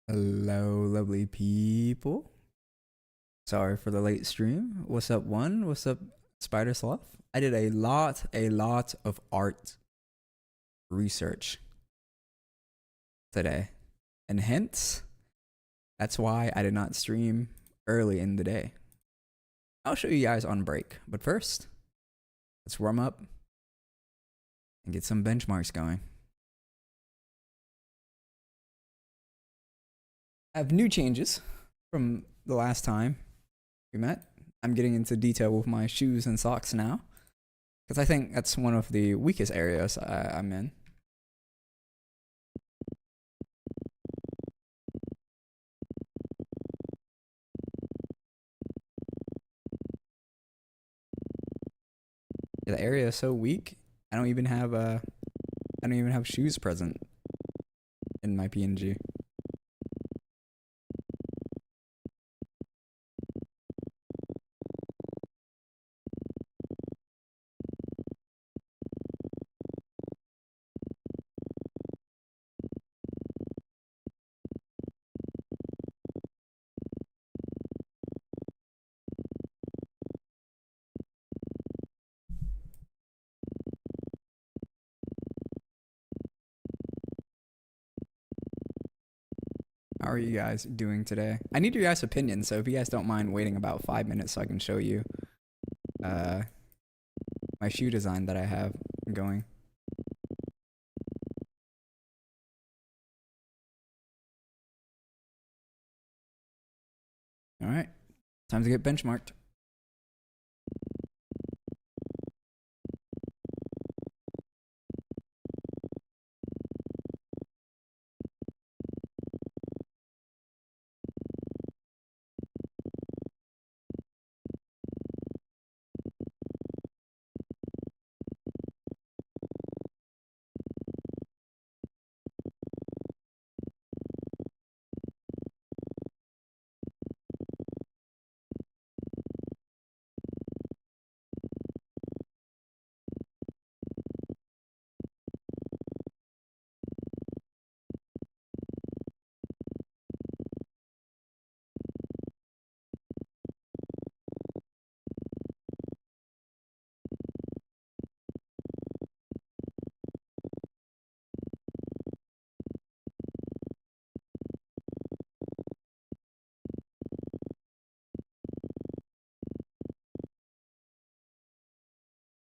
Hello, lovely people. Sorry for the late stream. What's up, one? What's up, Spider Sloth? I did a lot of art research today. And hence, that's why I did not stream early in the day. I'll show you guys on break. But first, let's warm up and get some benchmarks going. I have new changes from the last time we met. I'm getting into detail with my shoes and socks now, because I think that's one of the weakest areas I'm in. The area is so weak. I don't even have shoes present in my PNG. How are you guys doing today? I need your guys' opinion, so if you guys don't mind waiting about 5 minutes so I can show you my shoe design that I have going. All right, time to get benchmarked.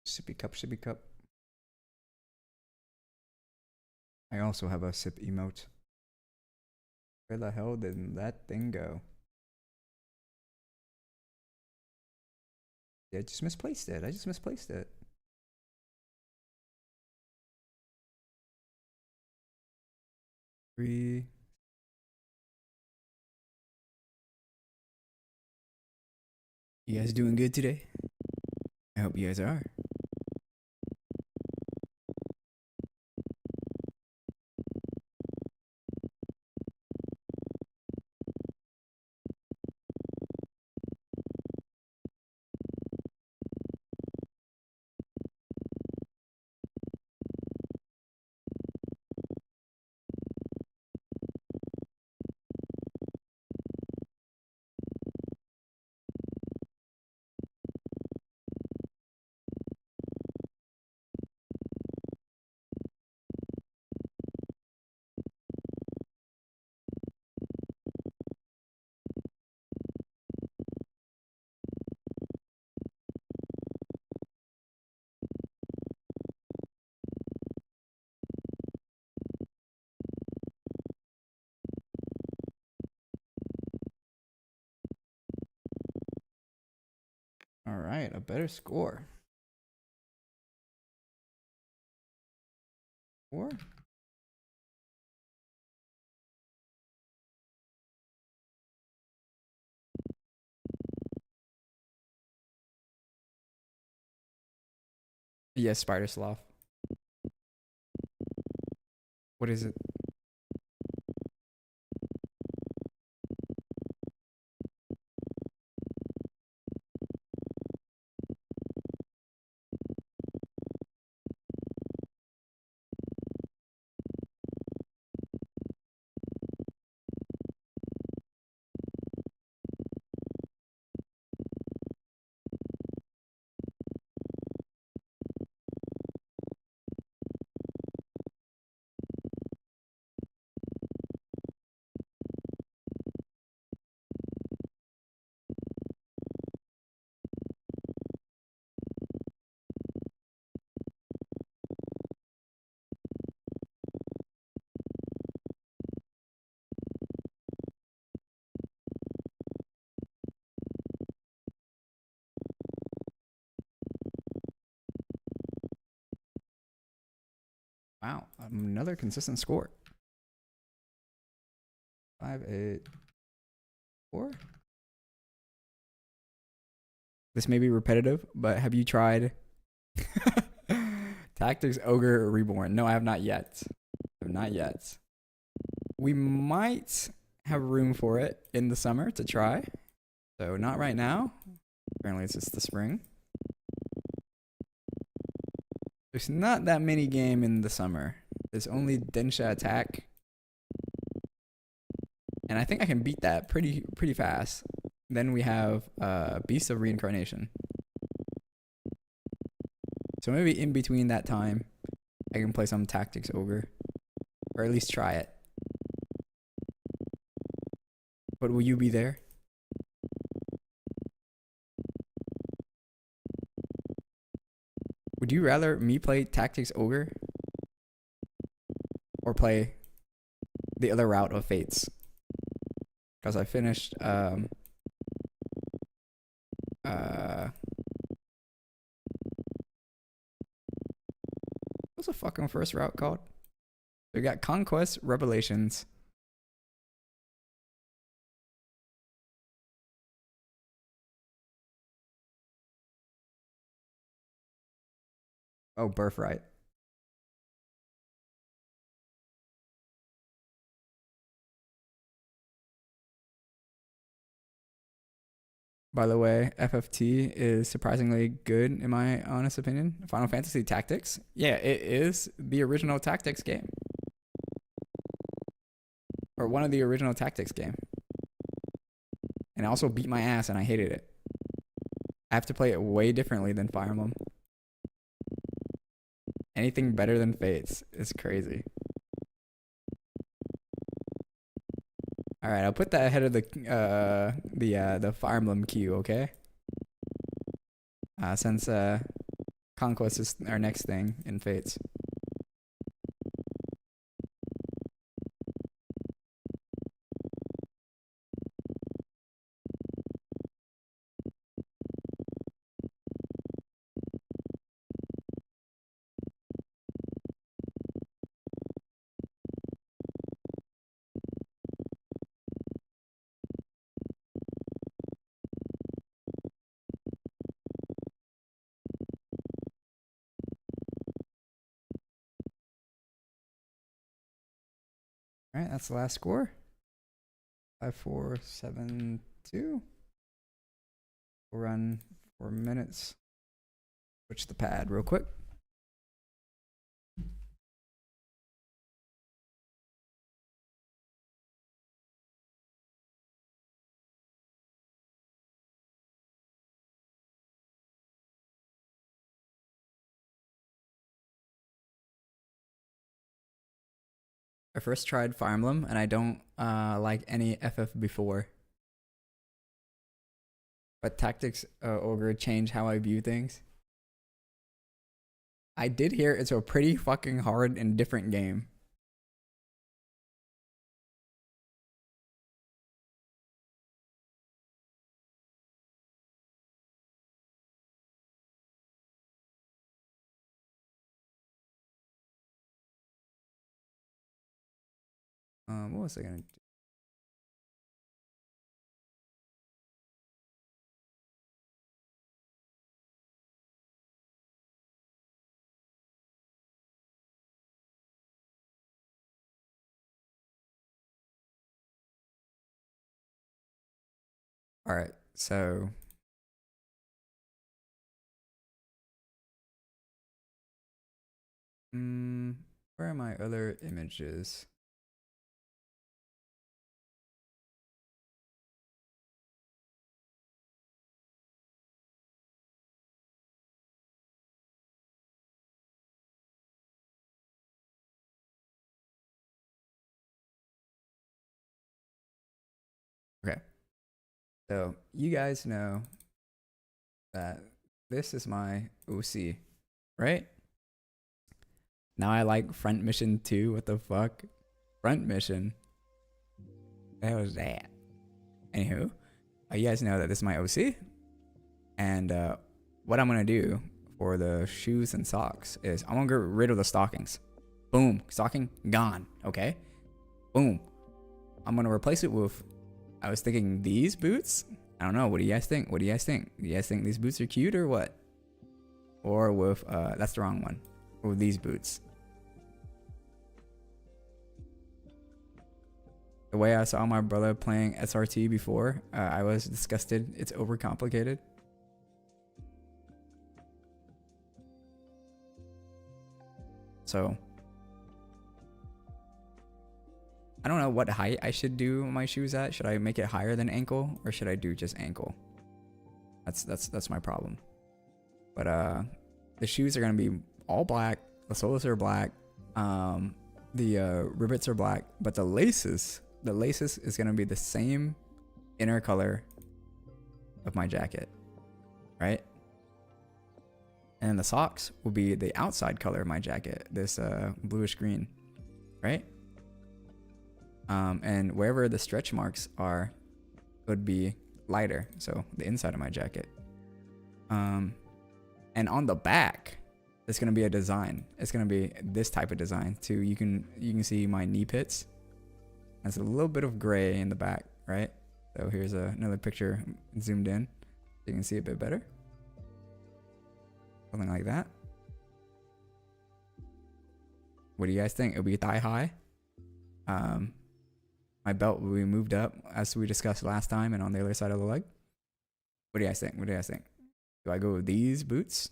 Sippy cup, sippy cup. I also have a sip emote. Where the hell did that thing go? Yeah, I just misplaced it. Three. You guys doing good today? I hope you guys are. All right, a better score. Four? Yes, Spider Sloth. What is it? Wow, another consistent score. 5, 8, 4. This may be repetitive, but have you tried Tactics Ogre Reborn? No, I have not yet. Not yet. We might have room for it in the summer to try. So not right now. Apparently it's just the spring. There's not that many game in the summer. There's only Densha Attack. And I think I can beat that pretty fast. Then we have Beast of Reincarnation. So maybe in between that time, I can play some Tactics Ogre. Or at least try it. But will you be there? Would you rather me play Tactics Ogre? Or play the other route of Fates? Because I finished what's the fucking first route called? We got Conquest, Revelations. Oh, Birthright. By the way, FFT is surprisingly good in my honest opinion. Final Fantasy Tactics. Yeah, it is the original Tactics game. Or one of the original Tactics game. And I also beat my ass and I hated it. I have to play it way differently than Fire Emblem. Anything better than Fates is crazy. All right, I'll put that ahead of the Fire Emblem queue, okay? Since Conquest is our next thing in Fates. All right, that's the last score. 5, 4, 7, 2. We'll run 4 minutes. Switch the pad real quick. I first tried Fire Emblem and I don't like any FF before. But Tactics Ogre changed how I view things. I did hear it's a pretty fucking hard and different game. What was I gonna do? All right, so where are my other images? Okay, so you guys know that this is my OC, right? Now I like Front Mission 2. What the fuck? Front Mission? What was that? Anywho, you guys know that this is my OC. And what I'm going to do for the shoes and socks is I'm going to get rid of the stockings. Boom. Stocking gone. Okay. Boom. I'm gonna replace it with, I was thinking these boots. I don't know. What do you guys think? What do you guys think? Do you guys think these boots are cute or what? Or with, that's the wrong one. Or with these boots. The way I saw my brother playing SRT before, I was disgusted. It's overcomplicated. So I don't know what height I should do my shoes at. Should I make it higher than ankle or should I do just ankle? That's my problem. But the shoes are gonna be all black. The soles are black. The rivets are black, but the laces is gonna be the same inner color of my jacket, right? And the socks will be the outside color of my jacket, this bluish green, right? And wherever the stretch marks are would be lighter, so the inside of my jacket. And on the back, it's gonna be a design. It's gonna be this type of design too. You can see my knee pits. There's a little bit of gray in the back, right? So here's another picture zoomed in, so you can see a bit better. Something like that. What do you guys think? It'll be thigh high. My belt will be moved up as we discussed last time and on the other side of the leg. What do you guys think? What do you guys think? Do I go with these boots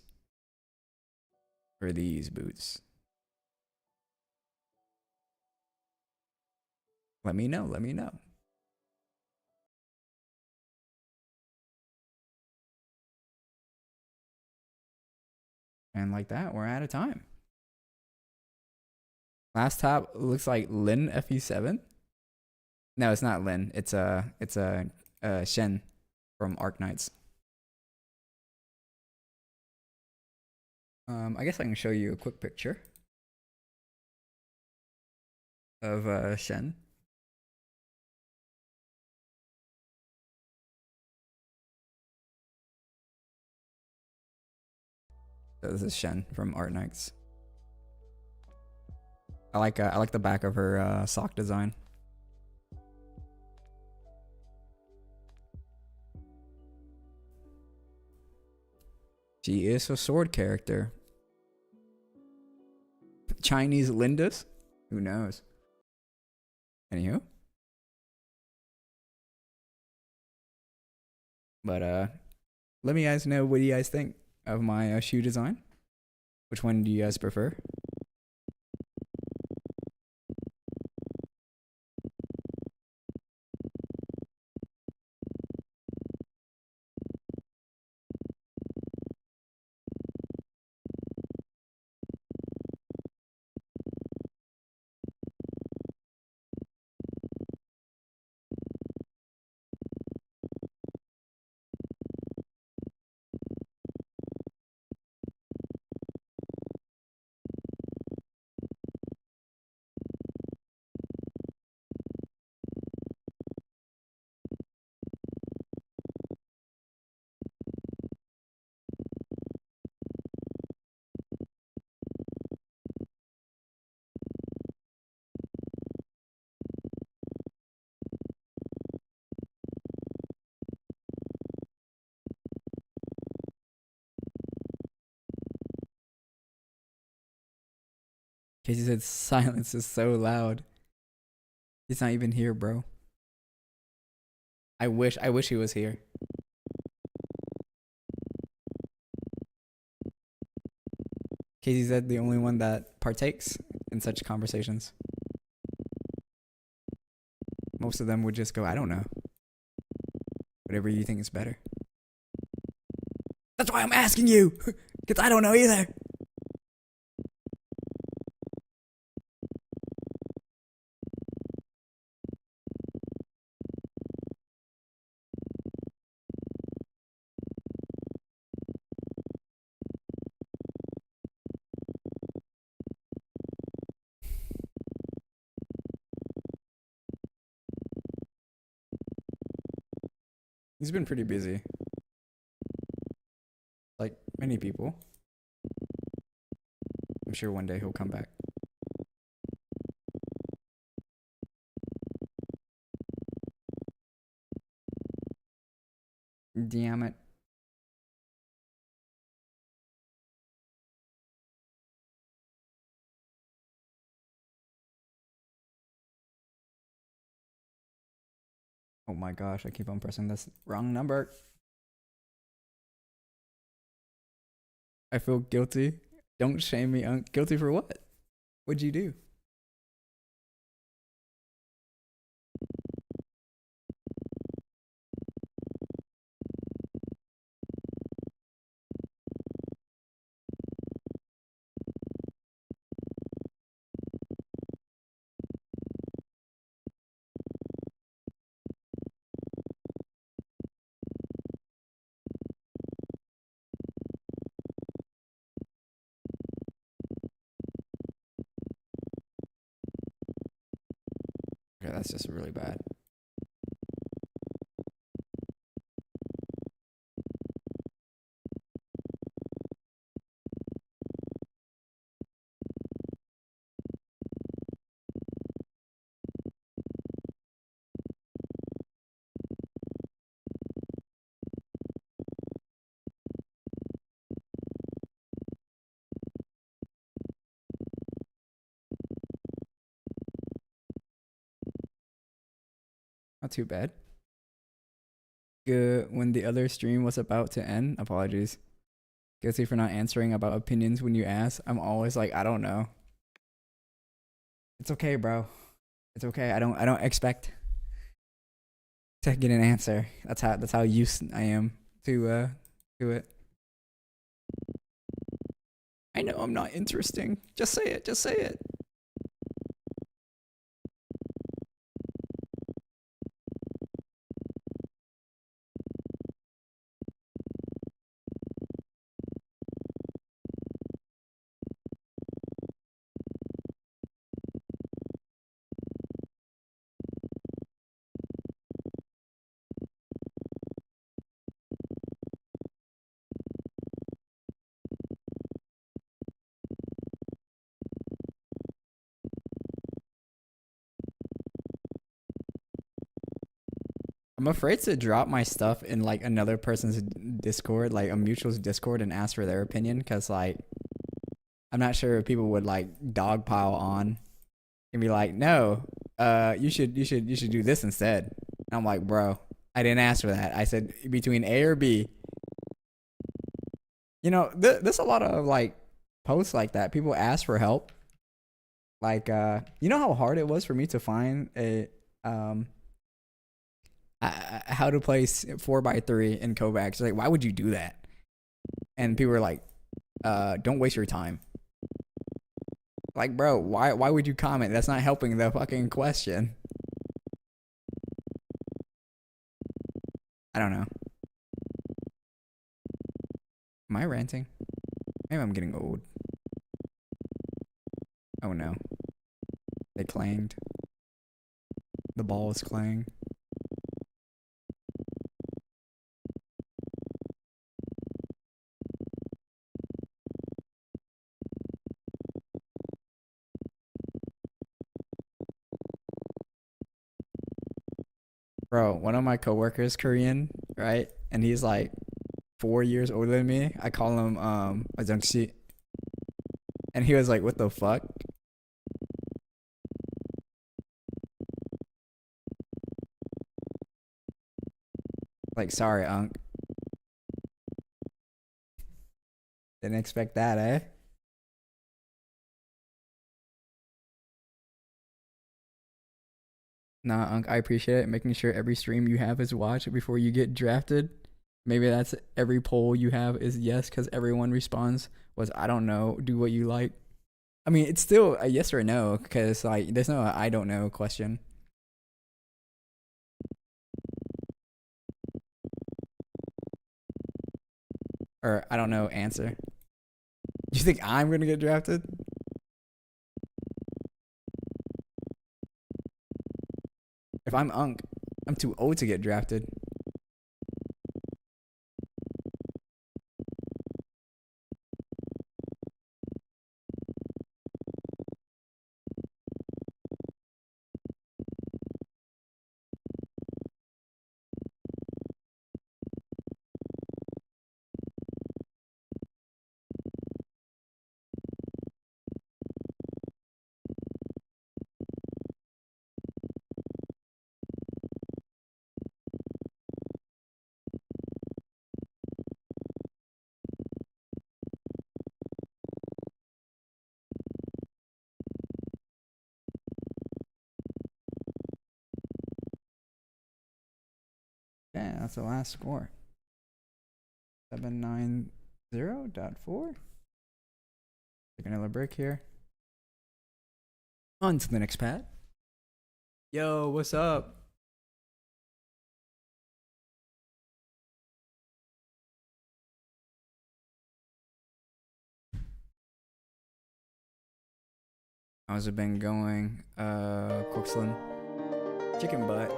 or these boots? Let me know. Let me know. And like that, we're out of time. Last top looks like Lin FE7. No, it's not Lin. It's a Shen from Arknights. I guess I can show you a quick picture of Shen. So this is Shen from Arknights. I like the back of her sock design. She is a sword character. Chinese Lindis? Who knows? Anywho. But let me guys know, what do you guys think of my shoe design? Which one do you guys prefer? Casey said silence is so loud. He's not even here, bro. I wish he was here. Casey said the only one that partakes in such conversations. Most of them would just go, I don't know. Whatever you think is better. That's why I'm asking you, because I don't know either. He's been pretty busy. Like many people. I'm sure one day he'll come back. Damn it. Oh my gosh, I keep on pressing this wrong number. I feel guilty. Don't shame me. Guilty for what? What'd you do? Okay, that's just really bad. Not too bad. Good. When the other stream was about to end, apologies. Guilty for not answering about opinions when you ask. I'm always like, I don't know. It's okay, bro. It's okay. I don't expect to get an answer. That's how used I am to it. I know I'm not interesting. Just say it. Just say it. I'm afraid to drop my stuff in like another person's Discord, like a mutual's Discord, and ask for their opinion, because like I'm not sure if people would like dogpile on and be like, no, you should do this instead. And I'm like, bro, I didn't ask for that. I said between A or B. You know, there's a lot of like posts like that. People ask for help. Like, you know how hard it was for me to find a how to play 4x3 in Kovacs. Like, why would you do that? And people were like, don't waste your time. Like, bro, why would you comment? That's not helping the fucking question. I don't know. Am I ranting? Maybe I'm getting old. Oh no. They clanged. The ball is clang. Bro, one of my coworkers, Korean, right? And he's like 4 years older than me. I call him Ajungsi. And he was like, what the fuck? Like, sorry, Unc. Didn't expect that, eh? Nah, Unc, I appreciate it. Making sure every stream you have is watched before you get drafted. Maybe that's every poll you have is yes, because everyone responds was I don't know, do what you like. I mean, it's still a yes or a no, because like there's no I don't know question. Or I don't know answer. You think I'm gonna get drafted? If I'm Unc, I'm too old to get drafted. Yeah, that's the last score. 790.4. Take another break here. On to the next pad. Yo, what's up? How's it been going? Quixlin. Chicken butt.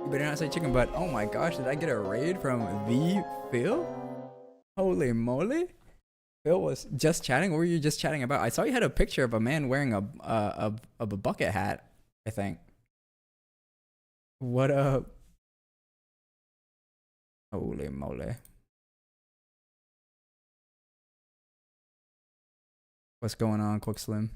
You better not say chicken butt. Oh my gosh, did I get a raid from the Phil? Holy moly. Phil was just chatting. What were you just chatting about? I saw you had a picture of a man wearing a bucket hat, I think. What up? Holy moly. What's going on, Quixlim?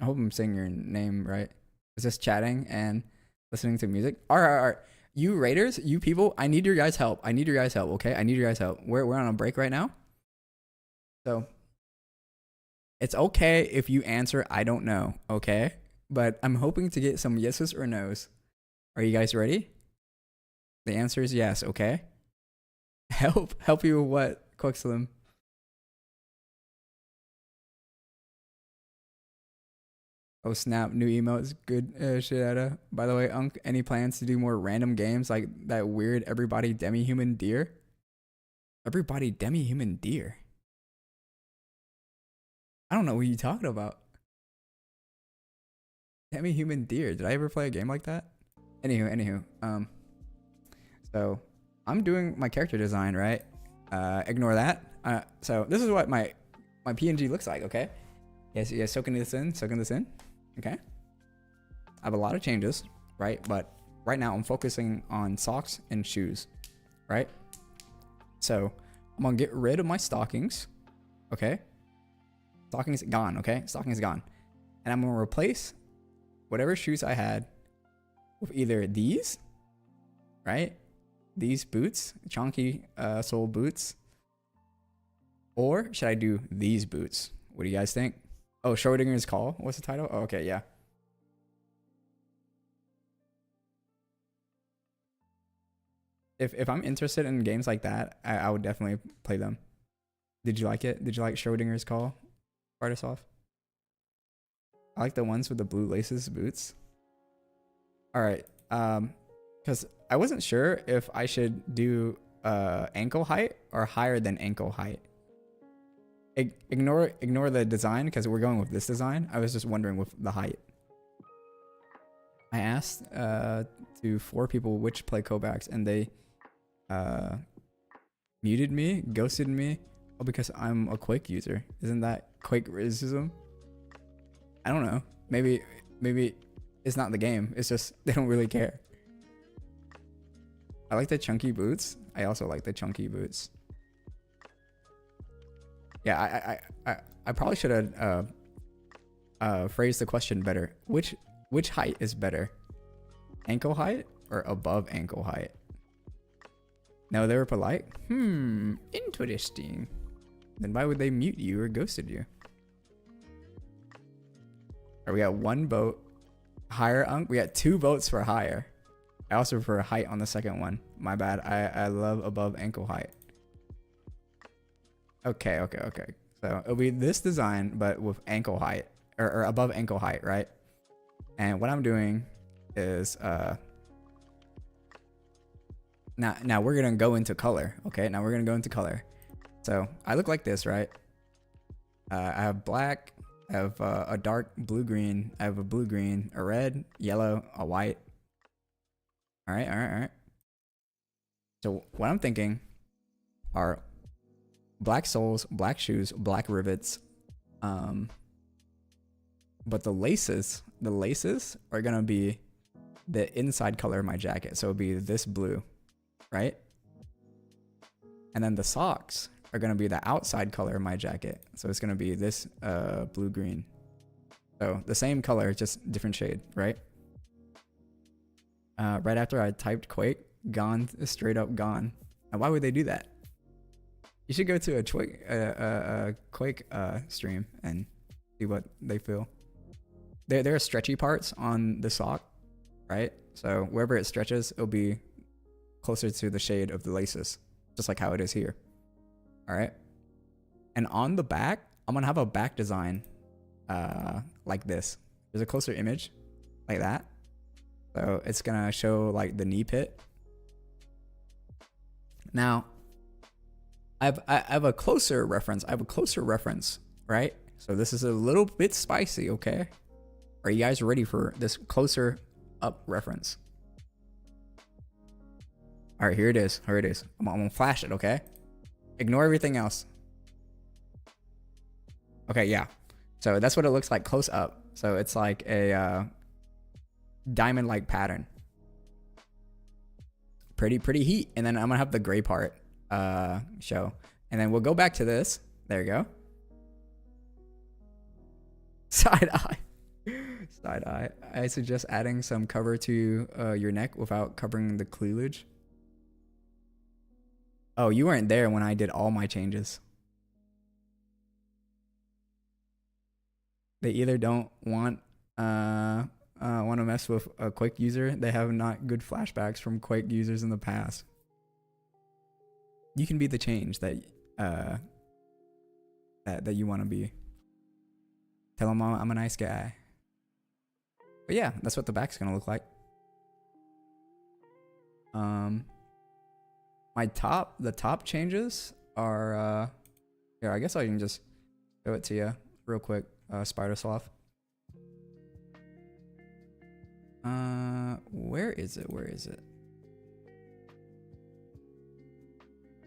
I hope I'm saying your name right. Is this chatting and listening to music? All right. You raiders, you people, I need your guys' help. Okay? I need your guys' help. We're on a break right now. So it's okay if you answer I don't know, okay? But I'm hoping to get some yeses or nos. Are you guys ready? The answer is yes, okay? Help you with what, Quixlim? Oh snap, new emotes, good shit out of. By the way, Unc, any plans to do more random games like that weird everybody demi-human deer? Everybody demi-human deer? I don't know what you're talking about. Demi-human deer, did I ever play a game like that? Anywho, so I'm doing my character design, right? Ignore that. So this is what my PNG looks like, okay? Yes, soaking this in, okay? I have a lot of changes, right? But right now I'm focusing on socks and shoes, right? So I'm gonna get rid of my stockings, okay? Stockings gone, okay? Stockings gone. And I'm gonna replace whatever shoes I had with either these, right? These boots, chunky sole boots. Or should I do these boots? What do you guys think? Oh, Schrodinger's Call. What's the title? Oh, okay, yeah. If I'm interested in games like that, I would definitely play them. Did you like it? Did you like Schrodinger's Call? Start us off. I like the ones with the blue laces boots. All right. Because I wasn't sure if I should do ankle height or higher than ankle height. Ignore the design because we're going with this design. I was just wondering with the height. I asked to 4 people which play Kovacs and they muted me, ghosted me. Oh, because I'm a Quake user. Isn't that Quake racism? I don't know. Maybe it's not the game. It's just they don't really care. I like the chunky boots. I also like the chunky boots. Yeah, I probably should have phrased the question better. Which height is better? Ankle height or above ankle height? No, they were polite. Interesting. Then why would they mute you or ghosted you? Or we got 1 vote. Higher, Unc? We got 2 votes for higher. I also prefer height on the second one. My bad. I love above ankle height. Okay. So it'll be this design, but with ankle height or above ankle height, right? And what I'm doing is now we're gonna go into color. Okay, now we're gonna go into color. So I look like this, right? I have black. I have a dark blue green. I have a blue green, a red, yellow, a white. All right. So what I'm thinking are black soles, black shoes, black rivets. But the laces are gonna be the inside color of my jacket. So it'll be this blue, right? And then the socks are gonna be the outside color of my jacket. So it's gonna be this blue green. So the same color, just different shade, right? Right after I typed Quake, gone, straight up gone. And why would they do that? You should go to a Quake stream and see what they feel. There are stretchy parts on the sock, right? So wherever it stretches, it'll be closer to the shade of the laces, just like how it is here. All right. And on the back, I'm gonna have a back design like this. There's a closer image like that. So it's gonna show like the knee pit. Now, I have a closer reference. Right? So this is a little bit spicy, okay? Are you guys ready for this closer up reference? All right, here it is. I'm gonna flash it, okay? Ignore everything else. Okay, yeah. So that's what it looks like close up. So it's like a diamond-like pattern. Pretty heat. And then I'm gonna have the gray part show. And then we'll go back to this. There you go. Side eye. Side eye. I suggest adding some cover to your neck without covering the cleavage. Oh, you weren't there when I did all my changes. They either don't want to mess with a Quake user. They have not good flashbacks from Quake users in the past. You can be the change that that you want to be. Tell them I'm a nice guy. But yeah, that's what the back's gonna look like. The top changes are here. I guess I can just show it to you real quick. Spider Sloth. Where is it?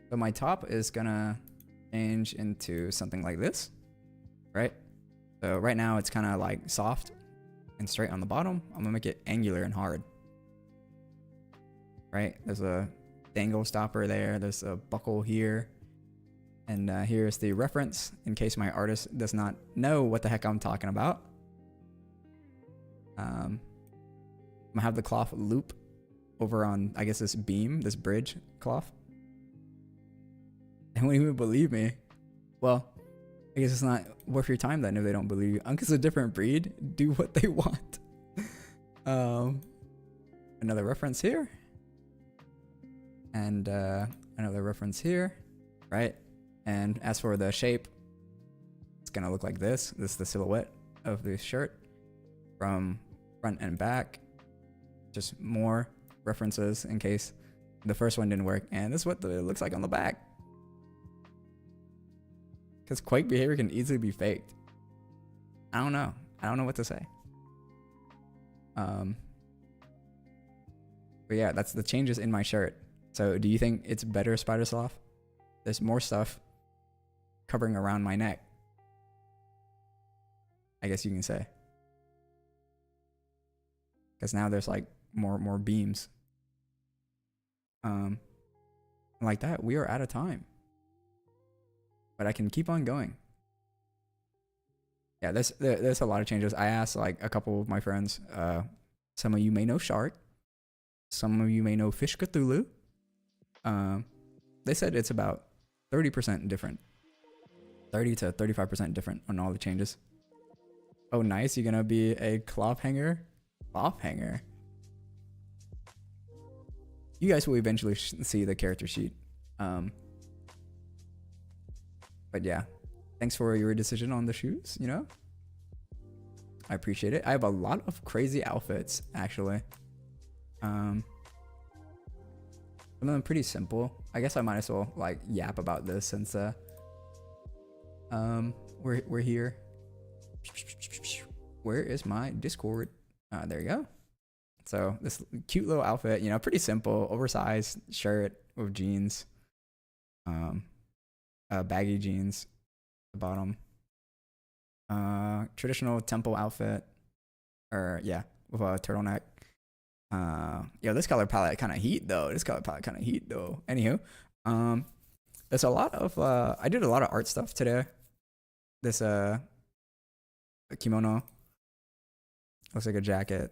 So my top is gonna change into something like this, right? So right now it's kind of like soft and straight on the bottom. I'm gonna make it angular and hard. Right? There's a dangle stopper there. There's a buckle here. And here's the reference in case my artist does not know what the heck I'm talking about. I'm gonna have the cloth loop over on, I guess, this beam, this bridge cloth. They won't even believe me. Well, I guess it's not worth your time then if they don't believe you. Uncle's a different breed. Do what they want. Another reference here. And another reference here. Right? And as for the shape, it's gonna look like this. This is the silhouette of the shirt from front and back. Just more references in case the first one didn't work. And this is what it looks like on the back. Because Quake behavior can easily be faked. I don't know what to say. But yeah, that's the changes in my shirt. So do you think it's better, Spider Sloth? There's more stuff covering around my neck, I guess you can say. Because now there's like more beams. Like that, we are out of time. But I can keep on going. Yeah, there's a lot of changes. I asked like a couple of my friends. Some of you may know Shark. Some of you may know Fish Cthulhu. They said it's about 30% different. 30 to 35% different on all the changes. Oh, nice. You're gonna be a cloth hanger? Cloth hanger. You guys will eventually see the character sheet. But yeah, thanks for your decision on the shoes, you know? I appreciate it. I have a lot of crazy outfits, actually. Some of them pretty simple. I guess I might as well like yap about this since we're here. Where is my Discord? There you go. So this cute little outfit, you know, pretty simple, oversized shirt with jeans, baggy jeans at the bottom. Traditional temple outfit, or yeah, with a turtleneck. Yo, this color palette kind of heat though. Anywho, there's a lot of I did a lot of art stuff today. This kimono looks like a jacket.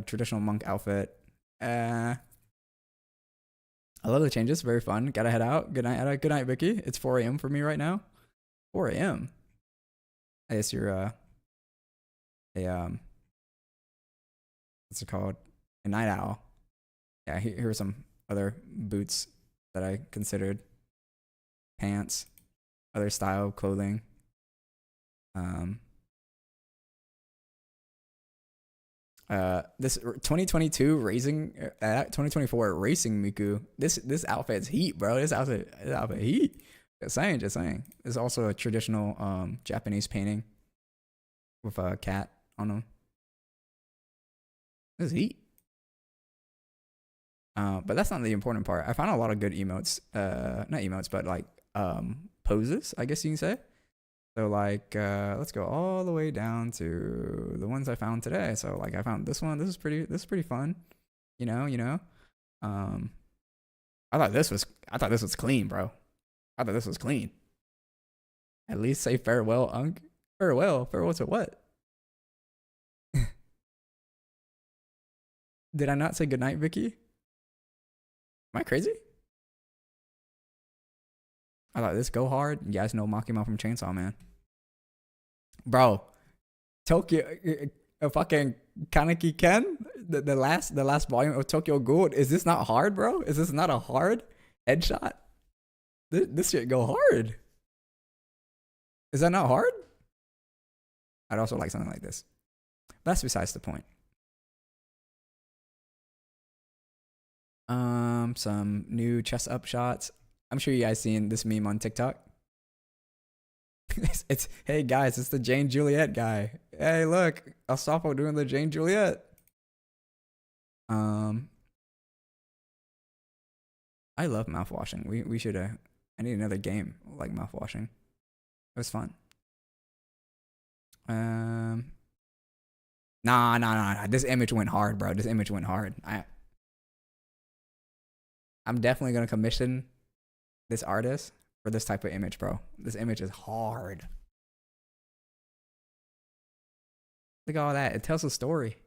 Traditional monk outfit. I love the changes. Very fun. Gotta head out. Good night, Etta. Good night, Vicky. It's 4 a.m. for me right now. 4 a.m. I guess you're a what's it called? A night owl. Yeah, here's some other boots that I considered, pants, other style of clothing. This 2022 racing, 2024 racing Miku. This outfit's heat, bro. This outfit heat. Just saying. It's also a traditional Japanese painting with a cat on them. This is heat. But that's not the important part. I found a lot of good emotes. Not emotes, but like poses, I guess you can say. So like let's go all the way down to the ones I found today. So like I found this one. This is pretty fun. You know. I thought this was clean, bro. I thought this was clean. At least say farewell, Unk. Farewell to what? Did I not say goodnight, Vicky? Am I crazy? I thought this go hard. You guys know Makima from Chainsaw Man. Bro, Tokyo, fucking Kaneki Ken, the last volume of Tokyo Ghoul. Is this not hard, bro? Is this not a hard headshot? This shit go hard. Is that not hard? I'd also like something like this. But that's besides the point. Some new chest up shots. I'm sure you guys seen this meme on TikTok. it's hey guys, it's the Jane Juliet guy. Hey, look, Alsapo doing the Jane Juliet. I love mouthwashing. We should I need another game like mouthwashing. It was fun. Nah. This image went hard, bro. This image went hard. I'm definitely gonna commission this artist for this type of image, bro. This image is hard. Look at all that. It tells a story.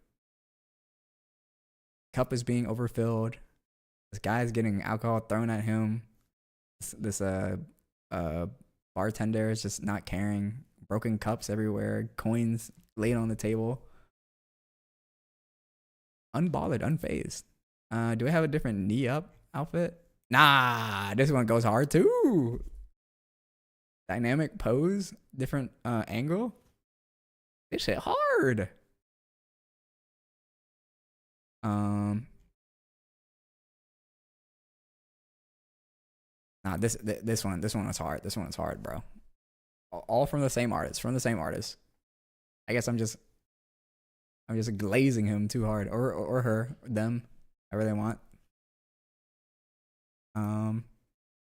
Cup is being overfilled. This guy's getting alcohol thrown at him. This bartender is just not caring. Broken cups everywhere. Coins laid on the table. Unbothered, unfazed. Do I have a different knee up outfit? Nah, this one goes hard too. Dynamic pose, different angle. This shit hard. Nah, this one was hard. This one was hard, bro. All from the same artist. I guess I'm just glazing him too hard, or her, them, however they want.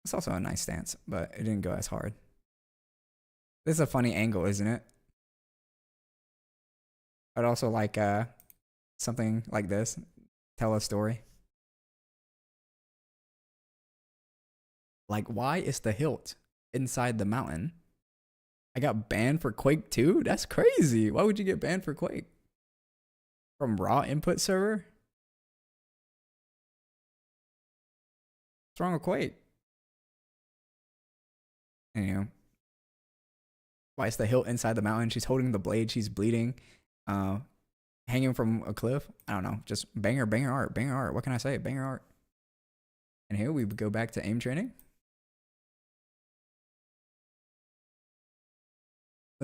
It's also a nice stance, but it didn't go as hard. This is a funny angle, isn't it? I'd also like something like this. Tell a story. Like, why is the hilt inside the mountain? I got banned for Quake 2? That's crazy. Why would you get banned for Quake? From raw input server? What's wrong with Quake? Anyway. Why is the hilt inside the mountain? She's holding the blade. She's bleeding. Hanging from a cliff. I don't know. Just banger art. What can I say? Banger art. And here we go back to aim training.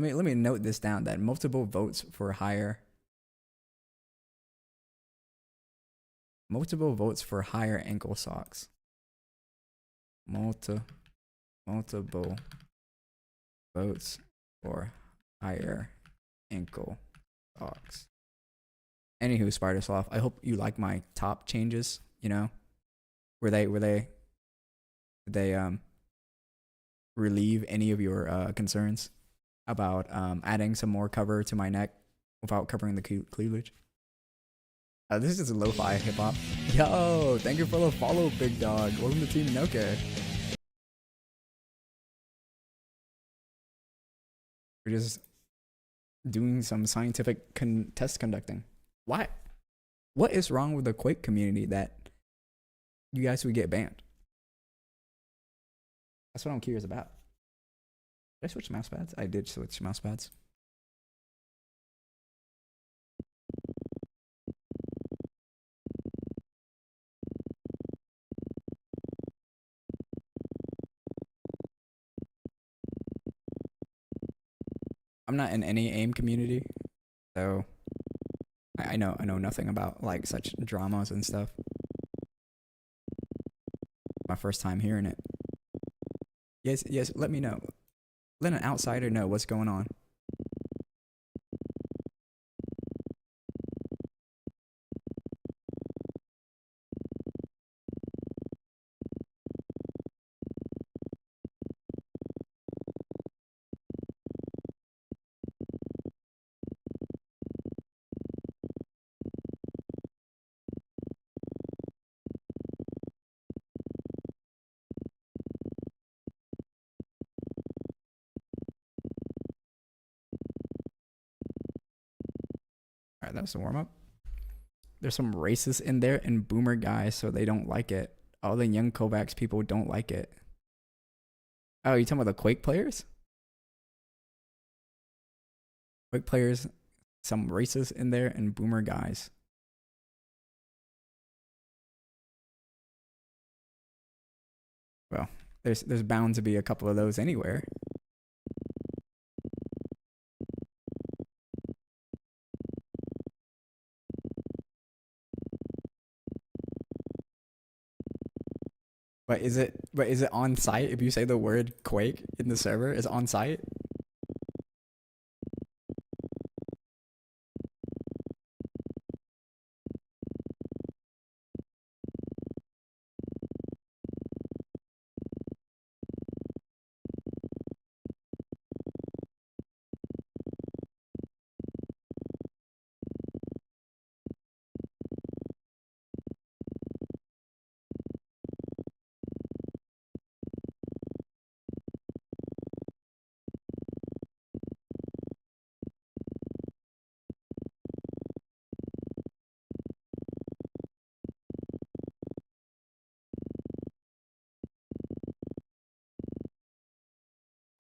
Let me note this down, that multiple votes for higher ankle socks. Multiple votes for higher ankle socks. Anywho, Spidersloth, I hope you like my top changes. You know, were they relieve any of your concerns about adding some more cover to my neck without covering the cleavage? This is lo-fi hip hop. Yo, thank you for the follow, big dog. Welcome to Team Noke. We're just doing some scientific test conducting. Why? What is wrong with the Quake community that you guys would get banned? That's what I'm curious about. Did I switch mouse pads? I did switch mouse pads. I'm not in any AIM community, so I know nothing about like such dramas and stuff. My first time hearing it. Yes, let me know. Let an outsider know what's going on. All right, that was the warm up. There's some racists in there and boomer guys, so they don't like it. All the young Kovacs people don't like it. Oh, you talking about the Quake players? Quake players, some racists in there and boomer guys. Well, there's bound to be a couple of those anywhere. But is it on site if you say the word Quake in the server is on site?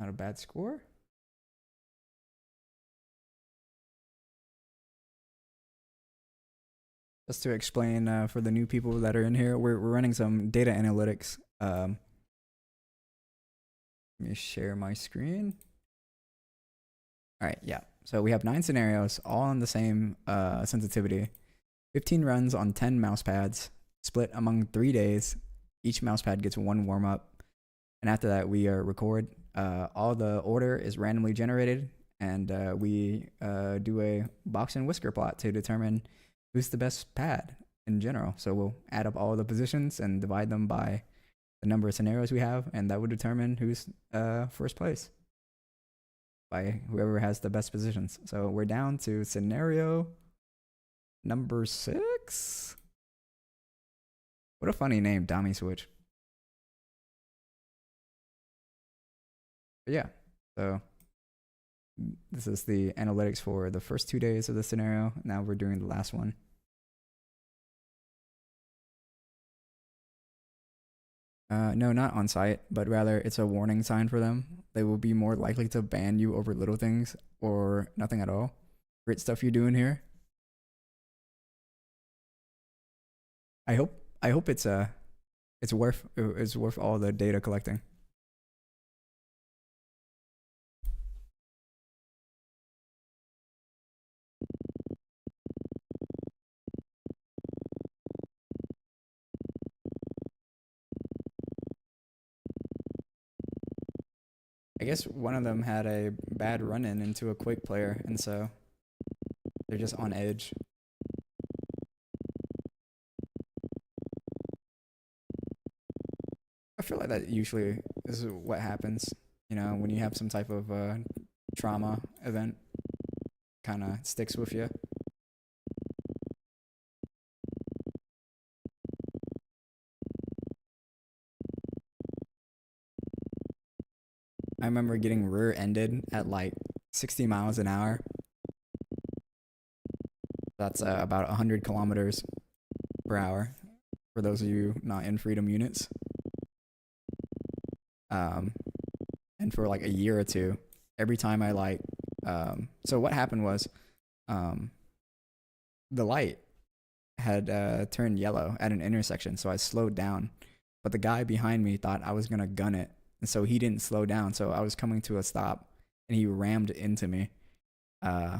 Not a bad score. Just to explain for the new people that are in here, we're running some data analytics. Let me share my screen. All right, yeah. So we have 9 scenarios, all on the same sensitivity. 15 runs on 10 mouse pads, split among 3 days. Each mouse pad gets 1 warm up, and after that we record. All the order is randomly generated, and we do a box and whisker plot to determine who's the best pad in general. So we'll add up all the positions and divide them by the number of scenarios we have, and that would determine who's first place by whoever has the best positions. So we're down to scenario number 6. What a funny name, Dummy Switch. But yeah, so this is the analytics for the first 2 days of the scenario. Now we're doing the last one. No, not on site, but rather it's a warning sign for them. They will be more likely to ban you over little things or nothing at all. Great stuff you're doing here. I hope it's worth all the data collecting. I guess one of them had a bad run-in into a Quake player, and so they're just on edge. I feel like that usually is what happens, you know, when you have some type of trauma event, kind of sticks with you. I remember getting rear-ended at like 60 miles an hour. That's about 100 kilometers per hour for those of you not in freedom units. And for like a year or two, every time I like, so what happened was, the light had turned yellow at an intersection, so I slowed down. But the guy behind me thought I was gonna gun it, and so he didn't slow down. So I was coming to a stop, and he rammed into me. Uh,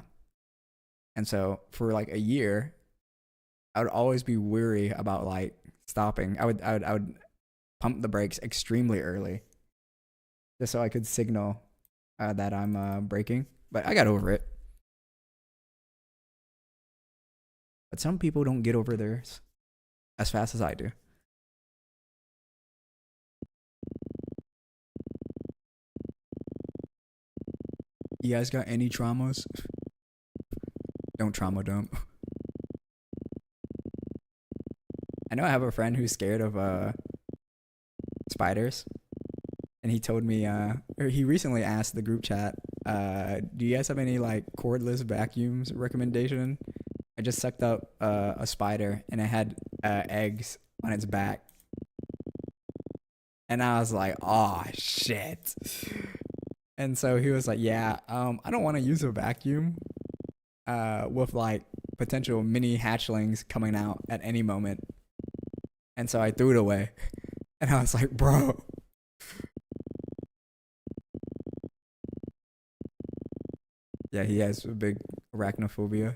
and so for like a year, I would always be weary about like stopping. I would pump the brakes extremely early just so I could signal that I'm braking. But I got over it. But some people don't get over theirs as fast as I do. You guys got any traumas? Don't trauma dump. I know I have a friend who's scared of spiders, and he told me or he recently asked the group chat, do you guys have any like cordless vacuums recommendation? I just sucked up a spider and it had eggs on its back, and I was like, oh shit. And so he was like, yeah, I don't want to use a vacuum with like potential mini hatchlings coming out at any moment. And so I threw it away. And I was like, bro. Yeah, he has a big arachnophobia.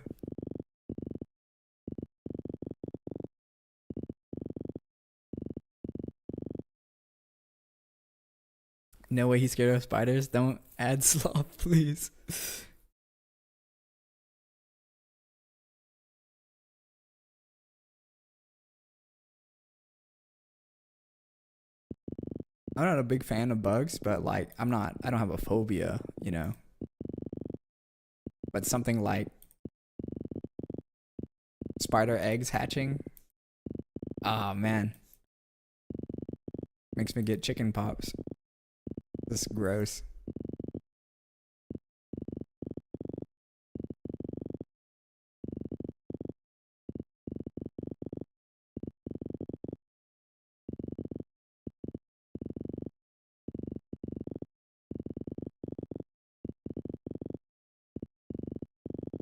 No way he's scared of spiders. Don't add sloth, please. I'm not a big fan of bugs, but like I don't have a phobia, you know. But something like spider eggs hatching, ah man, makes me get chicken pops. This is gross.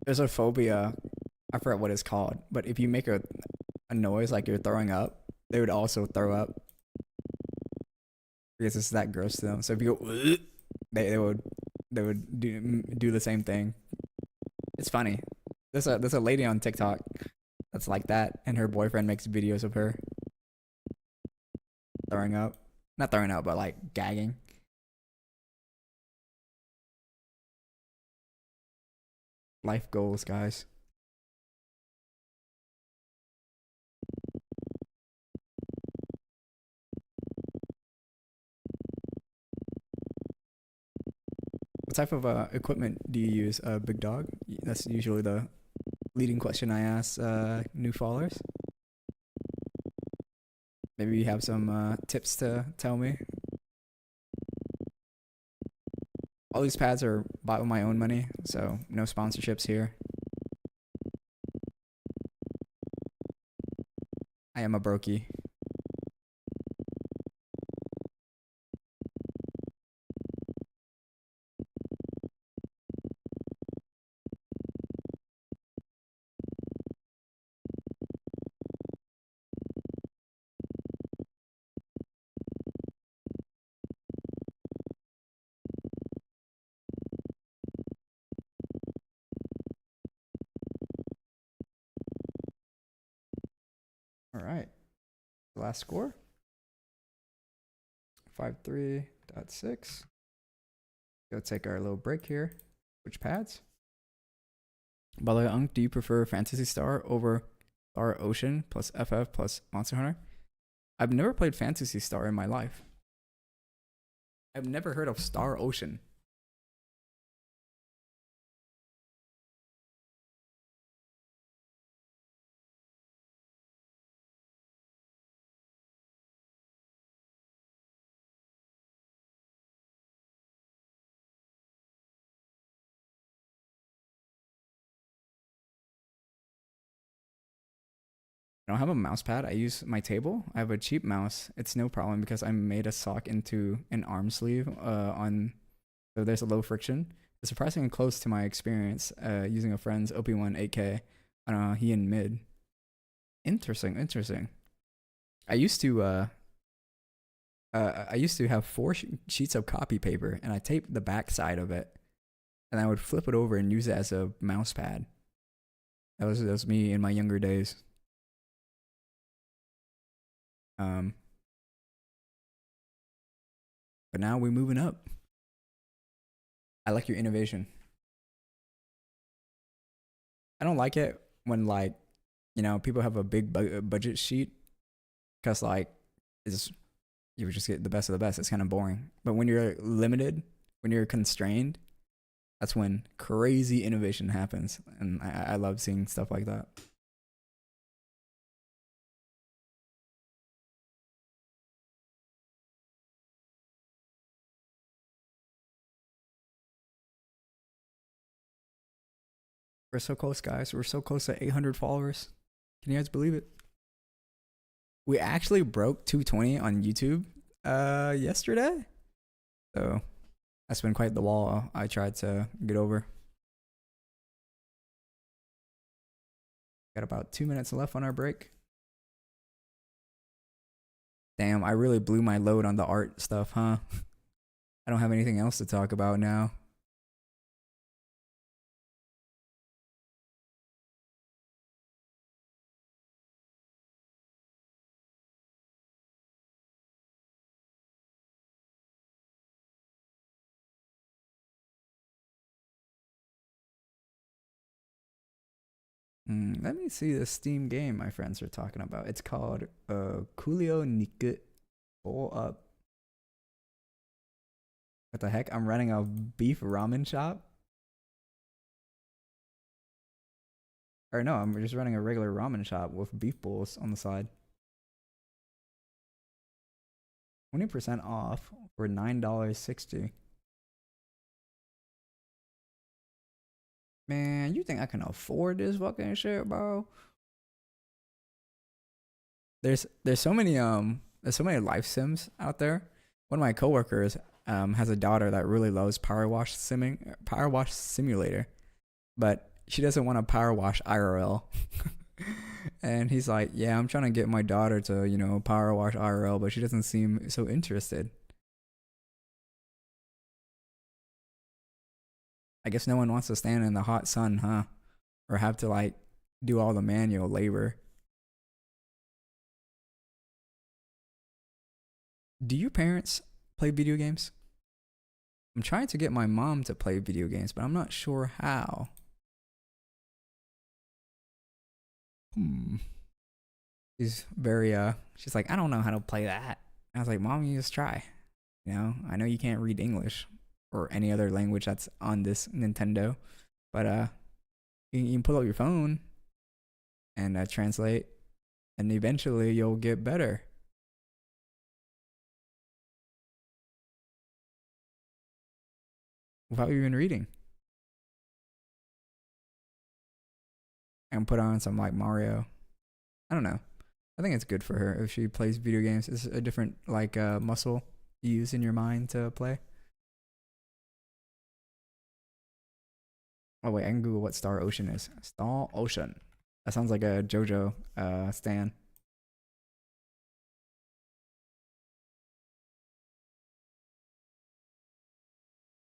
There's a phobia, I forget what it's called, but if you make a noise like you're throwing up, they would also throw up because it's that gross to them. So if you go, they would do the same thing. It's funny. There's a lady on TikTok that's like that, and her boyfriend makes videos of her throwing up, not throwing up, but like gagging. Life goals, guys. What type of equipment do you use, Big Dog? That's usually the leading question I ask new followers. Maybe you have some tips to tell me. All these pads are bought with my own money, so no sponsorships here. I am a brokey. All right. Last score 5.3.6. Go take our little break here. Which pads? By the way, Unk, do you prefer Fantasy Star over Star Ocean plus FF plus Monster Hunter? I've never played Fantasy Star in my life. I've never heard of Star Ocean. I don't have a mouse pad. I use my table. I have a cheap mouse. It's no problem because I made a sock into an arm sleeve on, so there's a low friction. It's surprisingly close to my experience using a friend's OP1 8K on a he in mid. Interesting, interesting. I used to I used to have four sheets of copy paper, and I taped the back side of it and I would flip it over and use it as a mouse pad. That was me in my younger days. Um, but now we're moving up. I like your innovation. I don't like it when like people have a big budget sheet because like it's you would just get the best of the best. It's kind of boring. But when you're limited, when you're constrained, that's when crazy innovation happens, and I love seeing stuff like that. We're so close, guys. We're so close to 800 followers. Can you guys believe it? We actually broke 220 on YouTube yesterday. So that's been quite the wall I tried to get over. Got about 2 minutes left on our break. Damn, I really blew my load on the art stuff, huh? I don't have anything else to talk about now. Let me see the Steam game my friends are talking about. It's called Coolio Nikut. Pull up. What the heck? I'm running a beef ramen shop? Or no, I'm just running a regular ramen shop with beef bowls on the side. 20% off for $9.60. Man, you think I can afford this fucking shit, bro? There's so many life sims out there. One of my coworkers has a daughter that really loves Power Wash Simulator, but she doesn't want to power wash IRL. And he's like, "Yeah, I'm trying to get my daughter to, power wash IRL, but she doesn't seem so interested." I guess no one wants to stand in the hot sun, huh? Or have to like do all the manual labor. Do your parents play video games? I'm trying to get my mom to play video games, but I'm not sure how. She's very she's like, "I don't know how to play that." I was like, "Mom, you just try. I know you can't read English or any other language that's on this Nintendo, but you can pull up your phone and translate, and eventually you'll get better." Without even reading. And put on some like Mario. I don't know. I think it's good for her if she plays video games. It's a different like muscle you use in your mind to play. Oh wait, I can Google what Star Ocean is. Star Ocean. That sounds like a JoJo stan.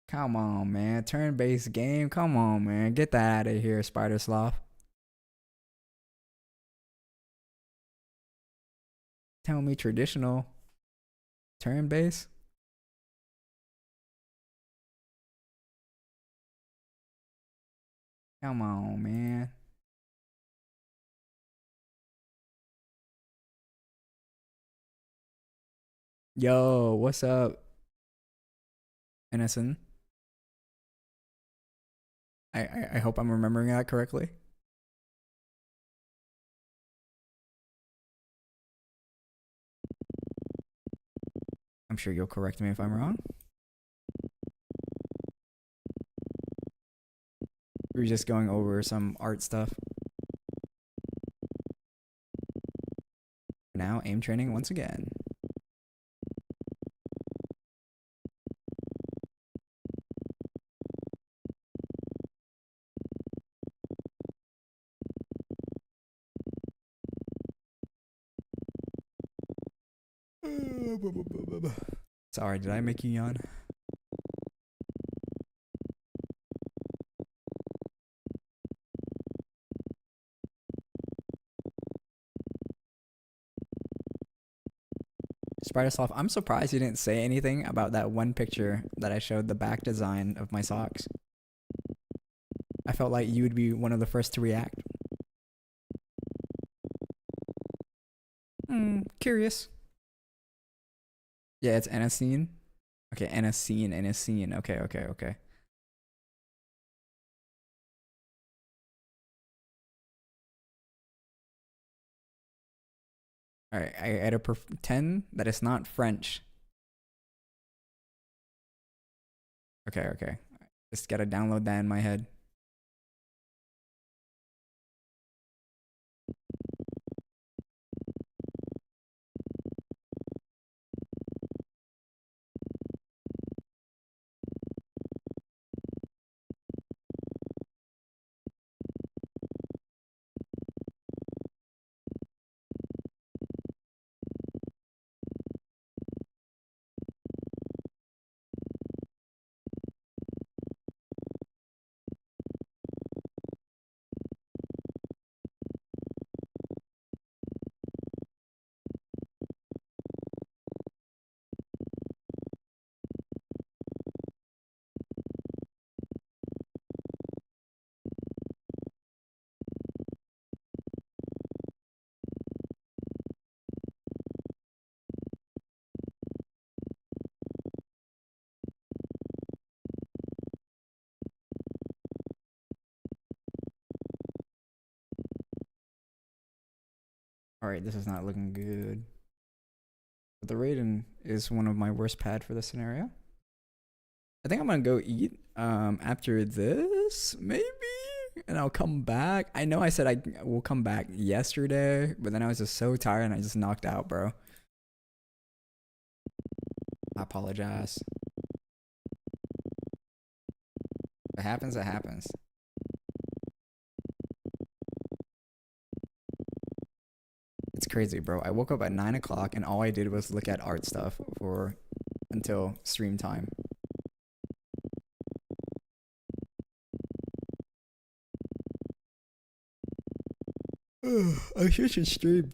Come on, man. Turn-based game. Come on, man. Get that out of here, Spider Sloth. Tell me traditional turn-based. Come on, man. Yo, what's up, Innocent? I hope I'm remembering that correctly. I'm sure you'll correct me if I'm wrong. We're just going over some art stuff. Now, aim training once again. Sorry, did I make you yawn? Spidersoft, I'm surprised you didn't say anything about that one picture that I showed the back design of my socks. I felt like you would be one of the first to react. Curious. Yeah, it's Anacene. Okay, Anacene. Okay. Alright, I gotta pretend that it's not French. Okay. Just gotta download that in my head. Alright, this is not looking good. But the Raiden is one of my worst pad for this scenario. I think I'm gonna go eat after this, maybe? And I'll come back. I know I said I will come back yesterday, but then I was just so tired and I just knocked out, bro. I apologize. If it happens, it happens. It's crazy, bro. I woke up at 9 o'clock and all I did was look at art stuff for until stream time. I should stream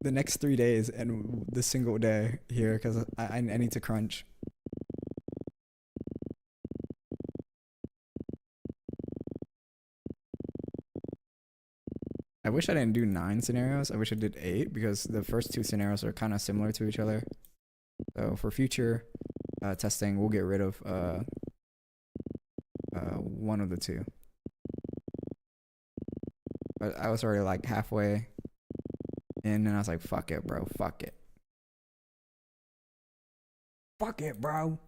the next 3 days and the single day here because I need to crunch. I wish I didn't do 9 scenarios. I wish I did 8 because the first 2 scenarios are kind of similar to each other. So for future testing, we'll get rid of one of the 2. But I was already like halfway in, and I was like, "Fuck it, bro. Fuck it. Fuck it, bro."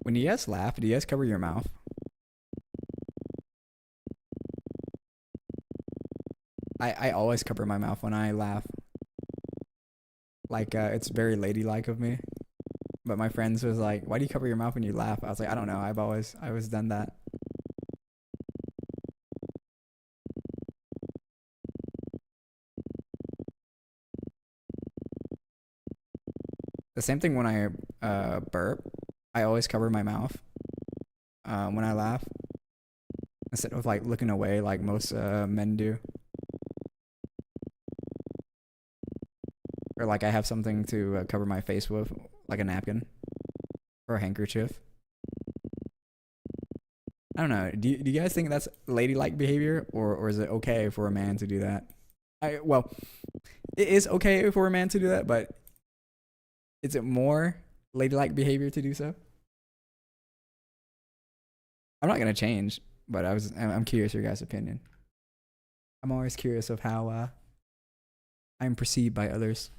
When you guys laugh, do you guys cover your mouth? I always cover my mouth when I laugh. Like it's very ladylike of me. But my friends was like, "Why do you cover your mouth when you laugh?" I was like, "I don't know. I always done that." The same thing when I burp. I always cover my mouth when I laugh instead of like looking away like most men do. Or like I have something to cover my face with, like a napkin or a handkerchief. I don't know. Do you guys think that's ladylike behavior, or is it okay for a man to do that? Well, it is okay for a man to do that, but is it more ladylike behavior to do so? I'm not gonna change, but I'm curious your guys' opinion. I'm always curious of how I'm perceived by others.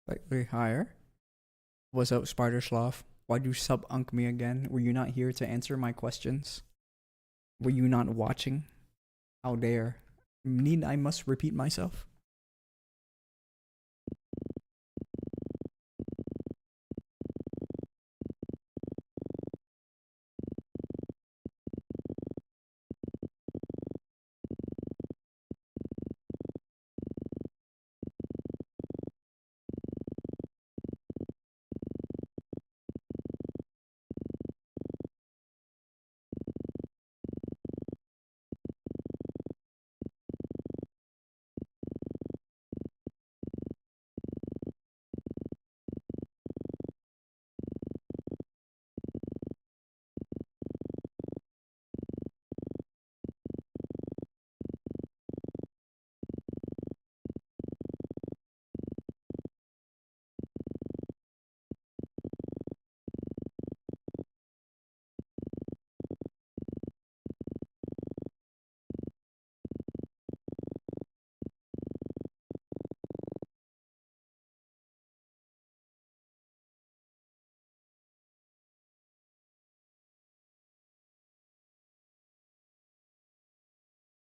Slightly higher. What's up, Spider Sloth? Why'd you sub unk me again? Were you not here to answer my questions? Were you not watching? How dare. Need I must repeat myself?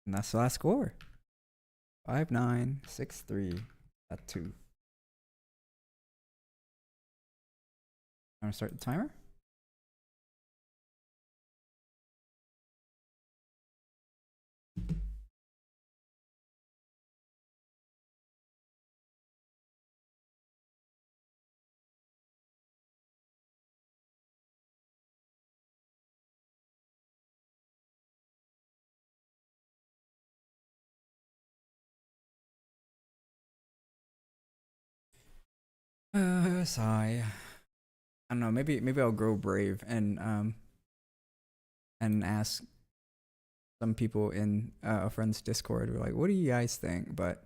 And that's the last score. 5963 at 2. I'm gonna start the timer. Sigh. I don't know. Maybe I'll grow brave and ask some people in a friend's Discord. We're like, what do you guys think? But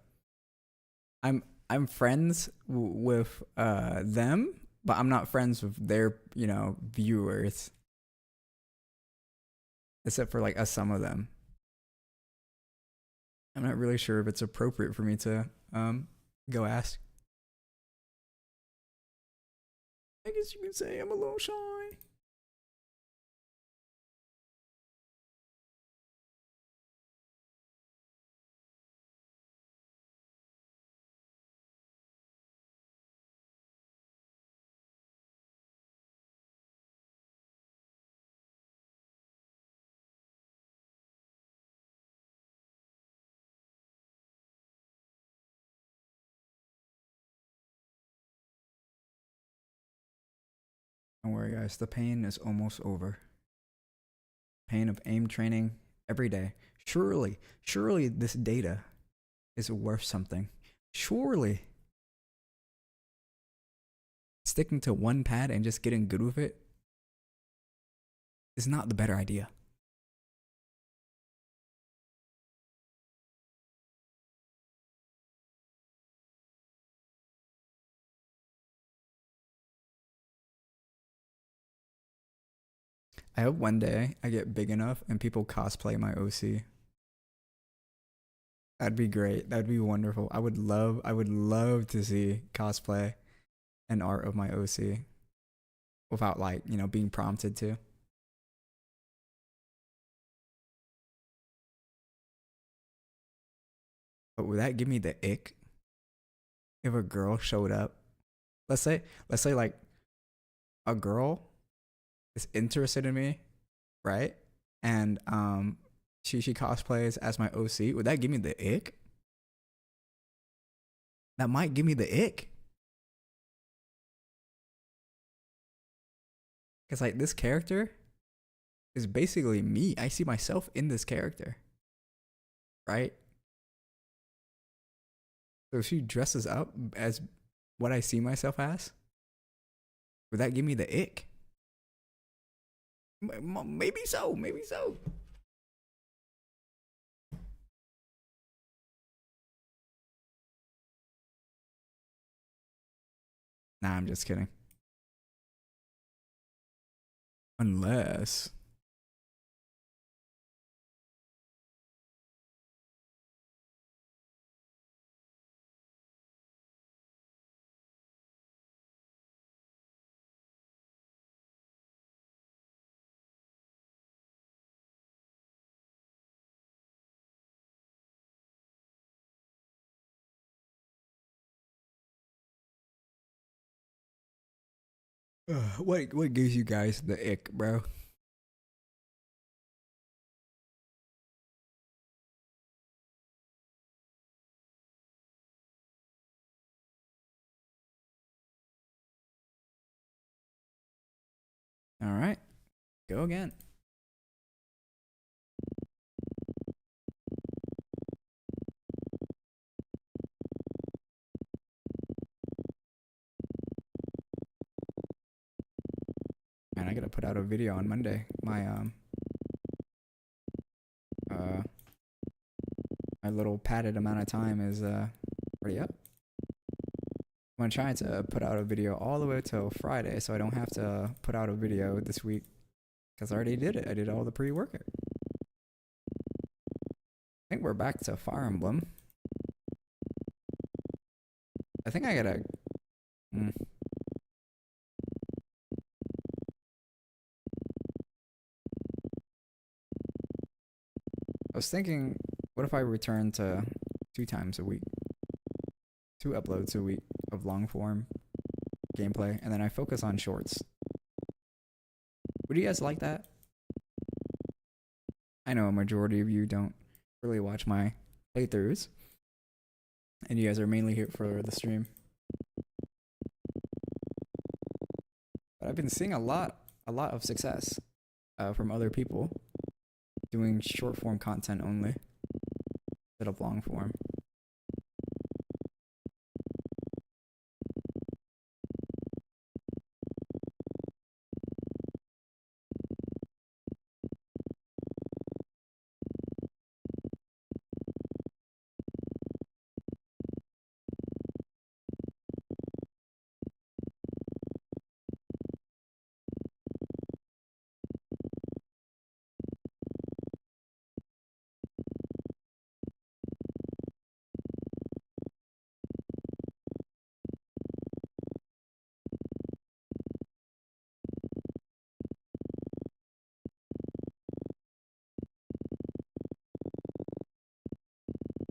I'm friends with them, but I'm not friends with their viewers, except for like some of them. I'm not really sure if it's appropriate for me to go ask. I guess you can say I'm a little shy. Don't worry, guys. The pain is almost over. Pain of aim training every day. Surely this data is worth something. Surely. Sticking to one pad and just getting good with it is not the better idea. I hope one day I get big enough and people cosplay my OC. That'd be great. That'd be wonderful. I would love to see cosplay and art of my OC without like, being prompted to. But would that give me the ick if a girl showed up? Let's say like a girl is interested in me, right? And she cosplays as my OC. Would that give me the ick? That might give me the ick. Cause like this character is basically me. I see myself in this character. Right? So if she dresses up as what I see myself as, would that give me the ick? Maybe so. Maybe so. Nah, I'm just kidding. Unless What gives you guys the ick, bro? All right, go again. Man, I gotta put out a video on Monday. Uh my little padded amount of time is already up. I'm trying to put out a video all the way till Friday, so I don't have to put out a video this week because I already did it. I did all the pre-workout. I think we're back to Fire Emblem. I think I gotta. Mm, I was thinking, what if I return to 2 times a week, 2 uploads a week of long form gameplay, and then I focus on shorts. Would you guys like that? I know a majority of you don't really watch my playthroughs, and you guys are mainly here for the stream. But I've been seeing a lot of success from other people doing short form content only instead of long form.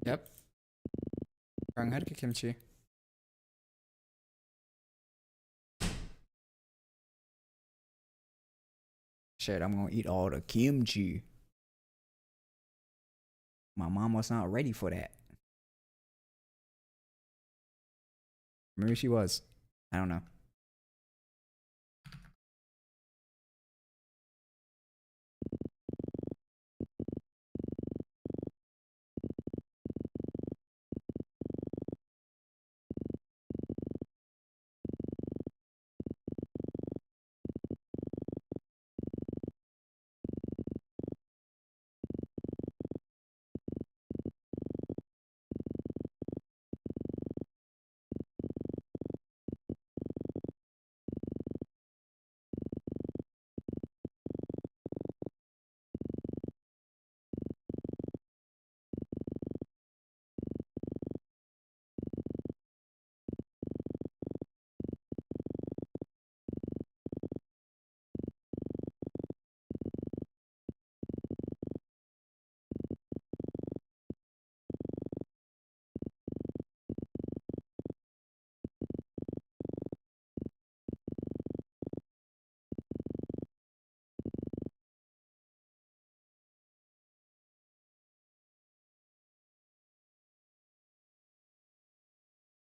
Yep. 강하르키 kimchi. Shit, I'm gonna eat all the kimchi. My mom was not ready for that. Maybe she was. I don't know.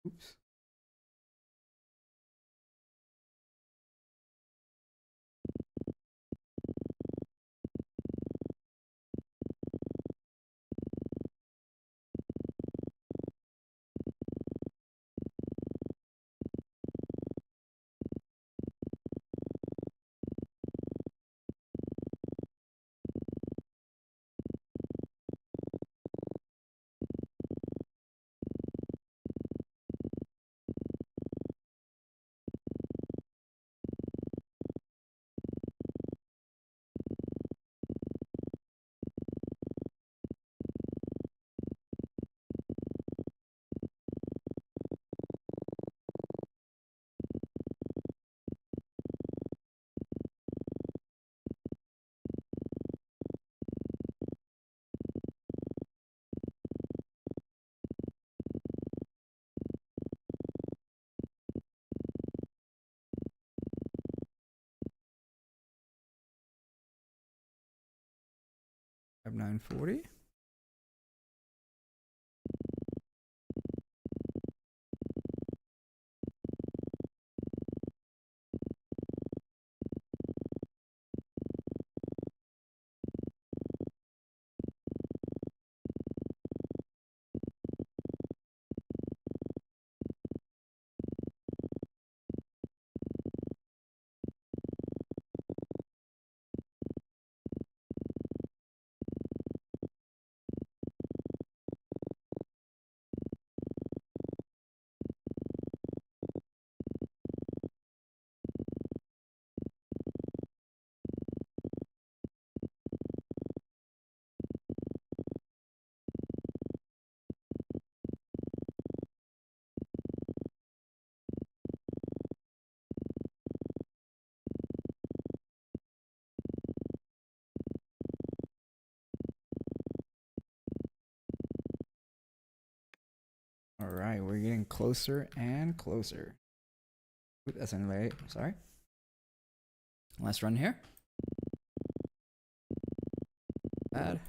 Oops. 940. All right, we're getting closer and closer. Ooh, that's anyway. Sorry. Last run here. Bad.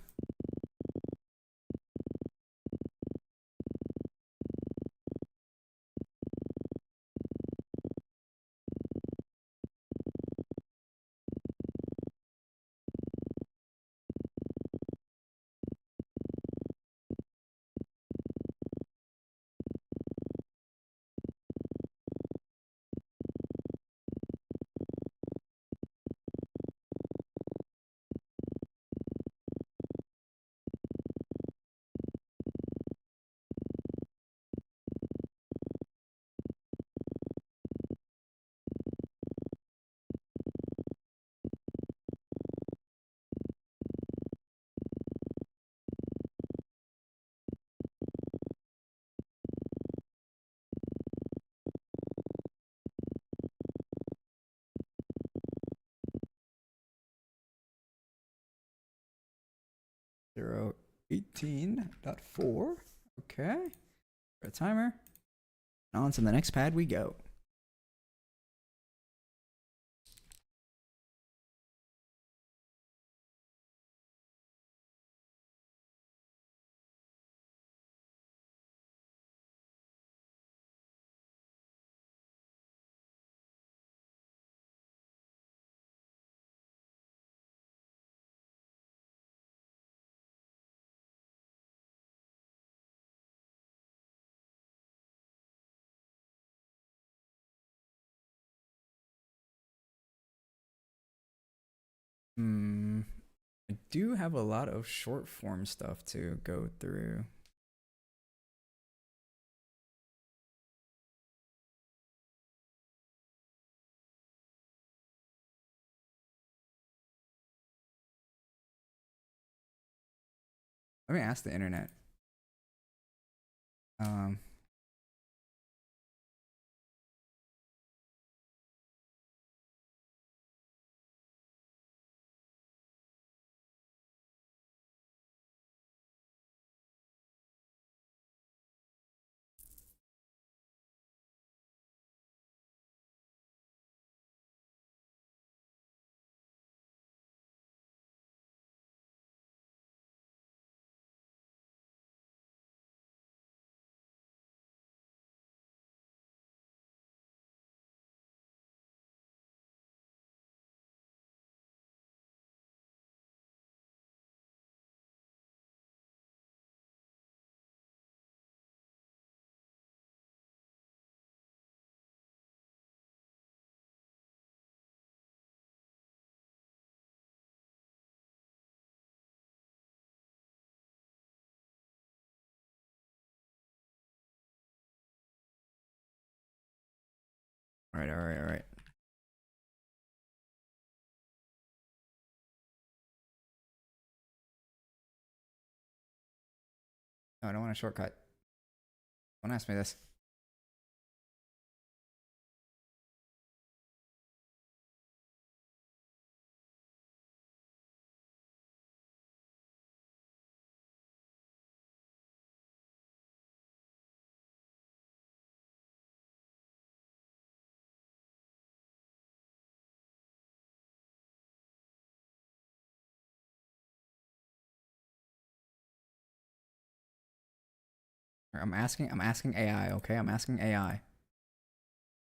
Zero 18.4. Okay. For a timer. On to the next pad we go. I do have a lot of short form stuff to go through. Let me ask the internet. Um, all right, all right, all right. No, I don't want a shortcut. Don't ask me this. I'm asking AI, okay? I'm asking AI.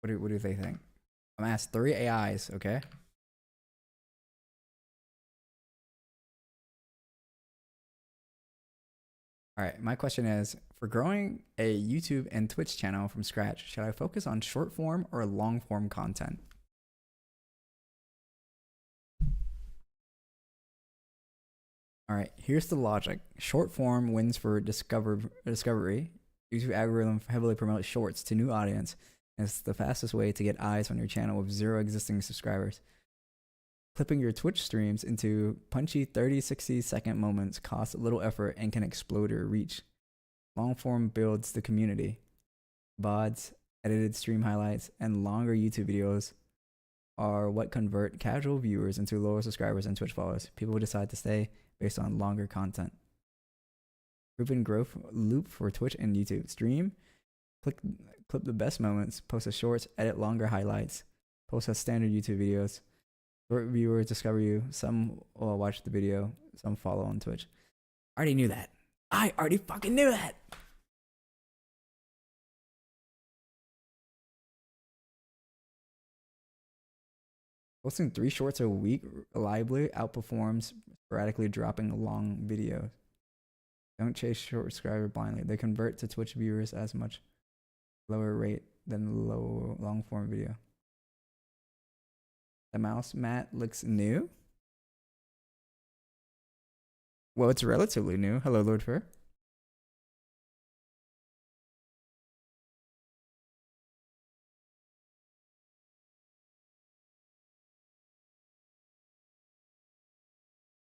What do they think? I'm asked 3 AIs, okay? All right, my question is, for growing a YouTube and Twitch channel from scratch, should I focus on short form or long form content? All right, here's the logic. Short form wins for discovery. YouTube algorithm heavily promotes shorts to new audience, and it's the fastest way to get eyes on your channel with 0 existing subscribers. Clipping your Twitch streams into punchy 30, 60-second moments costs little effort and can explode your reach. Long form builds the community. VODs, edited stream highlights, and longer YouTube videos are what convert casual viewers into loyal subscribers and Twitch followers. People decide to stay based on longer content. Proven growth loop for Twitch and YouTube. Stream, clip the best moments, post a shorts, edit longer highlights, post as standard YouTube videos. Short viewers discover you. Some will watch the video, some follow on Twitch. I already knew that. I already fucking knew that. Posting 3 shorts a week reliably outperforms sporadically dropping long videos. Don't chase short subscriber blindly. They convert to Twitch viewers as much lower rate than long form video. The mouse mat looks new. Well, it's relatively new. Hello, Lord Fur.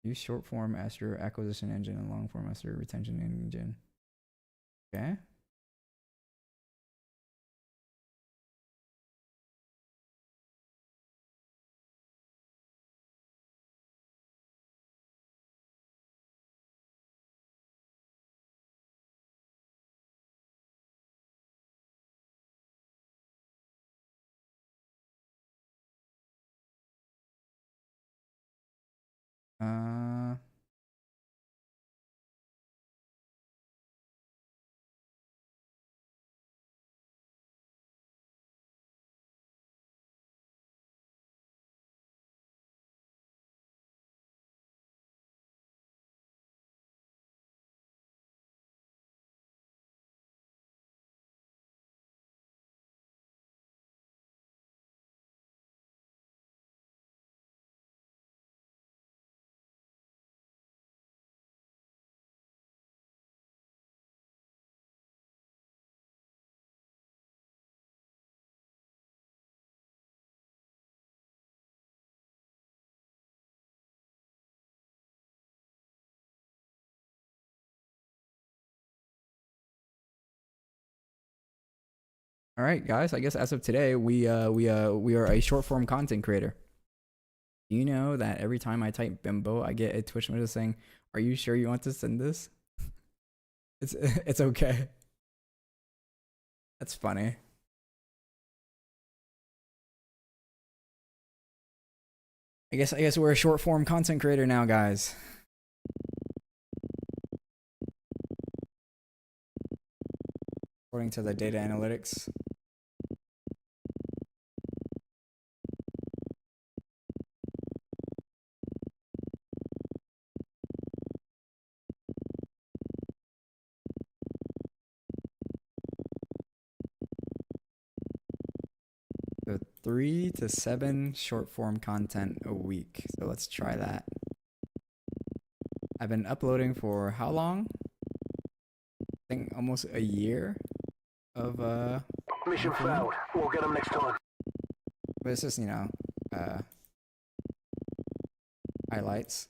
Use short form as your acquisition engine and long form as your retention engine. Okay. Uh, all right, guys. I guess as of today, we are a short form content creator. Do you know that every time I type bimbo, I get a Twitch message saying, "Are you sure you want to send this?" It's okay. That's funny. I guess we're a short form content creator now, guys. According to the data analytics. So 3 to 7 short form content a week. So let's try that. I've been uploading for how long? I think almost a year of Mission failed. We'll get them next time. But it's just, you know, highlights.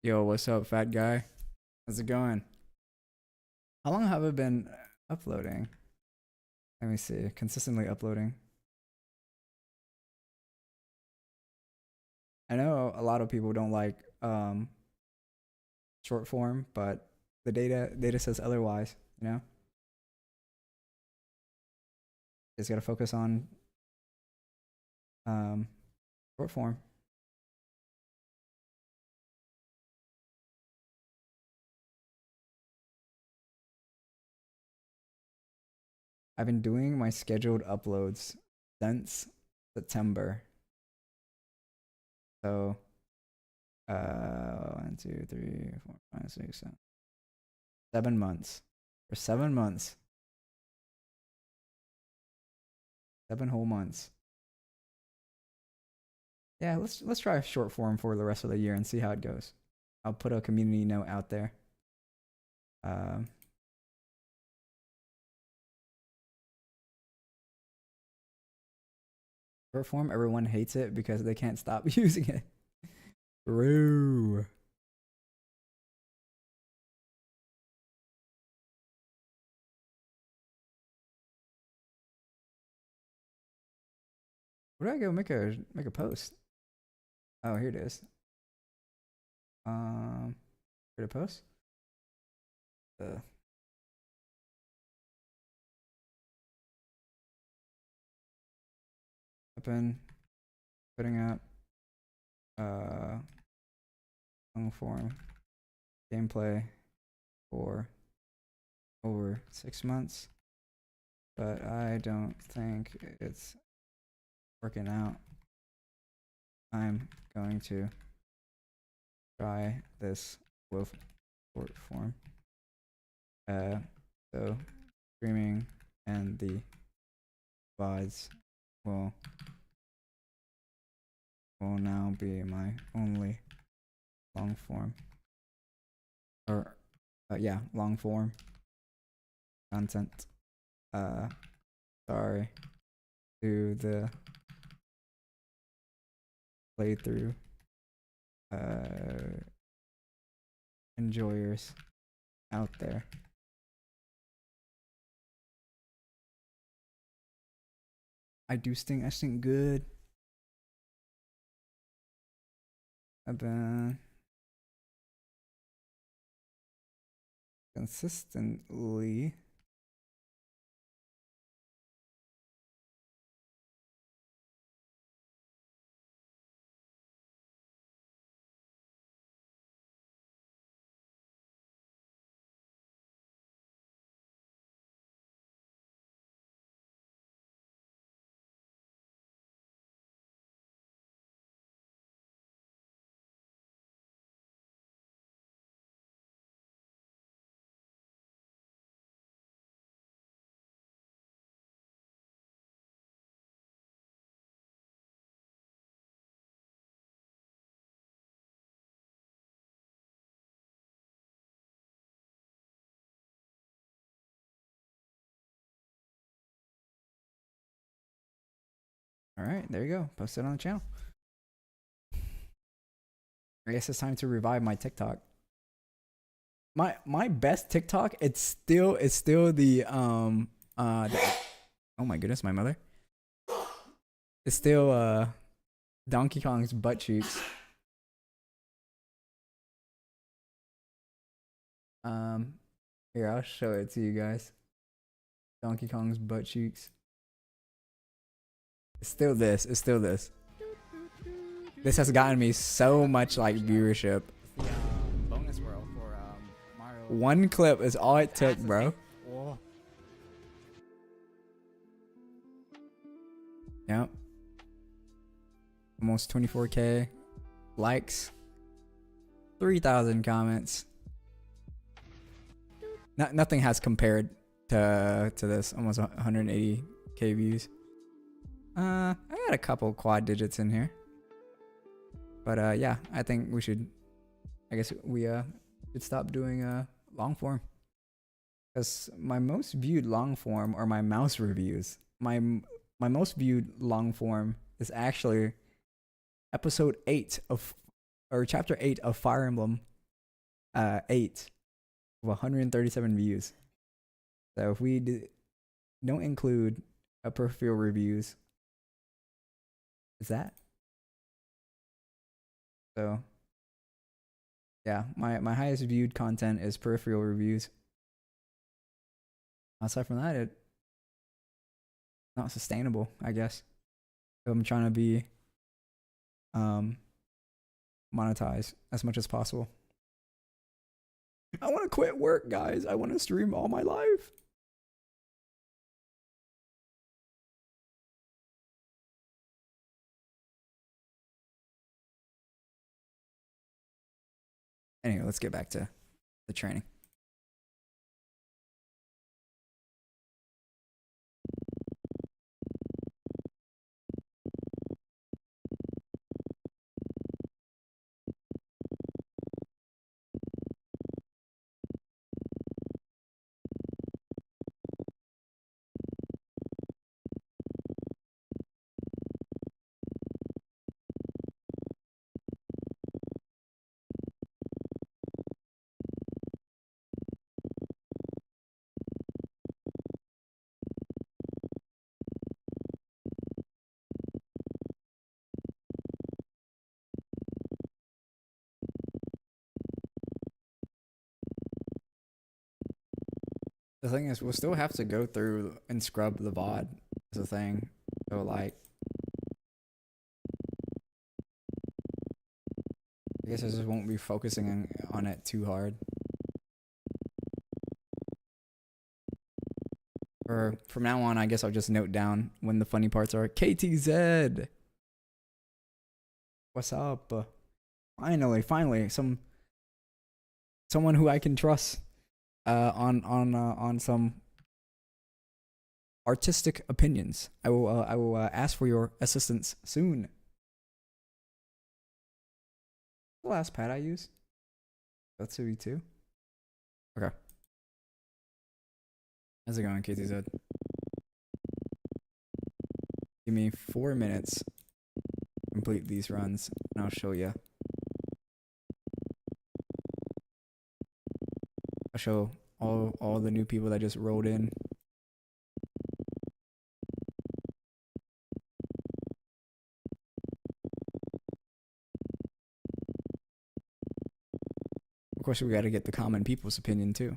Yo, what's up, fat guy? How's it going? How long have I been uploading? Let me see. Consistently uploading. I know a lot of people don't like short form, but the data says otherwise, you know? Just gotta focus on short form. I've been doing my scheduled uploads since September. So 1, 2, 3, 4, 5, 6, 7. 7 months. For 7 months. 7 whole months. Yeah, let's try a short form for the rest of the year and see how it goes. I'll put a community note out there. Short form, everyone hates it because they can't stop using it. True. Where do I go make a post? Oh, here it is. Where to post? Open, putting up long form gameplay for over 6 months, but I don't think it's working out. I'm going to try this with short form. So streaming and the VODs will now be my only long form, or yeah, long form content. Sorry to the playthrough enjoyers out there. I stink good. I've been consistently all right, there you go. Post it on the channel. I guess it's time to revive my TikTok. My best TikTok, it's still the oh my goodness, my mother. It's still Donkey Kong's butt cheeks. Here, I'll show it to you guys. Donkey Kong's butt cheeks. It's still this. It's still this. This has gotten me so much like viewership. The bonus world for Mario. One clip is all it took, bro. Yep. Almost 24K likes. 3,000 comments. Nothing has compared to this. Almost 180K views. I got a couple quad digits in here. But yeah, I think we should. I guess we should stop doing long form. Because my most viewed long form are my mouse reviews. My most viewed long form is actually episode 8 of, or chapter 8 of Fire Emblem 8 of 137 views. So if we don't include peripheral reviews, is that? So Yeah, my highest viewed content is peripheral reviews. Aside from that, it's not sustainable, I guess. If I'm trying to be um monetized as much as possible. I want to quit work, guys. I want to stream all my life. Anyway, let's get back to the training. The thing is, we'll still have to go through and scrub the VOD as a thing. So, like, I guess I just won't be focusing on it too hard. Or from now on, I guess I'll just note down when the funny parts are. KTZ! What's up? Finally, someone who I can trust on some artistic opinions. I will ask for your assistance soon. The last pad I use. That's V2. Okay. How's it going, KTZ? Give me 4 minutes. Complete these runs, and I'll show you. I'll show all the new people that just rolled in. Of course, we got to get the common people's opinion too.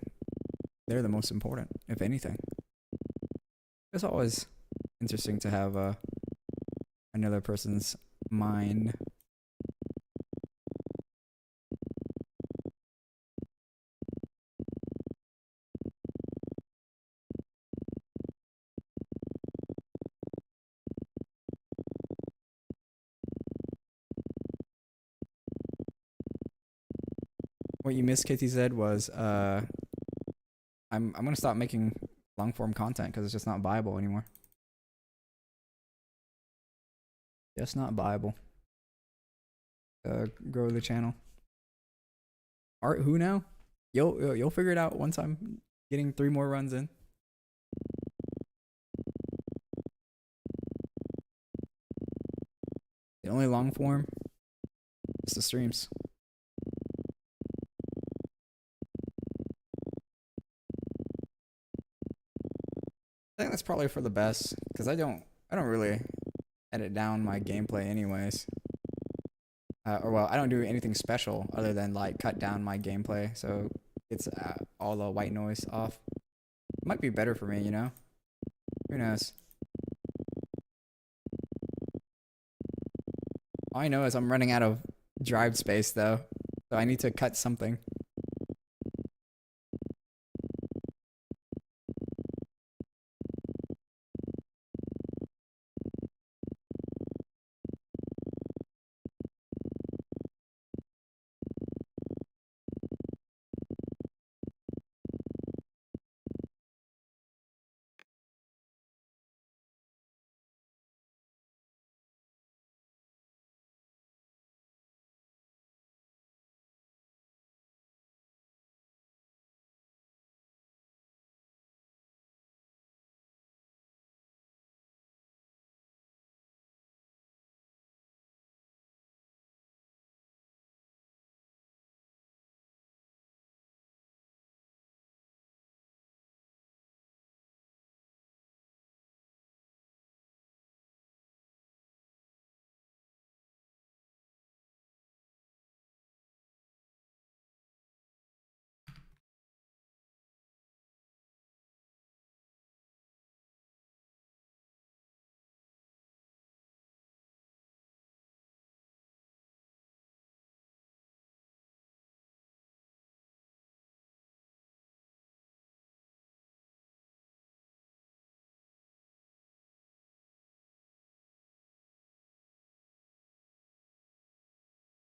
They're the most important, if anything. It's always interesting to have another person's mind. What you missed, KTZ, was I'm gonna stop making long form content because it's just not viable anymore. Just not viable. Grow the channel. Art who now? You'll figure it out once I'm getting 3 more runs in. The only long form is the streams. I think that's probably for the best because I don't really edit down my gameplay anyways. Or well, I don't do anything special other than like cut down my gameplay, so it's all the white noise off. Might be better for me, you know? Who knows? All I know is I'm running out of drive space though, so I need to cut something.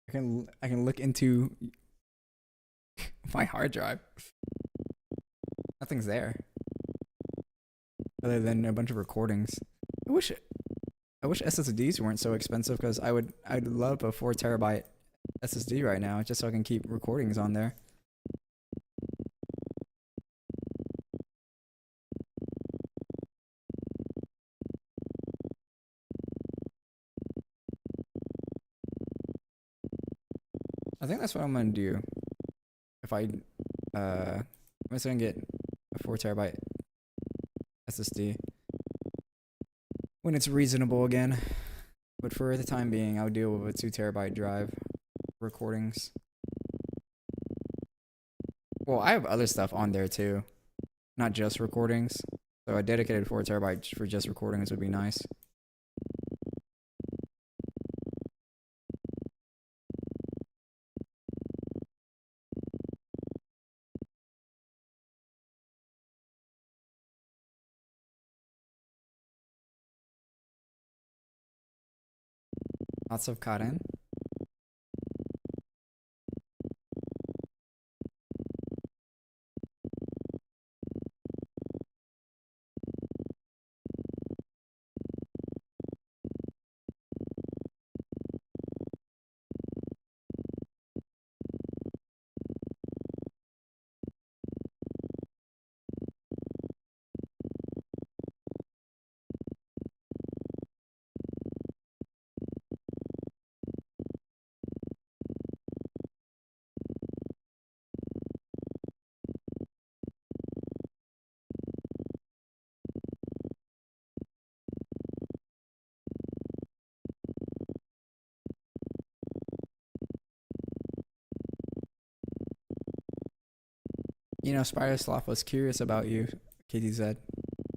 I can look into my hard drive. Nothing's there other than a bunch of recordings. I wish SSDs weren't so expensive because I'd love a 4 terabyte SSD right now just so I can keep recordings on there. I think that's what I'm gonna do. If I'm just gonna get a 4 terabyte SSD when it's reasonable again. But for the time being, I'll deal with a 2 terabyte drive recordings. Well, I have other stuff on there too, not just recordings. So a dedicated 4 terabyte for just recordings would be nice. Lots of cotton. You know, Spider Sloth was curious about you, KTZ.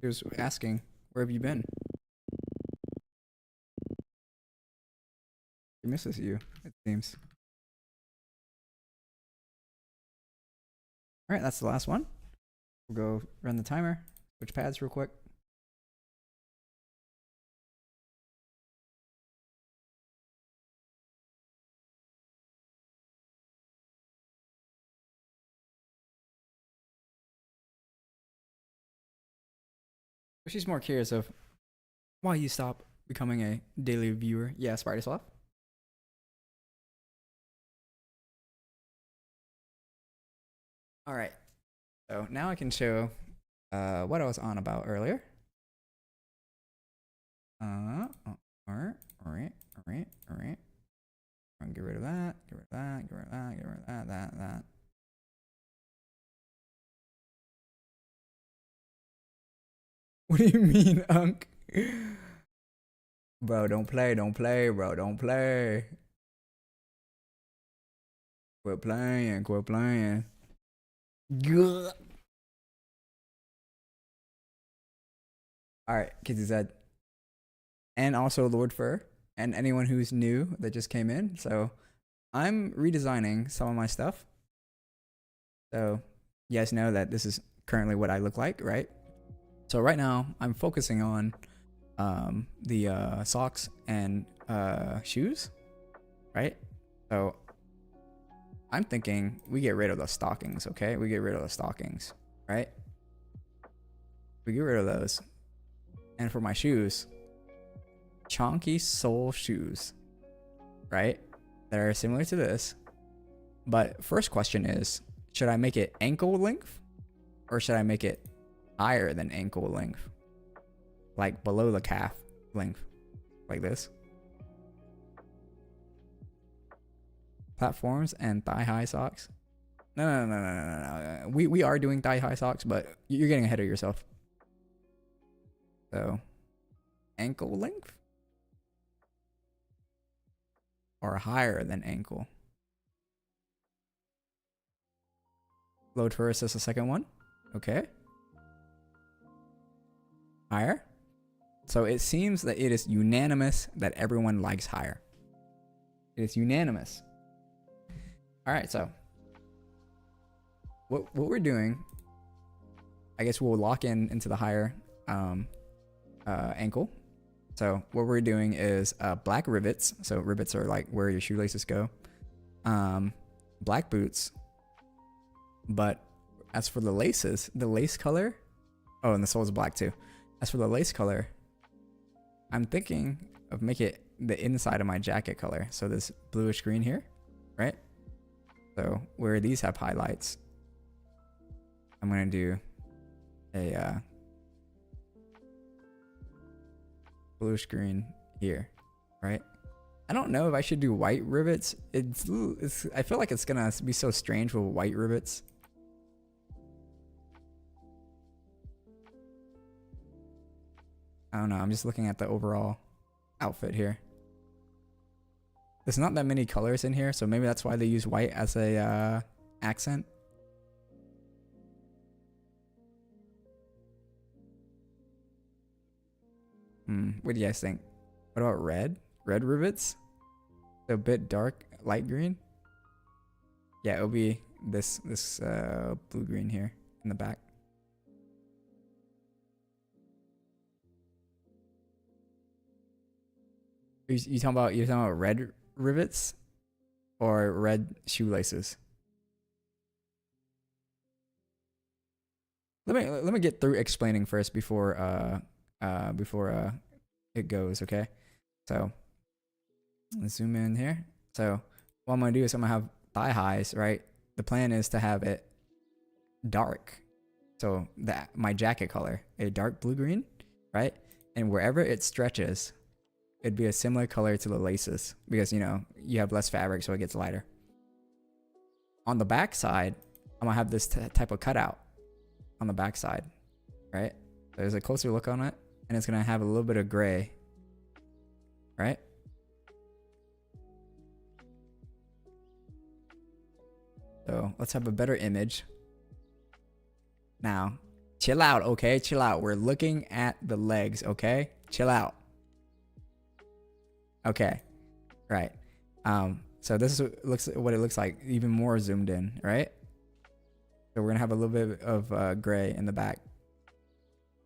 He was asking, where have you been? He misses you, it seems. Alright, that's the last one. We'll go run the timer, switch pads real quick. She's more curious of why you stop becoming a daily viewer. Yeah, Spider Sloth. Alright, so now I can show what I was on about earlier. Alright. Get rid of that, get rid of that, get rid of that, get rid of that. What do you mean, Unk? Bro, don't play, bro, don't play. Quit playing. Gah. Alright, KTZ. And also Lord Fur. And anyone who's new that just came in. So I'm redesigning some of my stuff. So you guys know that this is currently what I look like, right? So right now I'm focusing on the socks and shoes, right? So I'm thinking we get rid of the stockings, okay? We get rid of the stockings, right? We get rid of those. And for my shoes, chonky sole shoes, right? That are similar to this. But first question is, should I make it ankle length or should I make it higher than ankle length? Like below the calf length, like this. Platforms and thigh-high socks. No. We are doing thigh-high socks, but you're getting ahead of yourself. So, ankle length? Or higher than ankle? Load first is the second one. Okay. Higher. So it seems that it is unanimous that everyone likes higher. It is unanimous. All right, so what we're doing, I guess we'll lock into the higher ankle. So what we're doing is black rivets. So rivets are like where your shoelaces go. black boots. But as for the laces, the lace color, oh, and the sole is black too. As for the lace color, I'm thinking of make it the inside of my jacket color. So this bluish green here, right? So where these have highlights, I'm gonna do a bluish green here, right? I don't know if I should do white rivets. It's I feel like it's gonna be so strange with white rivets. I don't know. I'm just looking at the overall outfit here. There's not that many colors in here, so maybe that's why they use white as a accent. What do you guys think? What about red? Red rivets? A bit dark, light green? Yeah, it'll be this blue green here in the back. You talking about red rivets or red shoelaces? Let me get through explaining first before it goes, okay? So let's zoom in here. So what I'm gonna do is I'm gonna have thigh highs, right? The plan is to have it dark. So that my jacket color, a dark blue green, right? And wherever it stretches, it'd be a similar color to the laces because, you know, you have less fabric, so it gets lighter. On the back side, I'm gonna have this type of cutout on the back side, right? There's a closer look on it, and it's gonna have a little bit of gray, right? So let's have a better image. Now, chill out, okay? Chill out. We're looking at the legs, okay? Chill out. Okay, right. So this is what it looks like, even more zoomed in, right? So we're gonna have a little bit of gray in the back,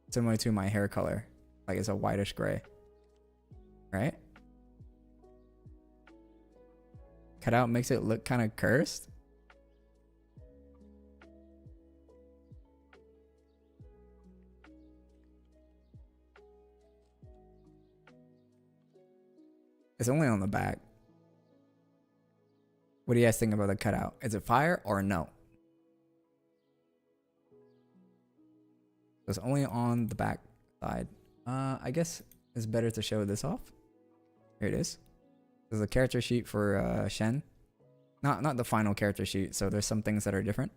similar to my hair color, like it's a whitish gray, right? Cutout makes it look kind of cursed. It's only on the back. What do you guys think about the cutout? Is it fire or no? It's only on the back side. I guess it's better to show this off. Here it is. There's a character sheet for Shen. Not the final character sheet, so there's some things that are different.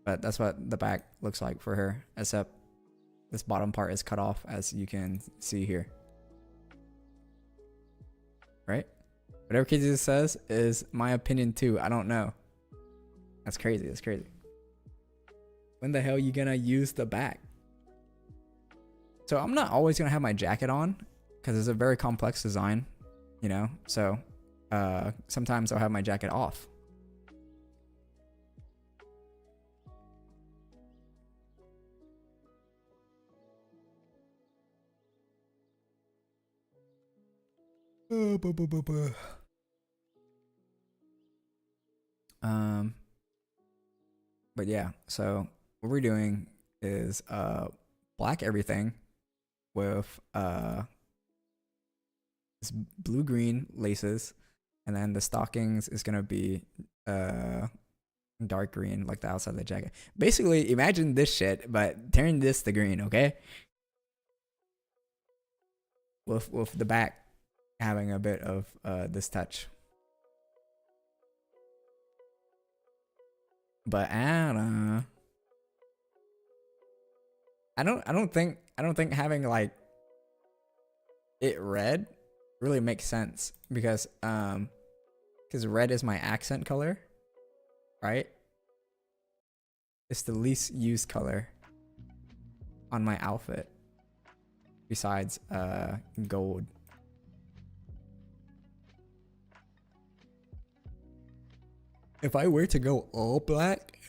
But that's what the back looks like for her, except this bottom part is cut off, as you can see here. Right? Whatever KZ says is my opinion too. I don't know. That's crazy. That's crazy. When the hell are you gonna use the back? So I'm not always gonna have my jacket on because it's a very complex design, you know? So sometimes I'll have my jacket off. But yeah, so what we're doing is black everything with this blue green laces, and then the stockings is gonna be dark green like the outside of the jacket. Basically, imagine this shit, but turn this to green, okay? With the back having a bit of this touch. But I don't know. I don't think having like it red really makes sense because red is my accent color, right? It's the least used color on my outfit besides gold. If I were to go all black,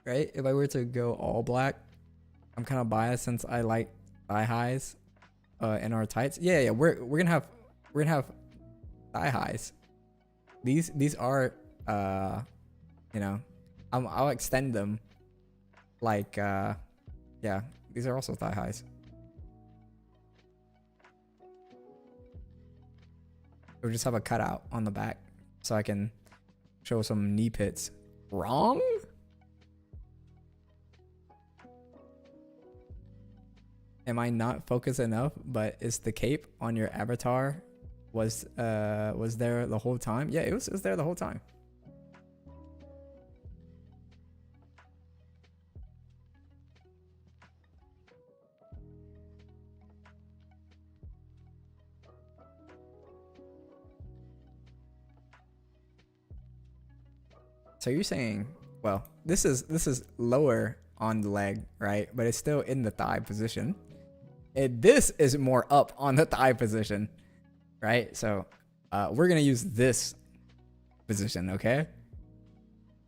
right? If I were to go all black, I'm kind of biased since I like thigh highs in our tights. Yeah, we're gonna have thigh highs, these are you know, I'll extend them like yeah, these are also thigh highs. Or just have a cutout on the back so I can show some knee pits. Wrong? Am I not focused enough? But is the cape on your avatar was there the whole time? Yeah, it was there the whole time. So you're saying, well, this is lower on the leg, right? But it's still in the thigh position. This is more up on the thigh position, right? So we're gonna use this position, okay?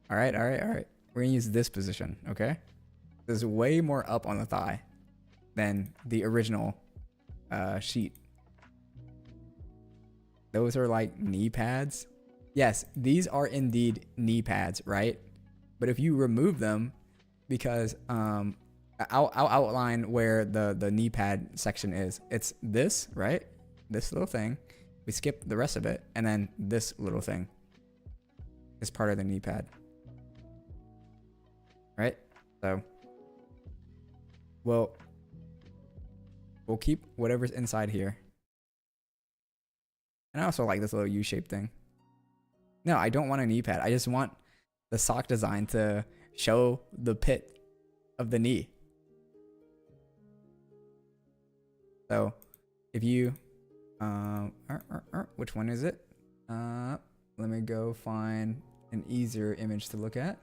All right. We're gonna use this position, okay? This is way more up on the thigh than the original sheet. Those are like knee pads. Yes, these are indeed knee pads, right? But if you remove them, because I'll outline where the knee pad section is. It's this, right? This little thing. We skip the rest of it, and then this little thing is part of the knee pad, right? So we'll keep whatever's inside here. And I also like this little U-shaped thing. No, I don't want a knee pad. I just want the sock design to show the pit of the knee. So if you, which one is it? Let me go find an easier image to look at.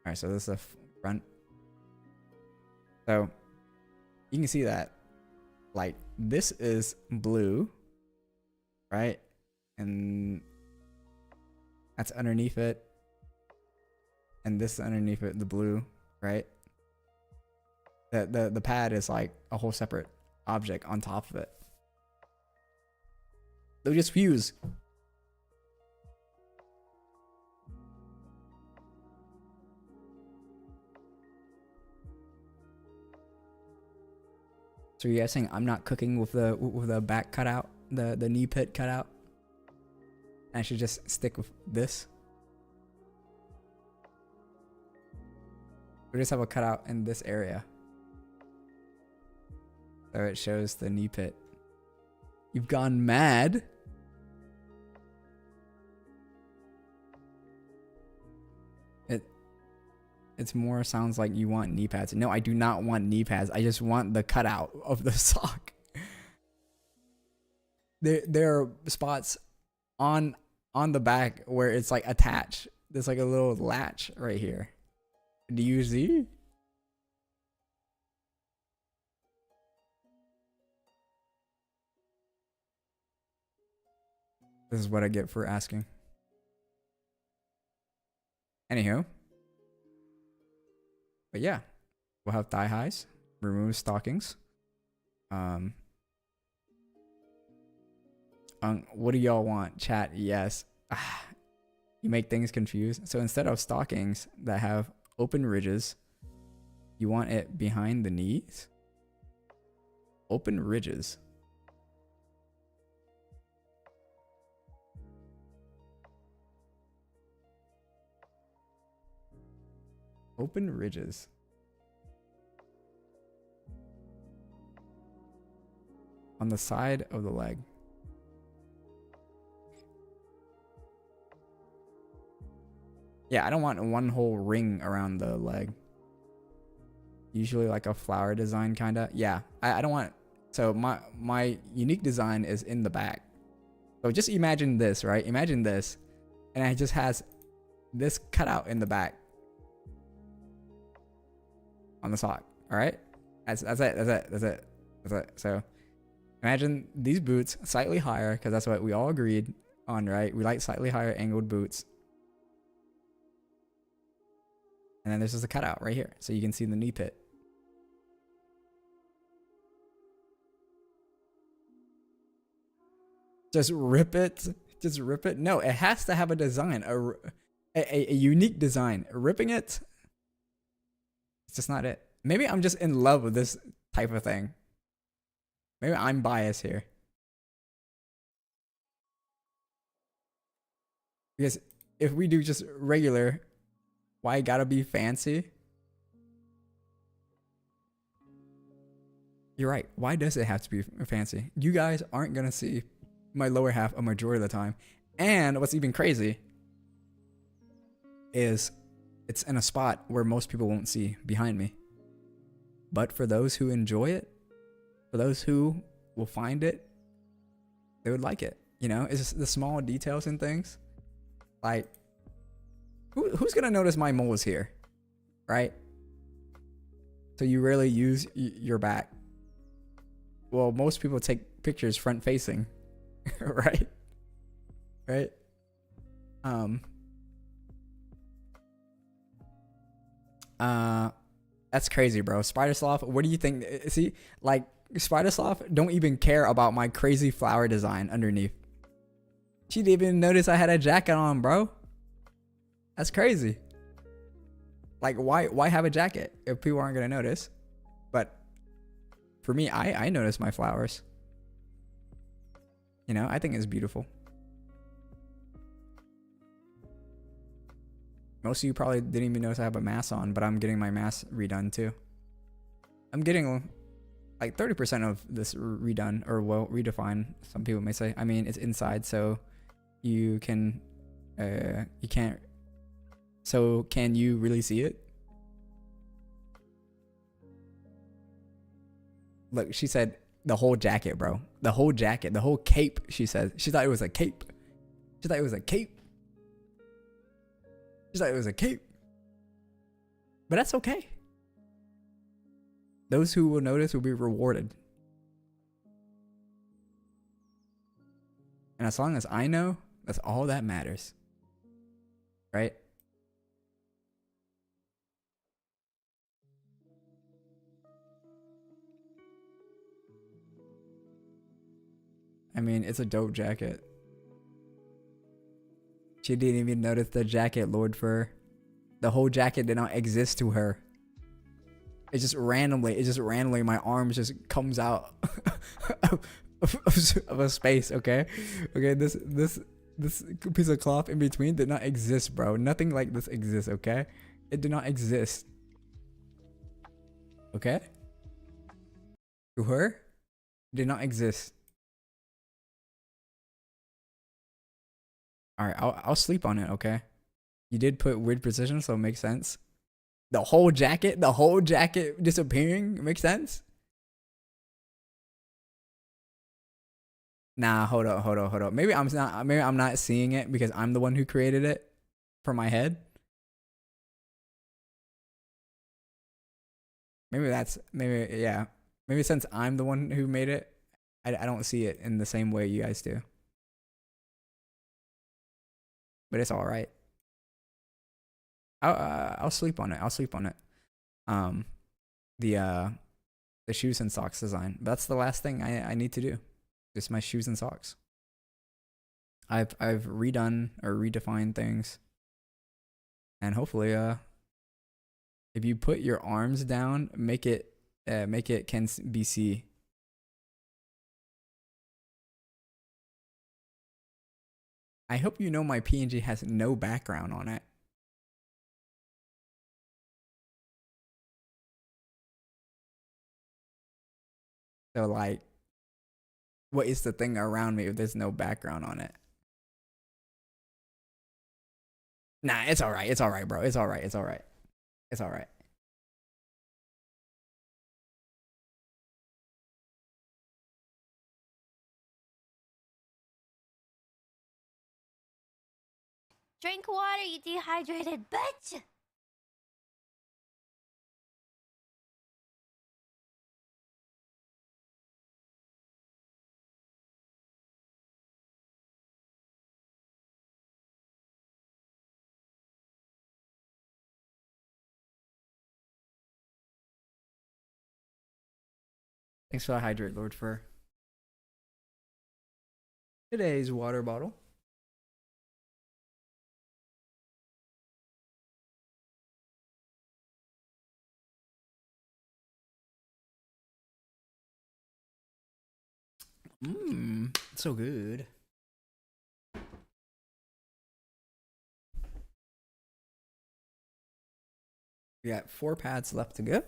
All right, so this is the front. So you can see that, like, this is blue, right? And that's underneath it. And this is underneath it, the blue, right? The pad is like a whole separate object on top of it. They'll just fuse. So you're guessing I'm not cooking with the back cutout, the knee pit cutout? I should just stick with this? We just have a cutout in this area. So it shows the knee pit. You've gone mad? It's more sounds like you want knee pads. No, I do not want knee pads. I just want the cutout of the sock. There are spots on the back where it's like attached. There's like a little latch right here. Do you see? This is what I get for asking. Anywho. But yeah, we'll have thigh highs, remove stockings. What do y'all want? Chat, yes. You make things confused. So instead of stockings that have open ridges, you want it behind the knees? Open ridges. Open ridges. On the side of the leg. Yeah, I don't want one whole ring around the leg. Usually like a flower design kinda. Yeah, I don't want, so my unique design is in the back. So just imagine this, right? Imagine this. And it just has this cutout in the back. On the sock, all right? That's it. So imagine these boots slightly higher, because that's what we all agreed on, right? We like slightly higher angled boots. And then there's just a cutout right here, so you can see the knee pit. Just rip it. Just rip it. No, it has to have a design, a unique design. Ripping it, it's just not it. Maybe I'm just in love with this type of thing. Maybe I'm biased here. Because if we do just regular, why gotta be fancy? You're right. Why does it have to be fancy? You guys aren't gonna see my lower half a majority of the time. And what's even crazy is it's in a spot where most people won't see behind me. But for those who enjoy it, for those who will find it, they would like it. You know, it's just the small details and things. Like, who's gonna notice my moles here, right? So you rarely use your back. Well, most people take pictures front facing, right? Right? That's crazy, bro. Spider Sloth, what do you think? See, like, Spider Sloth don't even care about my crazy flower design underneath. She didn't even notice I had a jacket on, bro. That's crazy. Like, why have a jacket if people aren't gonna notice? But for me, I notice my flowers. You know, I think it's beautiful. Most of you probably didn't even notice I have a mask on, but I'm getting my mask redone too. I'm getting like 30% of this redone, or well, redefined, some people may say. I mean, it's inside, so you can, you can't, so can you really see it? Look, she said the whole jacket, bro. The whole jacket, the whole cape, she said. She thought it was a cape. She thought it was a cape. She thought it was a cape. But that's okay. Those who will notice will be rewarded. And as long as I know, that's all that matters. Right? I mean, it's a dope jacket. She didn't even notice the jacket, Lord Fur. The whole jacket did not exist to her. It's just randomly, my arms just comes out of a space, okay? Okay, this piece of cloth in between did not exist, bro. Nothing like this exists, okay? It did not exist. Okay? To her, it did not exist. All right, I'll sleep on it, okay? You did put weird precision, so it makes sense. The whole jacket disappearing makes sense. Nah, hold up. Maybe I'm not seeing it because I'm the one who created it for my head. Yeah. Maybe since I'm the one who made it, I don't see it in the same way you guys do. But it's all right. I'll sleep on it. The shoes and socks design. That's the last thing I need to do. Just my shoes and socks. I've redone or redefined things. And hopefully if you put your arms down, make it can be seen. I hope you know my PNG has no background on it. So like, what is the thing around me if there's no background on it? Nah, it's all right. It's all right, bro. It's all right. It's all right. It's all right. Drink water, you dehydrated bitch! Thanks for the hydrate, Lord Fur. today's water bottle. Mmm, so good. We got 4 pads left to go.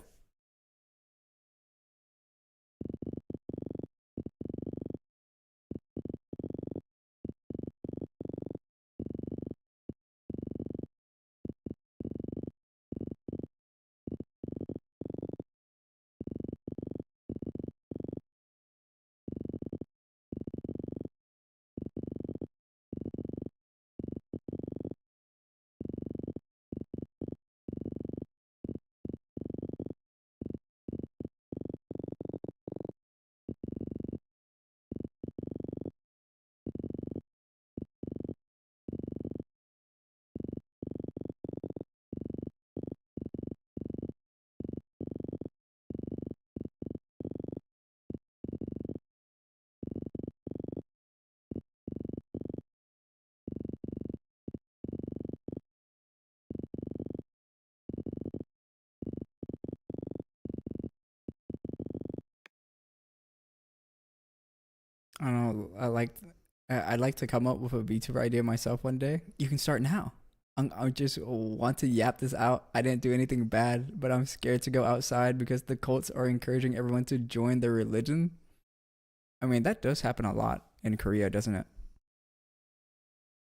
I don't know. I'd like to come up with a VTuber idea myself one day. You can start now. I just want to yap this out. I didn't do anything bad, but I'm scared to go outside because the cults are encouraging everyone to join their religion. I mean, that does happen a lot in Korea, doesn't it?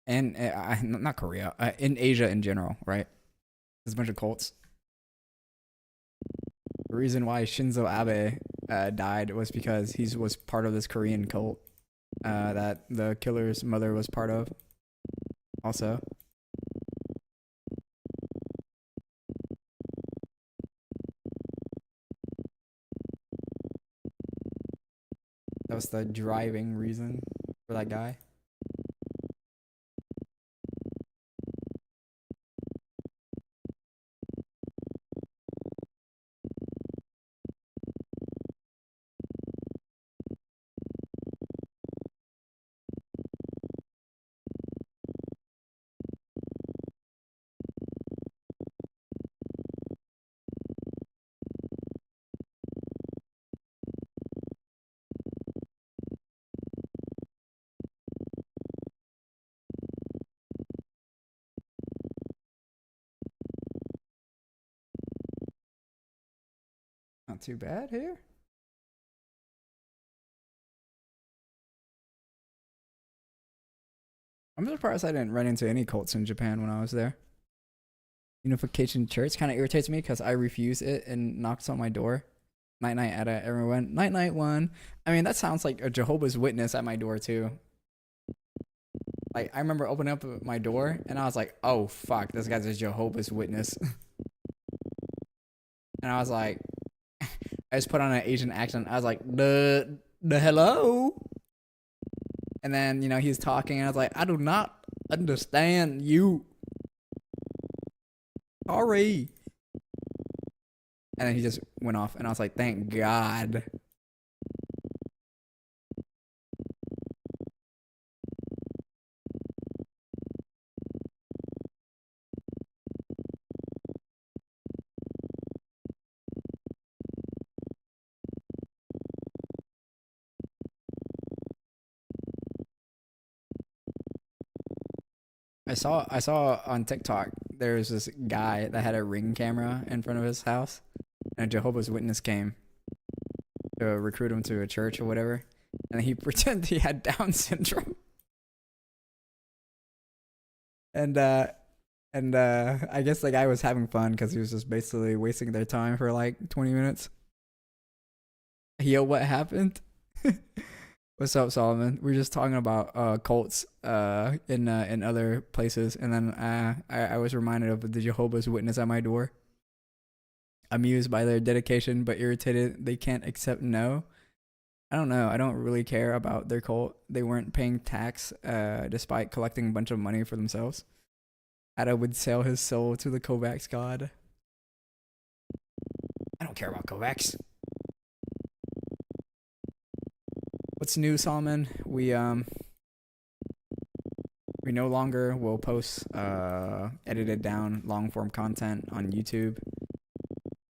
And not Korea, in Asia in general, right? There's a bunch of cults. The reason why Shinzo Abe died was because he was part of this Korean cult that the killer's mother was part of. Also, that was the driving reason for that guy. Not too bad here. I'm surprised I didn't run into any cults in Japan when I was there. Unification Church kind of irritates me because I refuse it and knocks on my door. Night night at everyone. Night night one. I mean, that sounds like a Jehovah's Witness at my door too. Like I remember opening up my door and I was like, "Oh fuck, this guy's a Jehovah's Witness." And I was like, I just put on an Asian accent. I was like, the hello. And then he was talking and I was like, I do not understand you. Sorry. And then he just went off and I was like, thank God. I saw on TikTok there was this guy that had a Ring camera in front of his house, and a Jehovah's Witness came to recruit him to a church or whatever, and he pretended he had Down syndrome. And I guess the guy was having fun because he was just basically wasting their time for like 20 minutes. Yo, what happened? What's up, Solomon? We're just talking about cults in other places, and then I was reminded of the Jehovah's Witness at my door. Amused by their dedication, but irritated they can't accept no. I don't know. I don't really care about their cult. They weren't paying tax despite collecting a bunch of money for themselves. Ada would sell his soul to the Kovacs god. I don't care about Kovacs. What's new, Solomon? We no longer will post edited down long form content on YouTube.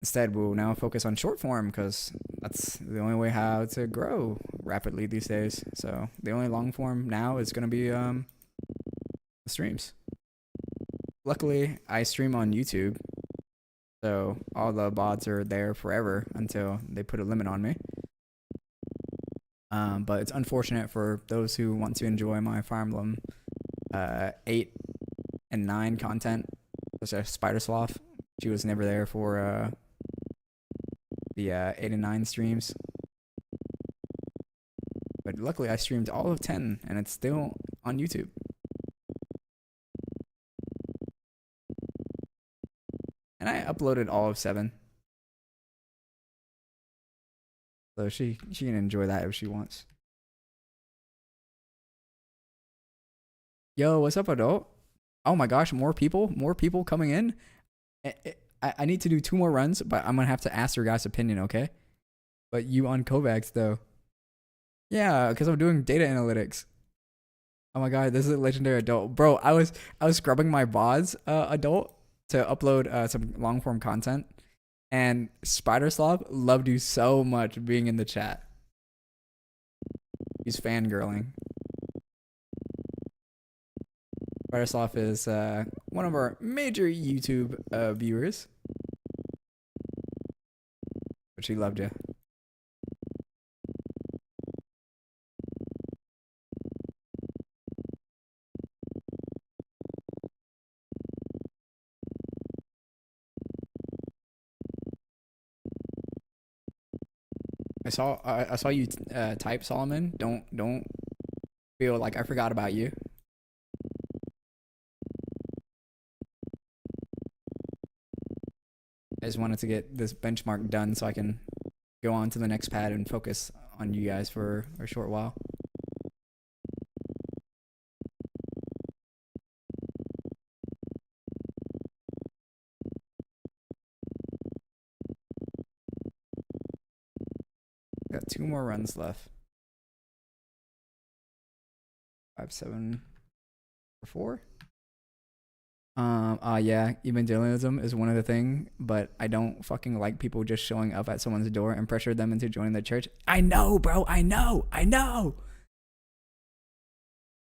Instead, we'll now focus on short form because that's the only way how to grow rapidly these days. So the only long form now is going to be the streams. Luckily, I stream on YouTube, so all the VODs are there forever until they put a limit on me. But it's unfortunate for those who want to enjoy my Fire Emblem 8 and 9 content, such as Spider Sloth. She was never there for the 8 and 9 streams. But luckily I streamed all of 10 and it's still on YouTube. And I uploaded all of 7. So she can enjoy that if she wants. Yo, what's up, adult? Oh my gosh, more people coming in. I need to do 2 more runs, but I'm gonna have to ask your guys' opinion, okay? But you on Kovacs though? Yeah, because I'm doing data analytics. Oh my god, this is a legendary adult, bro. I was scrubbing my VODs, adult, to upload some long form content, and Spider Sloth loved you so much being in the chat. He's fangirling. Spider Sloth is one of our major YouTube viewers, but she loved you. I saw you type, Solomon. Don't feel like I forgot about you. I just wanted to get this benchmark done so I can go on to the next pad and focus on you guys for a short while. Got 2 more runs left. 5, 7, 4. Yeah, evangelism is one of the thing, but I don't fucking like people just showing up at someone's door and pressure them into joining the church. I know, bro. I know.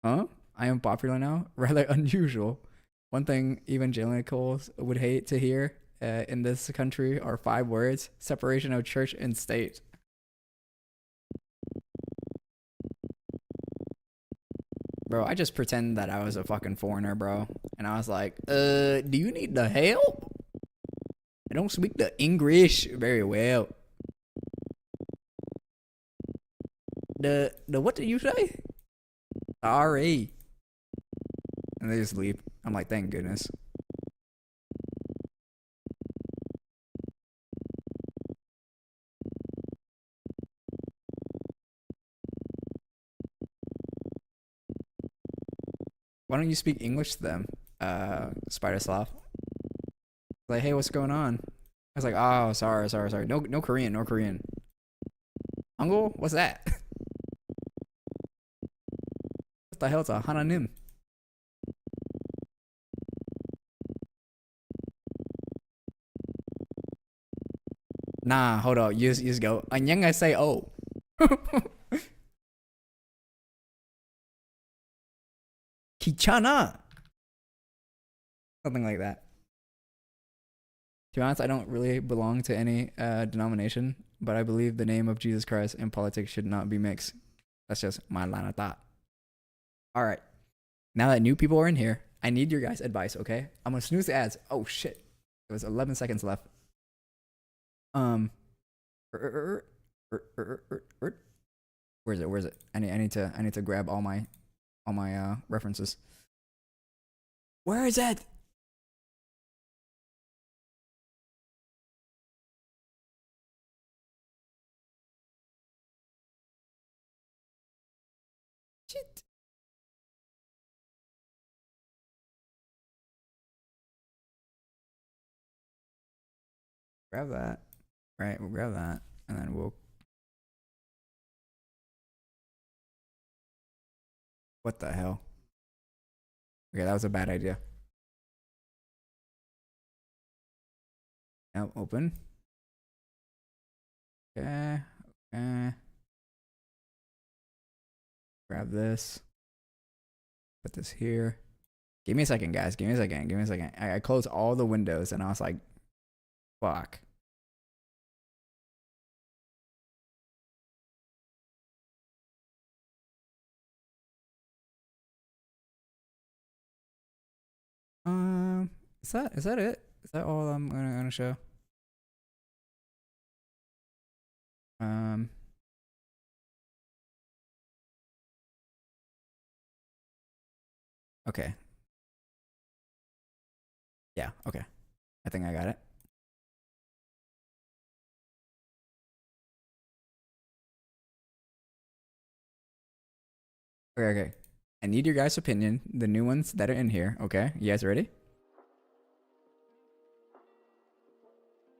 Huh? I am popular now? Rather unusual. One thing evangelicals would hate to hear in this country are 5 words: separation of church and state. Bro, I just pretend that I was a fucking foreigner, bro. And I was like, do you need the help? I don't speak the English very well. The what did you say? Sorry. And they just leave. I'm like, thank goodness. Why don't you speak English to them, Spider Sloth? Like, hey, what's going on? I was like, oh, sorry. No Korean, no Korean. Hangul? What's that? What the hell is a Hananim? Nah, hold on. You just go. 안녕하세요. Kichana. Something like that. To be honest, I don't really belong to any denomination, but I believe the name of Jesus Christ and politics should not be mixed. That's just my line of thought. All right. Now that new people are in here, I need your guys' advice, okay? I'm going to snooze the ads. Oh, shit. There was 11 seconds left. Where is it? I need to grab all my references. Where is it? Shit. Grab that. Right, we'll grab that, and then we'll. What the hell? Okay, that was a bad idea. Now open. Okay. Okay. Grab this. Put this here. Give me a second, guys. Give me a second. Give me a second. I closed all the windows and I was like, fuck. Is that it? Is that all I'm gonna show? Um, okay. Yeah, okay. I think I got it. Okay, okay. I need your guys' opinion. The new ones that are in here. Okay, you guys ready?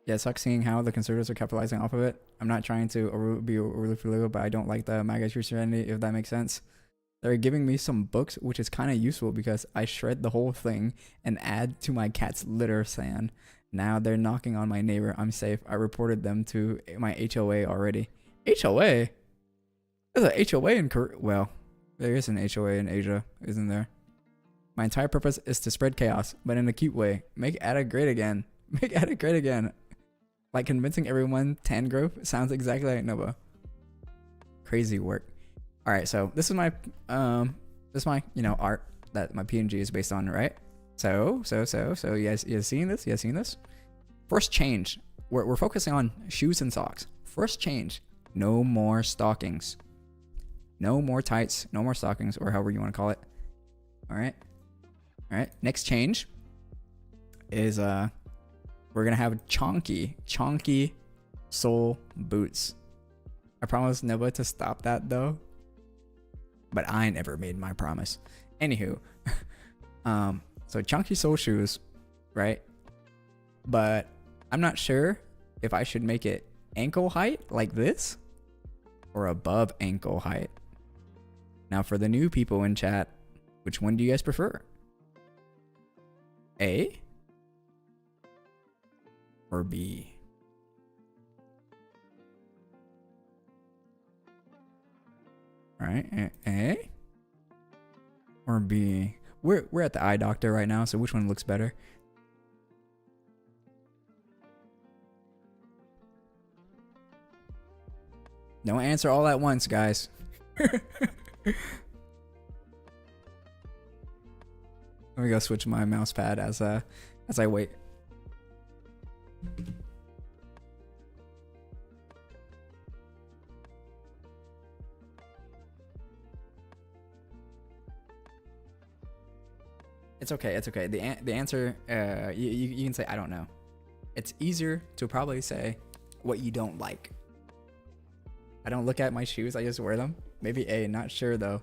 Yeah, it sucks seeing how the conservatives are capitalizing off of it. I'm not trying to be overly political, but I don't like the MAGA Christianity, if that makes sense. They're giving me some books, which is kind of useful because I shred the whole thing and add to my cat's litter sand. Now they're knocking on my neighbor. I'm safe. I reported them to my HOA already. HOA? There's a HOA in Korea. Well, there is an HOA in Asia, isn't there? My entire purpose is to spread chaos, but in a cute way. Make Ada great again. Make Ada great again. Like convincing everyone Tangrove sounds exactly like Nova. Crazy work. All right, so this is my art that my PNG is based on, right? So you guys seen this? You guys seen this? First change. We're focusing on shoes and socks. First change. No more stockings. No more tights. No more stockings, or however you want to call it. All right. All right. Next change is we're gonna have chonky sole boots. I promised Nova to stop that though, but I never made my promise. Anywho, so chunky sole shoes, right? But I'm not sure if I should make it ankle height like this or above ankle height. Now for the new people in chat, which one do you guys prefer? A or B? All right, A or B? We're at the eye doctor right now, so which one looks better? Don't answer all at once, guys. Let me go switch my mouse pad as I wait. It's okay. It's okay. The answer, you can say I don't know. It's easier to probably say what you don't like. I don't look at my shoes. I just wear them. Maybe A. Not sure though.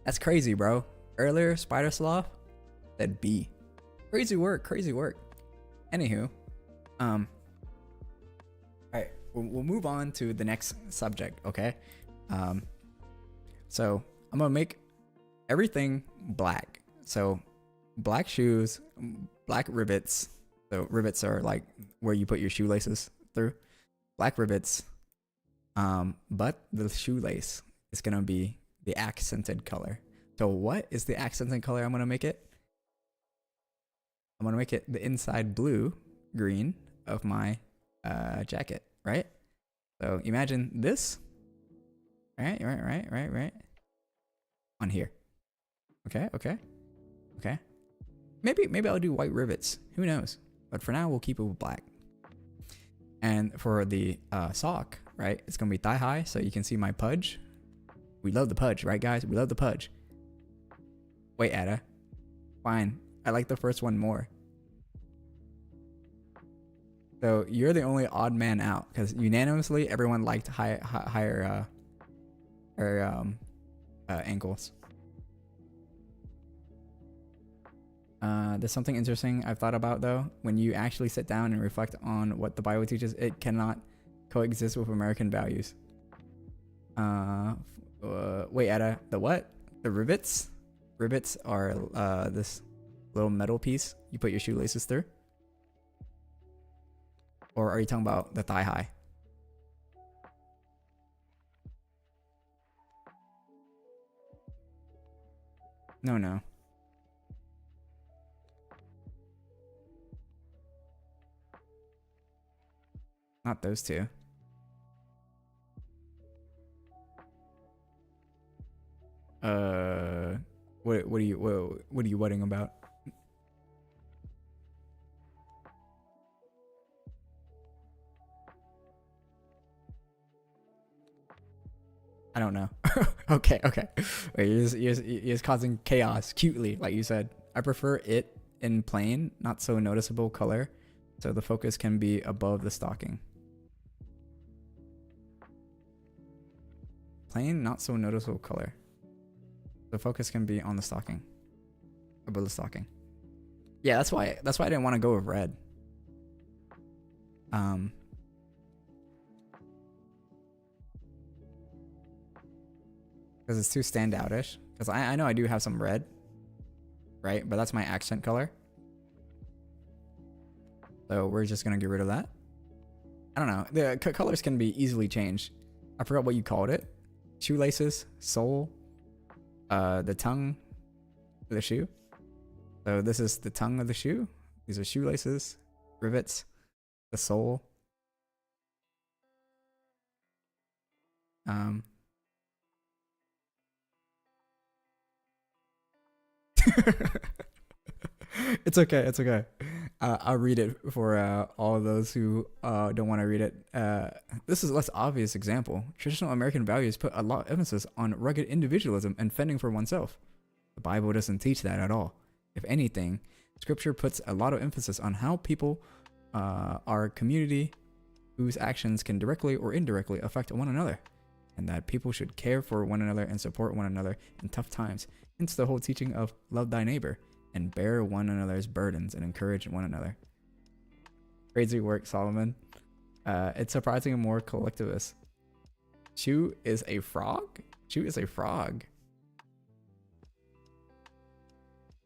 That's crazy, bro. Earlier, Spider Sloth said B. Crazy work. Crazy work. Anywho, all right. We'll move on to the next subject. Okay. So I'm gonna make everything black. So black shoes, black rivets. So rivets are like where you put your shoelaces through. Black rivets. But the shoelace is gonna be the accented color. So what is the accented color I'm gonna make it? I'm gonna make it the inside blue green of my jacket, right? So imagine this. Right. On here. Okay. Maybe I'll do white rivets. Who knows? But for now, we'll keep it with black. And for the sock, right? It's gonna be thigh high, so you can see my pudge. We love the pudge, right, guys? We love the pudge. Wait, Ada. Fine. I like the first one more. So you're the only odd man out because unanimously everyone liked higher ankles. There's something interesting I've thought about though. When you actually sit down and reflect on what the Bible teaches, it cannot coexist with American values. Wait, Ada, the what? The rivets? Rivets are this little metal piece you put your shoelaces through. Or are you talking about the thigh high? No. Not those two. What are you whatting about? I don't know. Okay. Wait, you're just causing chaos cutely, like you said. I prefer it in plain, not so noticeable color, so the focus can be above the stocking. Plain, not so noticeable color. The focus can be on the stocking. Above the stocking. Yeah, that's why I didn't want to go with red. Because it's too standoutish. Because I know I do have some red, right? But that's my accent color. So we're just gonna get rid of that. I don't know. The colors can be easily changed. I forgot what you called it. Shoelaces, sole, the tongue of the shoe. So this is the tongue of the shoe. These are shoelaces, rivets, the sole. It's okay. I'll read it for all of those who don't want to read it. This is a less obvious example. Traditional American values put a lot of emphasis on rugged individualism and fending for oneself. The Bible doesn't teach that at all. If anything, Scripture puts a lot of emphasis on how people are a community whose actions can directly or indirectly affect one another, and that people should care for one another and support one another in tough times. Hence the whole teaching of love thy neighbor and bear one another's burdens and encourage one another. Crazy work, Solomon. It's surprisingly more collectivist. Chew is a frog? Chew is a frog.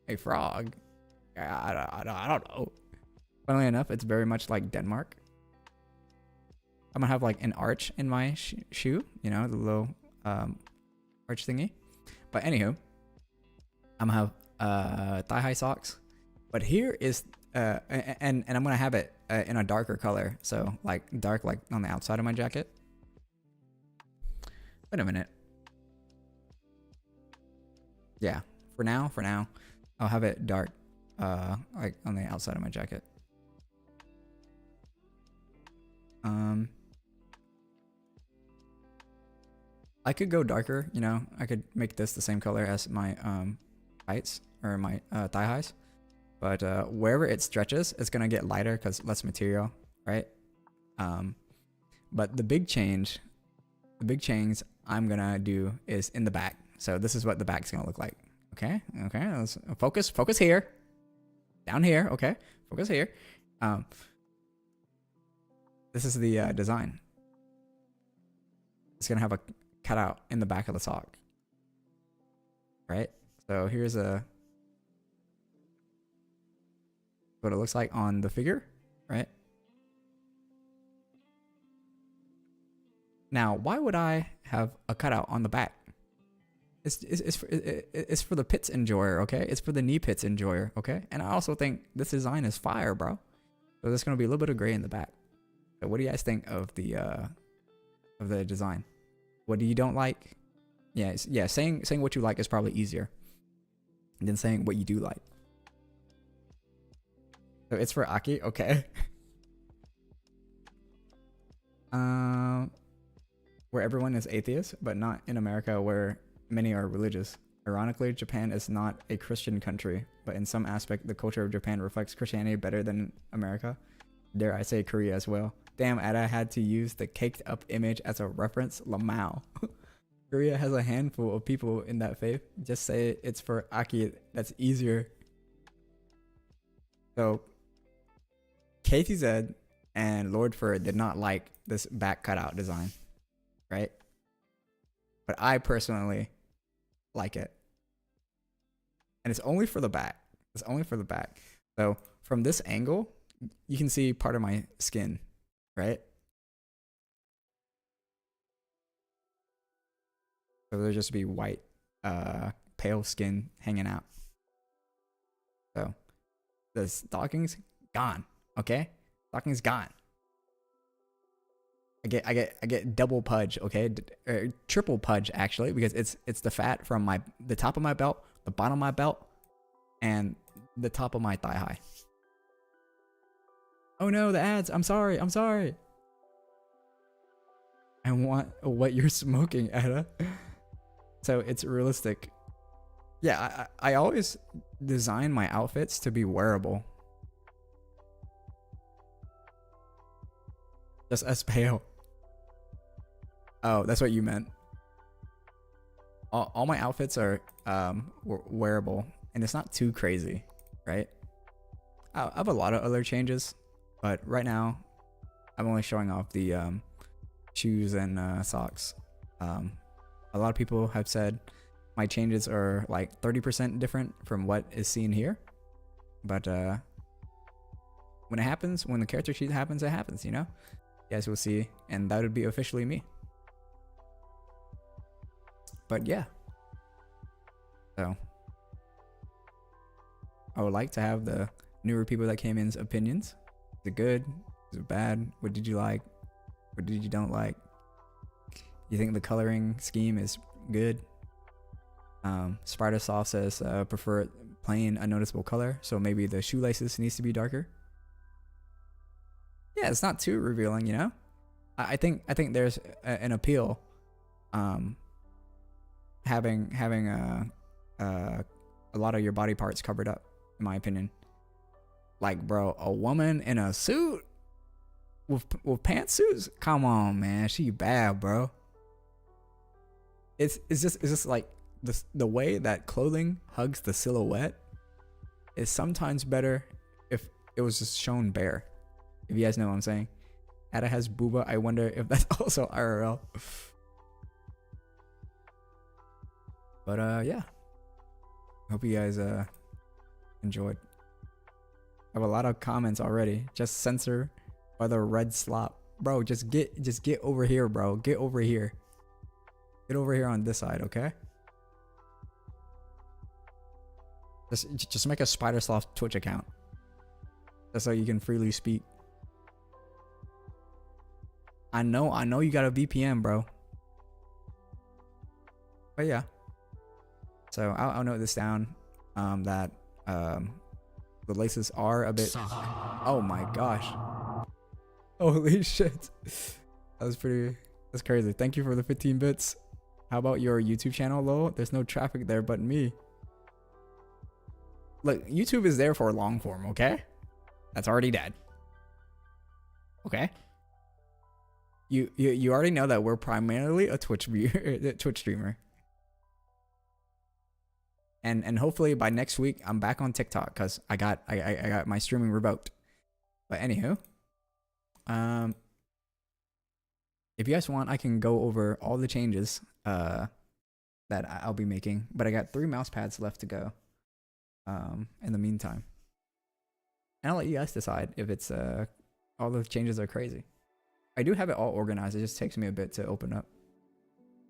A frog? I don't know. Funnily enough, it's very much like Denmark. I'm gonna have like an arch in my shoe, you know, the little arch thingy. But anywho, I'm gonna have thigh-high socks. But here is and I'm gonna have it in a darker color, so like dark, like on the outside of my jacket. Wait a minute. Yeah, for now, I'll have it dark, like on the outside of my jacket. I could go darker, you know. I could make this the same color as my tights or my thigh highs, but wherever it stretches, it's gonna get lighter because less material, right? But the big change I'm gonna do is in the back. So this is what the back's gonna look like. Okay. Let's focus here, down here. Okay, focus here. This is the design. It's gonna have a cutout in the back of the sock, right? So here's what it looks like on the figure, right? Now, why would I have a cutout on the back? It's for the pits enjoyer, okay? It's for the knee pits enjoyer, okay? And I also think this design is fire, bro. So there's gonna be a little bit of gray in the back. So what do you guys think of the design? What do you don't like? Yeah, saying what you like is probably easier than saying what you do like. So it's for Aki, okay. Where everyone is atheist, but not in America where many are religious. Ironically, Japan is not a Christian country, but in some aspect, the culture of Japan reflects Christianity better than America. Dare I say Korea as well. Damn, Ada had to use the caked up image as a reference. Lamau. Korea has a handful of people in that faith. Just say it's for Aki. That's easier. So, KTZ and Lord Fur did not like this back cutout design, right? But I personally like it. and it's only for the back. It's only for the back. So from this angle, you can see part of my skin, right? So there'll just be white, pale skin hanging out. So the stocking's gone. Okay, stocking's gone. I get double pudge. Okay, triple pudge actually, because it's the fat from the top of my belt, the bottom of my belt, and the top of my thigh high. Oh no, the ads. I'm sorry. I want what you're smoking, Etta. So it's realistic. Yeah, I always design my outfits to be wearable. Just as pale. Oh, that's what you meant. All my outfits are wearable, and it's not too crazy, right? I have a lot of other changes, but right now I'm only showing off the shoes and socks. A lot of people have said my changes are like 30% different from what is seen here, but when it happens, when the character sheet happens, it happens, you know? You guys will see, and that would be officially me. But yeah, so I would like to have the newer people that came in's opinions. Is it good? Is it bad? What did you like? What did you don't like? You think the coloring scheme is good? Spider Soft says prefer plain unnoticeable color, so maybe the shoelaces needs to be darker. Yeah, it's not too revealing, you know. I think there's an appeal having a lot of your body parts covered up, in my opinion. Like, bro, a woman in a suit with pantsuits? Come on, man, she bad, bro. It's just like the way that clothing hugs the silhouette is sometimes better if it was just shown bare. If you guys know what I'm saying. Ada has booba. I wonder if that's also IRL. But yeah. Hope you guys enjoyed. I have a lot of comments already. Just censor by the red slop. Bro, just get over here, bro. Get over here. Get over here on this side, okay? Just make a Spider Sloth Twitch account. That's how you can freely speak. I know you got a VPN, bro. But yeah. So I'll note this down. That the laces are a bit. Oh my gosh. Holy shit. That's crazy. Thank you for the 15 bits. How about your YouTube channel, lol? There's no traffic there but me. Look, YouTube is there for long form, okay? That's already dead. Okay? You already know that we're primarily a Twitch streamer. And hopefully by next week I'm back on TikTok because I got my streaming revoked. But anywho, if you guys want, I can go over all the changes that I'll be making. But I got 3 mouse pads left to go. In the meantime, and I'll let you guys decide if it's all the changes are crazy. I do have it all organized. It just takes me a bit to open up.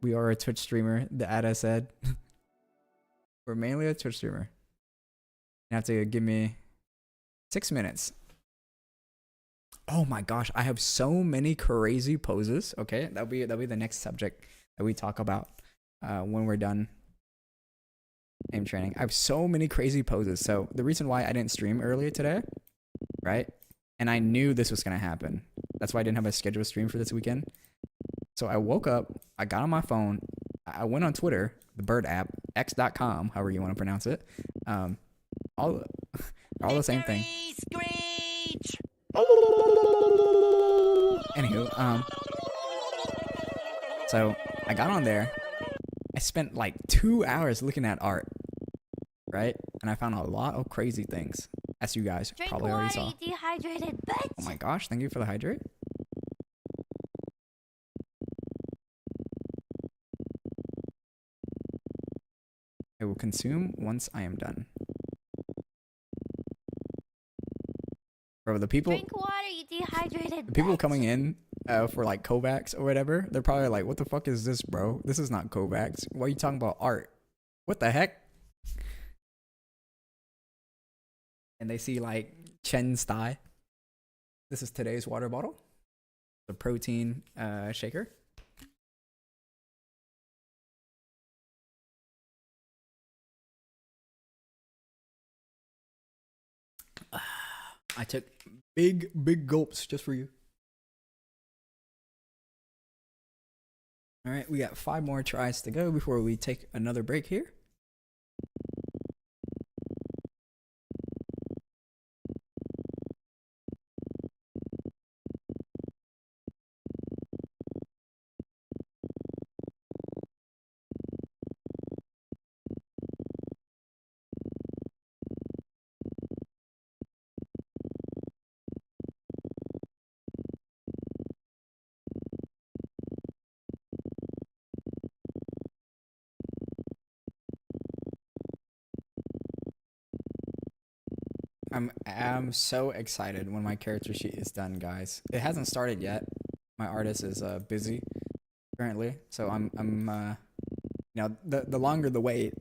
We are a Twitch streamer, the Ada said. We're mainly a Twitch streamer. You have to give me 6 minutes. Oh my gosh, I have so many crazy poses. Okay, that'll be the next subject that we talk about when we're done aim training. I have so many crazy poses. So the reason why I didn't stream earlier today, right? And I knew this was gonna happen. That's why I didn't have a scheduled stream for this weekend. So I woke up, I got on my phone, I went on Twitter, the Bird app, x.com, however you want to pronounce it. All the same thing. Screech! Anywho, so I got on there. I spent like 2 hours looking at art, right? And I found a lot of crazy things, as you guys Drink probably water, already saw. you dehydrated bitch! Oh my gosh, thank you for the hydrate. I will consume once I am done. Bro, the people Drink water, you dehydrated the people bitch. coming in for like Kovacs or whatever, they're probably like, what the fuck is this, bro? This is not Kovacs. Why are you talking about art? What the heck? And they see like Chen's thigh. This is today's water bottle. The protein shaker. I took big gulps just for you. All right, we got 5 more tries to go before we take another break here. I'm so excited when my character sheet is done, guys. It hasn't started yet. My artist is busy currently, so I'm you know, the longer the wait,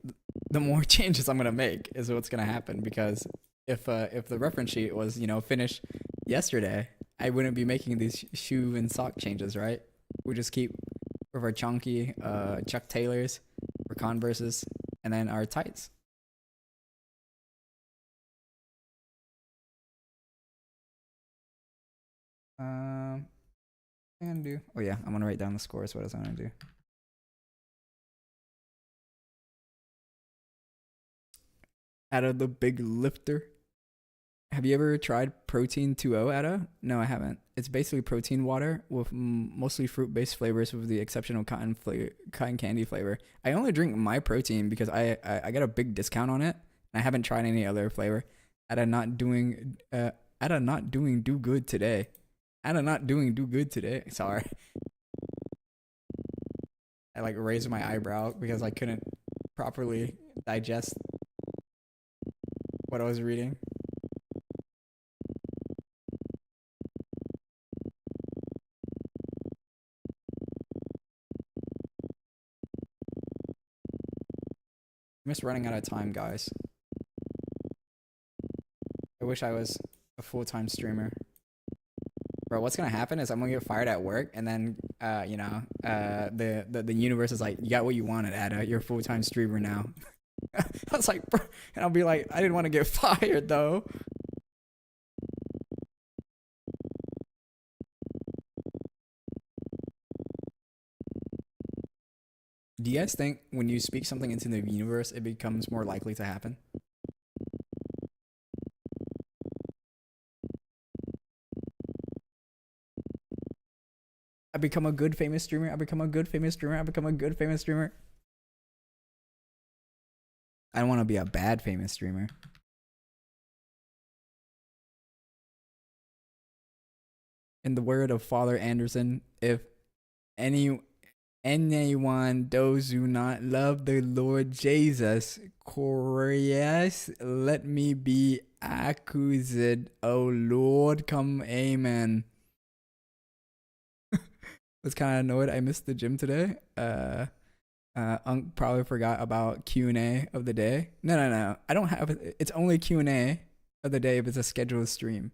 the more changes I'm gonna make is what's gonna happen. Because if the reference sheet was, you know, finished yesterday, I wouldn't be making these shoe and sock changes, right? We just keep with our chunky Chuck Taylors, our Converses, and then our tights. I'm gonna do. Oh yeah, I'm gonna write down the scores. What else I'm gonna do? Out of the big lifter. Have you ever tried Protein 2.0, Ada? No, I haven't. It's basically protein water with mostly fruit-based flavors, with the exception of cotton candy flavor. I only drink my protein because I got a big discount on it. And I haven't tried any other flavor. Ada not doing do good today. Ada not doing do good today. Sorry. I like raised my eyebrow because I couldn't properly digest what I was reading. I'm just running out of time, guys. I wish I was a full-time streamer. Bro, what's gonna happen is I'm gonna get fired at work, and then you know, the universe is like, you got what you wanted, Ada. You're a full-time streamer now. I was like, bro, and I'll be like, I didn't want to get fired though. Do you guys think when you speak something into the universe, it becomes more likely to happen? I become a good famous streamer. I become a good famous streamer. I become a good famous streamer. I don't want to be a bad famous streamer. In the word of Father Anderson, if anyone those who not love the Lord Jesus, Christ, let me be accused. Oh Lord, come, amen. Was kind of annoyed I missed the gym today. Unk probably forgot about Q&A of the day. No. I don't have it. It's only Q&A of the day if it's a scheduled stream.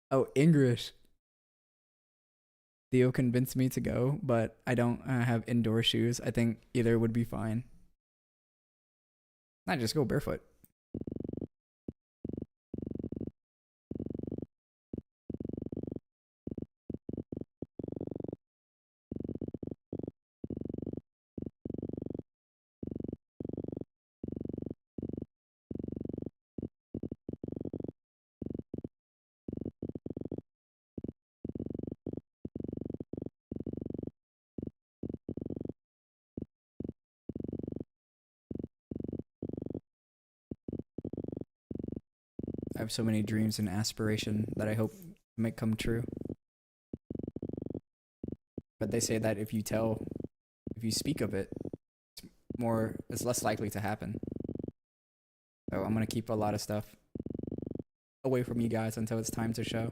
Oh, English. Theo convinced me to go, but I don't have indoor shoes. I think either would be fine. Not just go barefoot. I have so many dreams and aspiration that I hope might come true. But they say that if you speak of it, it's it's less likely to happen. So I'm gonna keep a lot of stuff away from you guys until it's time to show.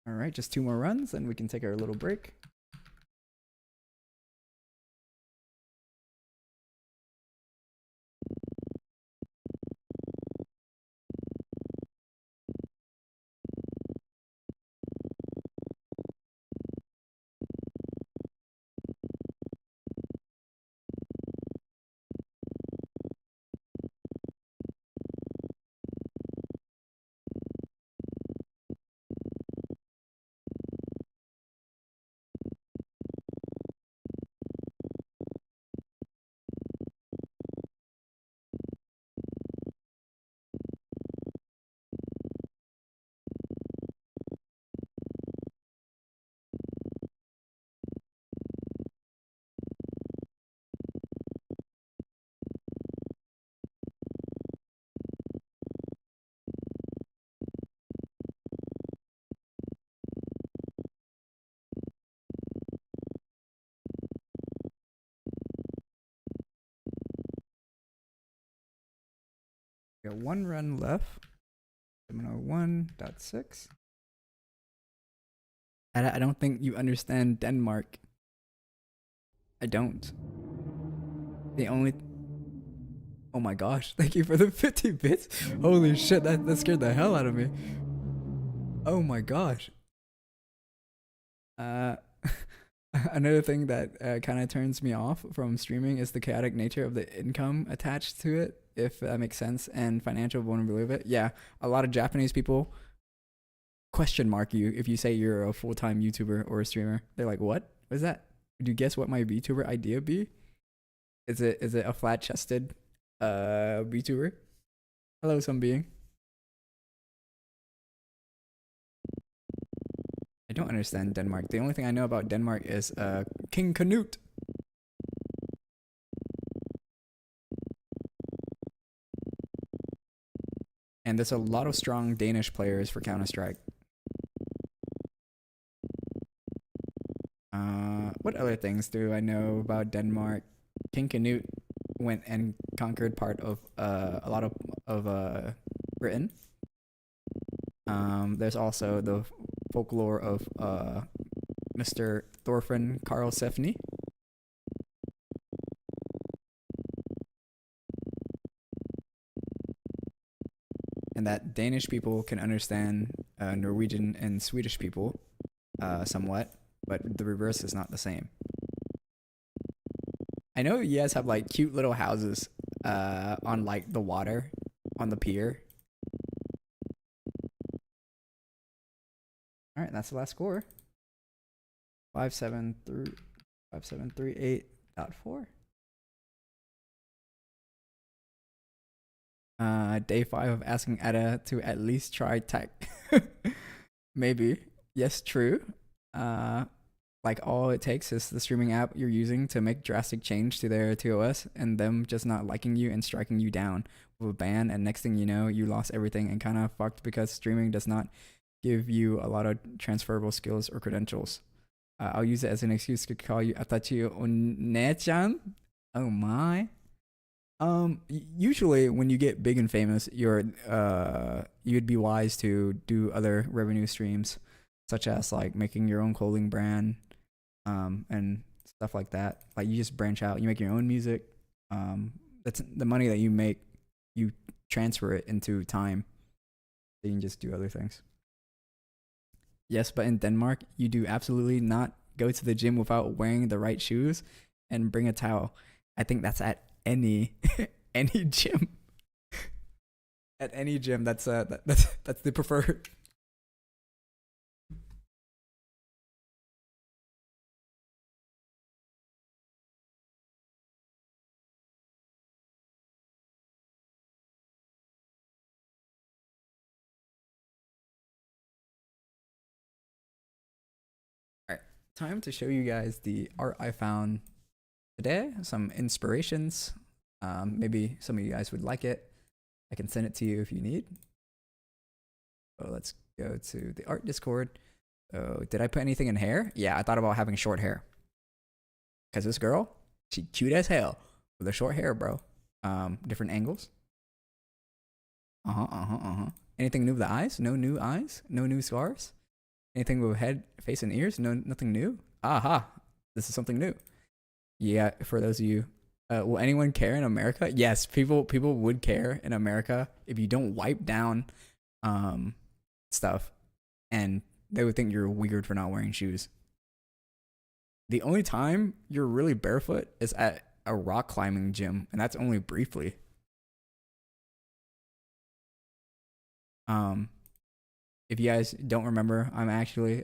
All right, just 2 more runs, and we can take our little break. We got 1 run left. 701.6. I don't think you understand Denmark. I don't. The only... Oh my gosh, thank you for the 50 bits. Holy shit, that scared the hell out of me. Oh my gosh. Another thing that kind of turns me off from streaming is the chaotic nature of the income attached to it, if that makes sense, and financial vulnerability of it. Yeah, a lot of Japanese people question mark you if you say you're a full-time YouTuber or a streamer. They're like, what is that? Could you guess what my VTuber idea be? Is it a flat-chested VTuber? Hello, some being. I don't understand Denmark. The only thing I know about Denmark is King Canute. And there's a lot of strong Danish players for Counter-Strike. What other things do I know about Denmark? King Canute went and conquered part of a lot of Britain. There's also the folklore of Mr. Thorfinn Karlsefni. And that Danish people can understand Norwegian and Swedish people somewhat, but the reverse is not the same. I know you guys have like cute little houses on like the water, on the pier. All right, that's the last score. 5738.4. Day 5 of asking Ada to at least try tech. Maybe. Yes, true. Like all it takes is the streaming app you're using to make drastic change to their TOS and them just not liking you and striking you down with a ban, and next thing you know, you lost everything and kind of fucked because streaming does not give you a lot of transferable skills or credentials. I'll use it as an excuse to call you Atachi One-chan. Oh my. Usually when you get big and famous, you'd be wise to do other revenue streams, such as like making your own clothing brand, and stuff like that. Like you just branch out, you make your own music. That's the money that you make, you transfer it into time. So you can just do other things. Yes, but in Denmark, you do absolutely not go to the gym without wearing the right shoes and bring a towel. I think that's at any gym. At any gym, that's the preferred. All right, time to show you guys the art I found today. Some inspirations. Maybe some of you guys would like it. I can send it to you if you need. So let's go to the art Discord. Oh, did I put anything in hair? Yeah, I thought about having short hair. Cause this girl, she cute as hell with a short hair, bro. Different angles. Anything new with the eyes? No new eyes? No new scars? Anything with head, face, and ears? No, nothing new. Aha! This is something new. Yeah, for those of you, will anyone care in America? Yes, people would care in America if you don't wipe down, stuff, and they would think you're weird for not wearing shoes. The only time you're really barefoot is at a rock climbing gym, and that's only briefly. If you guys don't remember, I'm actually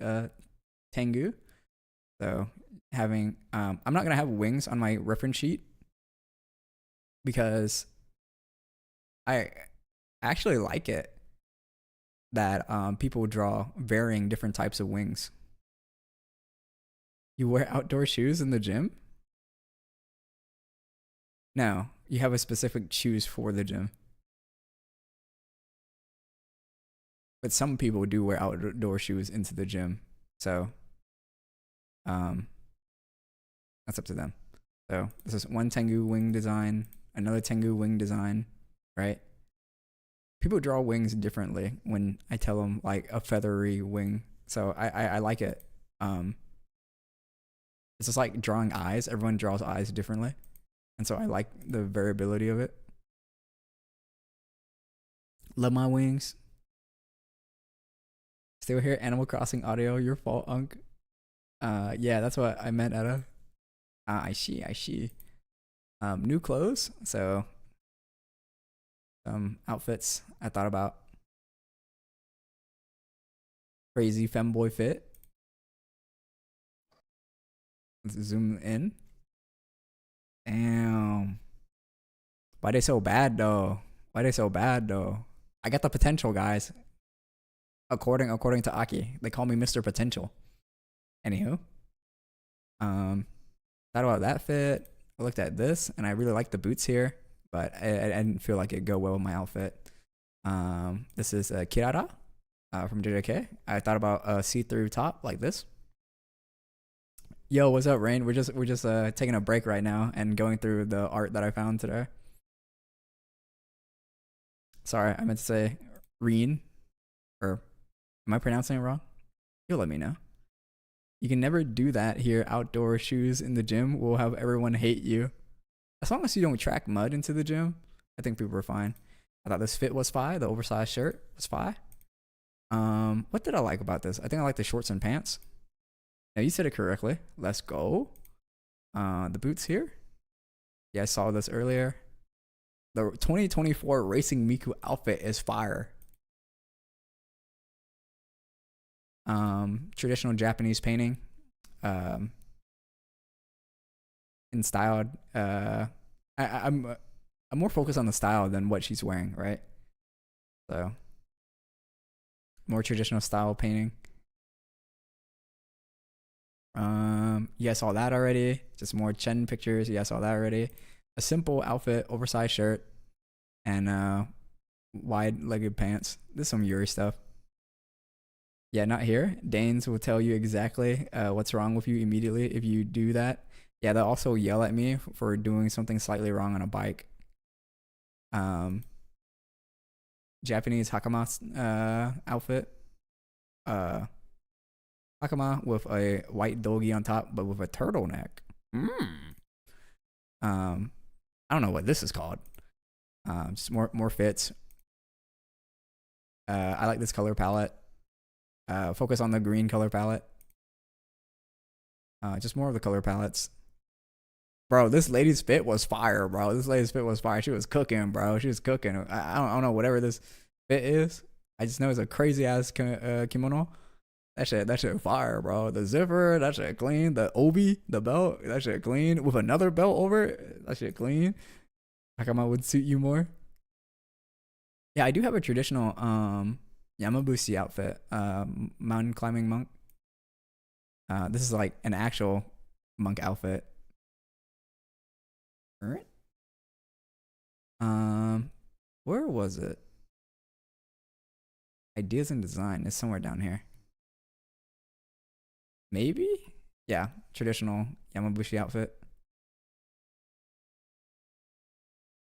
Tengu. So having I'm not gonna have wings on my reference sheet because I actually like it that people draw varying different types of wings. You wear outdoor shoes in the gym? No, you have a specific shoes for the gym. But some people do wear outdoor shoes into the gym. So that's up to them. So this is one Tengu wing design, another Tengu wing design, right? People draw wings differently when I tell them like a feathery wing. So I like it. It's just like drawing eyes. Everyone draws eyes differently. And so I like the variability of it. Love my wings. Still hear Animal Crossing audio. Your fault, Unc. Yeah, that's what I meant, Etta. I see. New clothes. So, outfits I thought about. Crazy femboy fit. Let's zoom in. Damn. Why they so bad though? I got the potential, guys. According to Aki, they call me Mr. Potential. Anywho, thought about that fit. I looked at this, and I really like the boots here, but I didn't feel like it'd go well with my outfit. This is Kirara from JJK. I thought about a see-through top like this. Yo, what's up, Rain? We're just taking a break right now and going through the art that I found today. Sorry, I meant to say Reen, or am I pronouncing it wrong? You'll let me know. You can never do that here. Outdoor shoes in the gym will have everyone hate you. As long as you don't track mud into the gym, I think people are fine. I thought this fit was fine. The oversized shirt was fine. What did I like about this? I think I like the shorts and pants. Now you said it correctly. Let's go. The boots here. Yeah, I saw this earlier. The 2024 Racing Miku outfit is fire. Traditional Japanese painting. In styled. I'm more focused on the style than what she's wearing, right? So more traditional style painting. You guys saw that already. Just more Chen pictures. You guys saw that already. A simple outfit, oversized shirt, and wide-legged pants. This is some Yuri stuff. Yeah, not here. Danes will tell you exactly what's wrong with you immediately if you do that. Yeah, they'll also yell at me for doing something slightly wrong on a bike. Japanese Hakama outfit. Hakama with a white dogi on top, but with a turtleneck. I don't know what this is called. Just more fits. I like this color palette. Focus on the green color palette. Just more of the color palettes. Bro, this lady's fit was fire, bro. This lady's fit was fire. She was cooking, bro. She was cooking. I don't know whatever this fit is. I just know it's a crazy ass kimono. That shit fire, bro. The zipper, that shit clean. The obi, the belt, that shit clean. With another belt over it, that shit clean. Hakama would suit you more. Yeah, I do have a traditional Yamabushi outfit. Mountain climbing monk. This is like an actual monk outfit. Alright. Where was it? Ideas and design is somewhere down here. Maybe? Yeah, traditional Yamabushi outfit.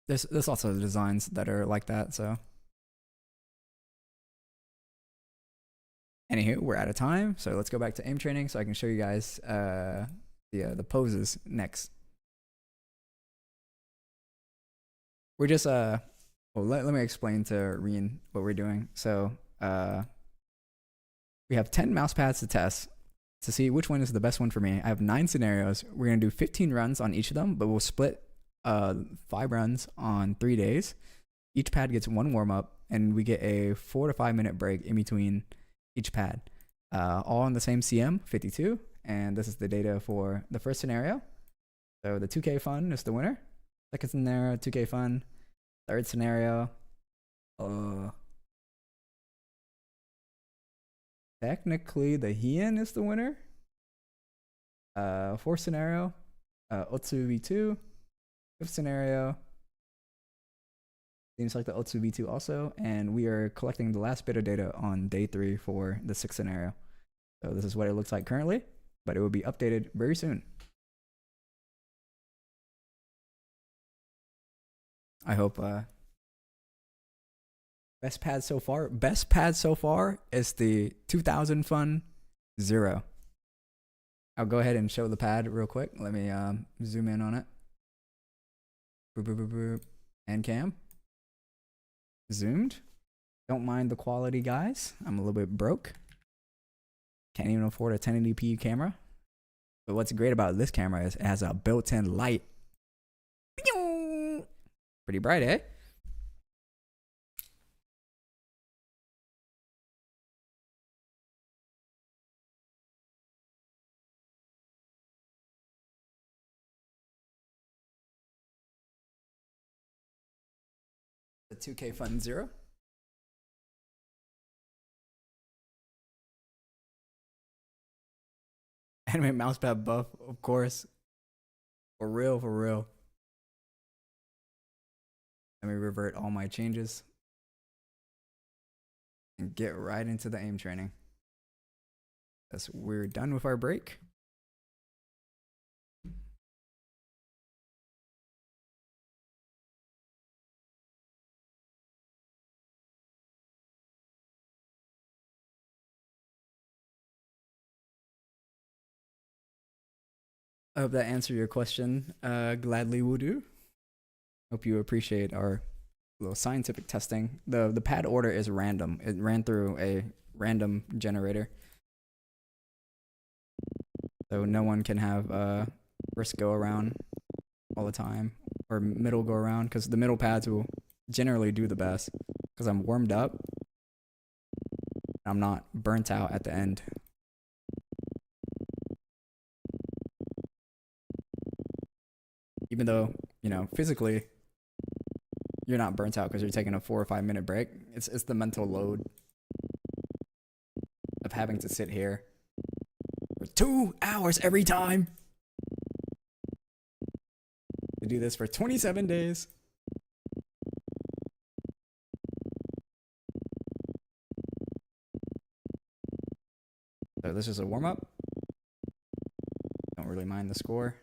There's also designs that are like that, so. Anywho, we're out of time, so let's go back to aim training so I can show you guys the poses next. We're just well, let me explain to Reen what we're doing. So we have 10 mouse pads to test to see which one is the best one for me. I have 9 scenarios. We're gonna do 15 runs on each of them, but we'll split 5 runs on 3 days. Each pad gets 1 warm up, and we get a 4 to 5 minute break in between each pad. All on the same CM 52, and this is the data for the first scenario. So the 2K fun is the winner. Second scenario, 2K fun. Third scenario, technically the Hien is the winner. Fourth scenario, Otsu V2. Fifth scenario, seems like the Otsu V2 also, and we are collecting the last bit of data on day 3 for the 6th scenario. So this is what it looks like currently, but it will be updated very soon. I hope best pad so far. Best pad so far is the 2000 Fun 0. I'll go ahead and show the pad real quick. Let me zoom in on it. Boop, boop, boop, boop. And cam. Zoomed. Don't mind the quality, guys. I'm a little bit broke. Can't even afford a 1080p camera. But what's great about this camera is it has a built-in light. Pretty bright, eh? The 2K Fun 0. Anime mousepad buff, of course. For real, for real. Let me revert all my changes and get right into the aim training. As we're done with our break. I hope that answered your question. Gladly will do. Hope you appreciate our little scientific testing. The pad order is random. It ran through a random generator. So no one can have first go around all the time or middle go around, because the middle pads will generally do the best because I'm warmed up. I'm not burnt out at the end. Even though, you know, physically you're not burnt out because you're taking a 4 or 5 minute break. It's the mental load of having to sit here for 2 hours every time to do this for 27 days. So this is a warm up. Don't really mind the score.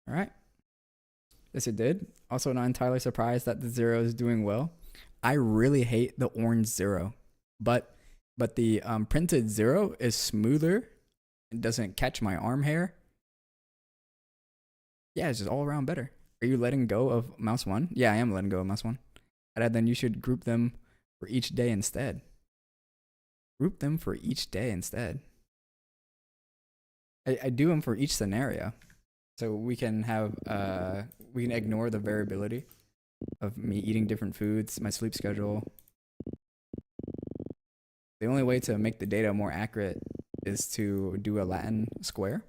All right. Yes, it did. Also, not entirely surprised that the 0 is doing well. I really hate the orange 0, but the printed 0 is smoother. It doesn't catch my arm hair. Yeah, it's just all around better. Are you letting go of mouse 1? Yeah, I am letting go of mouse 1. And then you should group them for each day instead. Group them for each day instead. I do them for each scenario. So we can have, we can ignore the variability of me eating different foods, my sleep schedule. The only way to make the data more accurate is to do a Latin square.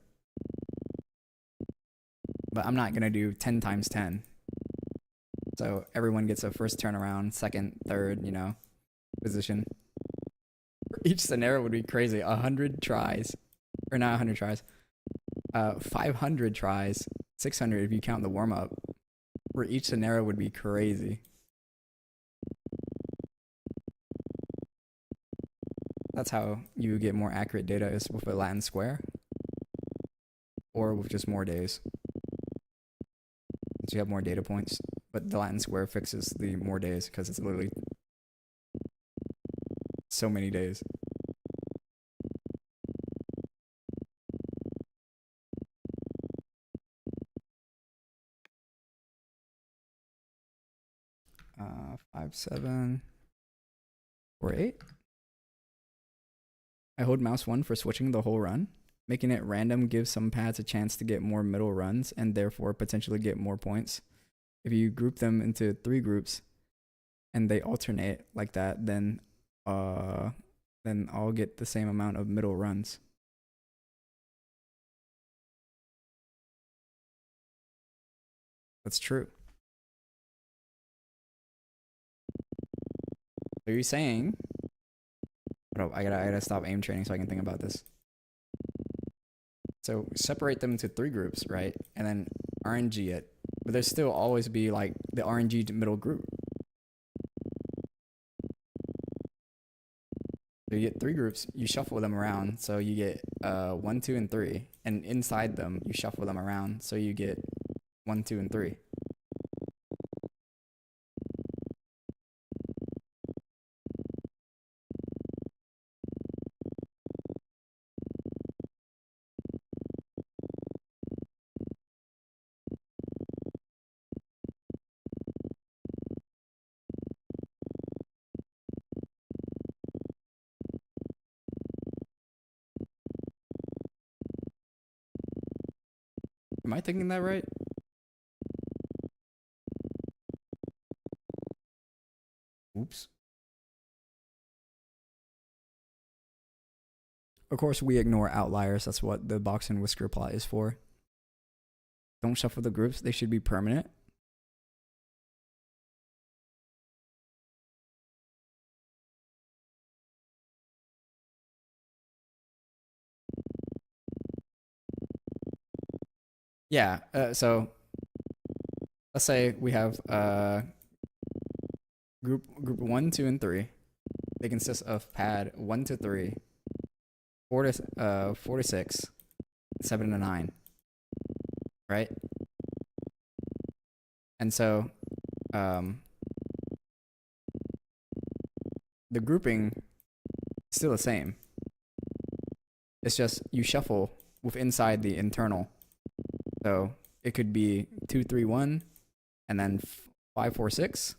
But I'm not going to do 10 times 10. So everyone gets a first turnaround, second, third, you know, position. each scenario would be crazy. 100 tries, or not 100 tries. 500 tries, 600 if you count the warm up. For each scenario would be crazy. That's how you get more accurate data, is with a Latin square or with just more days. So you have more data points, but the Latin square fixes the more days because it's literally so many days. Uh, 5, 7, 4, 8. I hold mouse 1 for switching the whole run. Making it random gives some pads a chance to get more middle runs and therefore potentially get more points. If you group them into 3 groups and they alternate like that, then I'll get the same amount of middle runs. That's true. So you're saying, oh, I gotta stop aim training so I can think about this. So separate them into 3 groups, right? And then RNG it. But there's still always be like the RNG middle group. So you get 3 groups, you shuffle them around. So you get 1, 2, and 3. And inside them, you shuffle them around. So you get 1, 2, and 3. Am I thinking that right? Oops. Of course, we ignore outliers. That's what the box and whisker plot is for. Don't shuffle the groups. They should be permanent. Yeah, so let's say we have group 1, 2, and 3. They consist of pad 1 to 3, 4 to 6, 7 to 9. Right? And so the grouping is still the same. It's just you shuffle with inside the internal. So it could be 2, 3, 1, and then 5, 4, 6,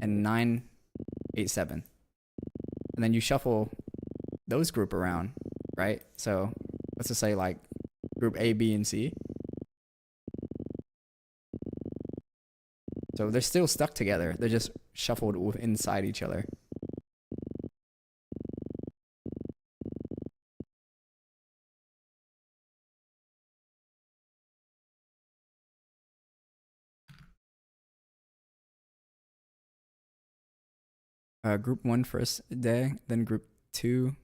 and 9, 8, 7. And then you shuffle those group around, right? So let's just say like group A, B, and C. So they're still stuck together. They're just shuffled with inside each other. Group 1 first day, then group 2,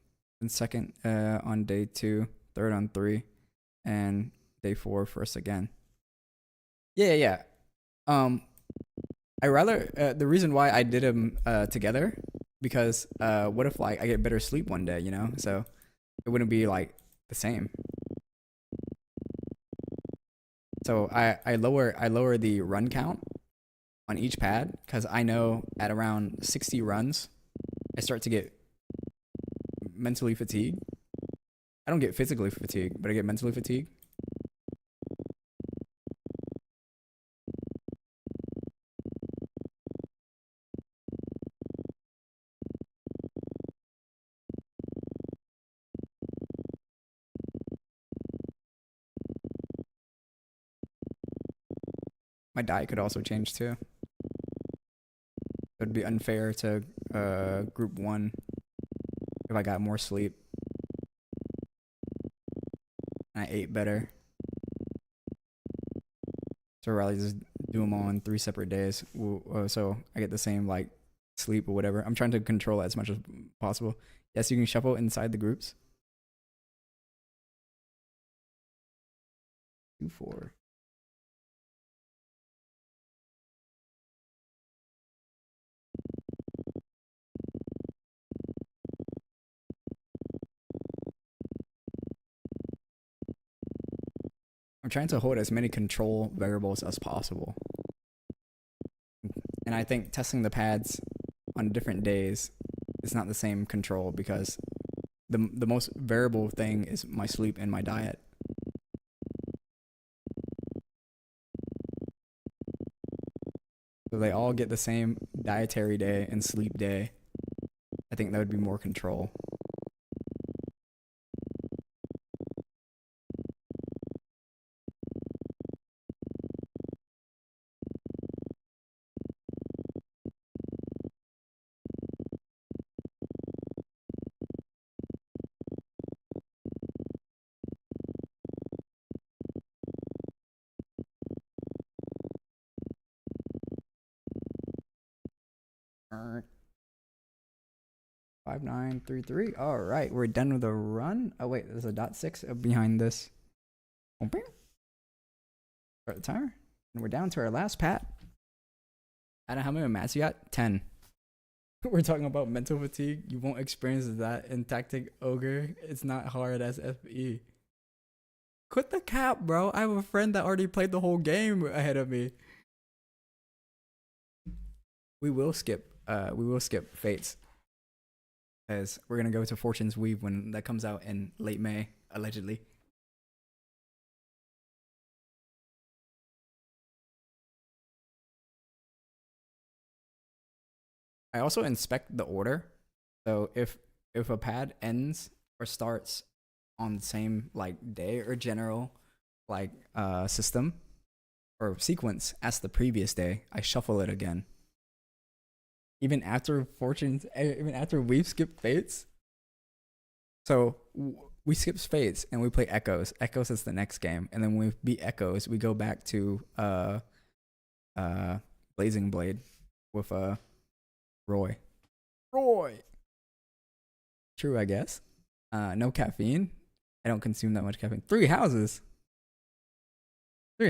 then second on day 2, third on 3, and day 4 first again. Yeah. I rather the reason why I did them together, because what if like I get better sleep one day, you know? So it wouldn't be like the same. So I lower the run count on each pad, because I know at around 60 runs, I start to get mentally fatigued. I don't get physically fatigued, but I get mentally fatigued. My diet could also change too. It would be unfair to group 1 if I got more sleep and I ate better. So I'd rather just do them all in 3 separate days, so I get the same like sleep or whatever. I'm trying to control it as much as possible. Yes, you can shuffle inside the groups. 2-4. I'm trying to hold as many control variables as possible. And I think testing the pads on different days is not the same control because the most variable thing is my sleep and my diet. So they all get the same dietary day and sleep day. I think that would be more control. Alright. 5933. All right, we're done with the run. Oh wait, there's a .6 behind this. Start the timer, and we're down to our last pat. I don't know how many mats you got. 10. We're talking about mental fatigue. You won't experience that in Tactic Ogre. It's not hard as FE. Quit the cap, bro. I have a friend that already played the whole game ahead of me. We will skip Fates. As we're gonna go to Fortune's Weave when that comes out in late May, allegedly. I also inspect the order. So if a pad ends or starts on the same like day or general like system or sequence as the previous day, I shuffle it again. Even after we skip Fates. So we skip Fates and we play Echoes. Echoes is the next game, and then when we beat Echoes, we go back to Blazing Blade with Roy. True, I guess. No caffeine. I don't consume that much caffeine. 3 houses. I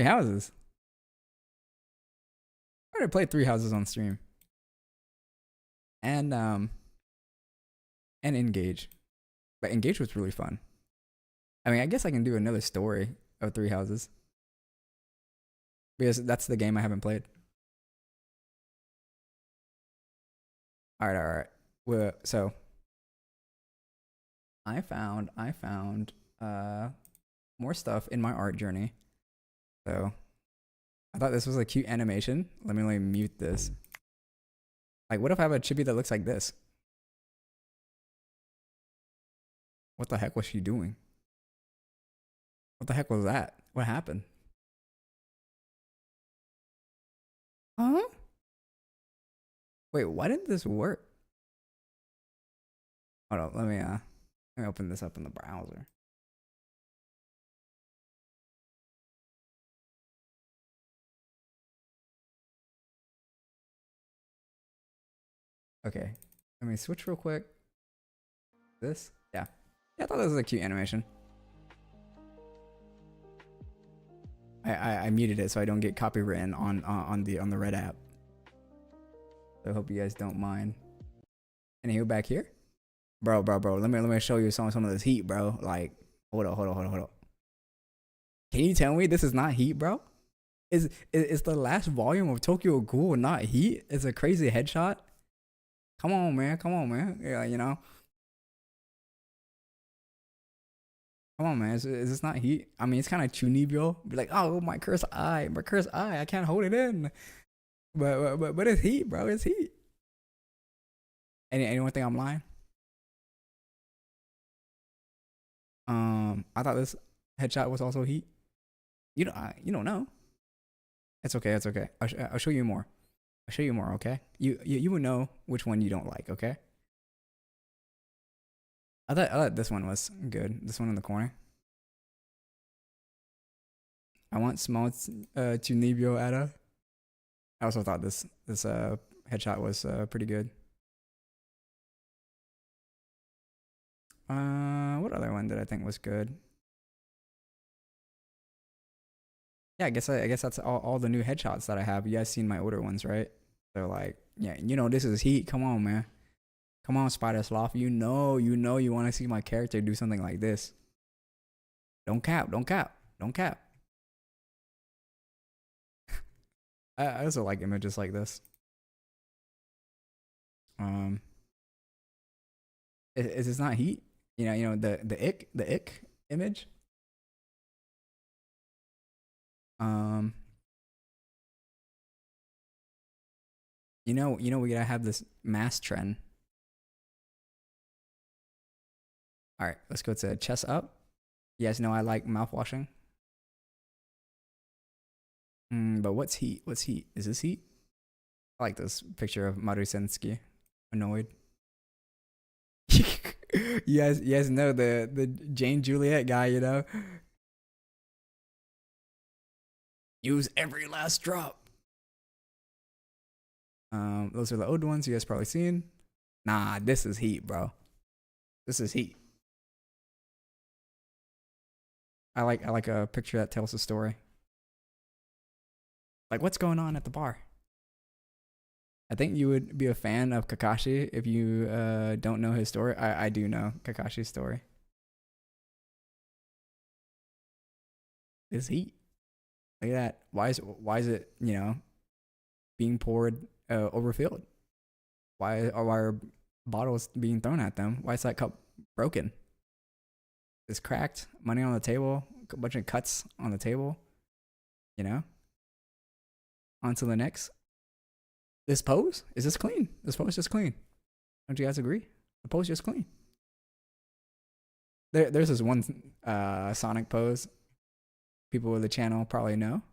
already played 3 houses on stream. And Engage. But Engage was really fun. I mean, I guess I can do another story of 3 houses. Because that's the game I haven't played. Alright. Well, so I found more stuff in my art journey. So I thought this was a cute animation. Let me mute this. Like, what if I have a chibi that looks like this? What the heck was she doing? What the heck was that? What happened? Huh? Wait, why didn't this work? Hold on, let me open this up in the browser. Okay, let me switch real quick. This? Yeah, I thought this was a cute animation. I muted it so I don't get copywritten on the Red app. So I hope you guys don't mind. Anywho, back here, bro. Let me show you some of this heat, bro. Like, hold up. Can you tell me this is not heat, bro? Is the last volume of Tokyo Ghoul not heat? It's a crazy headshot. Come on, man. Yeah, you know. Come on, man. Is this not heat? I mean, it's kind of Chunibyo. Be like, oh, my cursed eye. I can't hold it in. But it's heat, bro. It's heat. Anyone think I'm lying? I thought this headshot was also heat. You don't know. It's okay. I'll show you more. Okay. You will know which one you don't like. Okay. I thought this one was good. This one in the corner. I want small Chunibyo Ada. I also thought this headshot was pretty good. What other one did I think was good? Yeah, I guess that's all the new headshots that I have. You guys seen my older ones, right? They're like, yeah, you know, this is heat. Come on, man. Come on, Spider Sloth. You know you want to see my character do something like this. Don't cap, don't cap, don't cap. I also like images like this. Is this not heat? You know the ick image. You know we gotta have this mass trend. All right, let's go to chest up. You guys know I like mouthwashing. But what's heat? What's heat? Is this heat? I like this picture of Marusensky, annoyed. you guys know the Jane Juliet guy, you know. Use every last drop. Those are the old ones you guys probably seen. Nah, this is heat, bro. This is heat. I like a picture that tells a story. Like, what's going on at the bar? I think you would be a fan of Kakashi if you don't know his story. I do know Kakashi's story. This heat. Look at that. Why is it, you know, being poured overfilled? Why are bottles being thrown at them? Why is that cup broken? It's cracked. Money on the table. A bunch of cuts on the table. You know? On to the next. This pose? Is this clean? This pose just clean. Don't you guys agree? The pose just clean. There's this one Sonic pose. People with the channel probably know.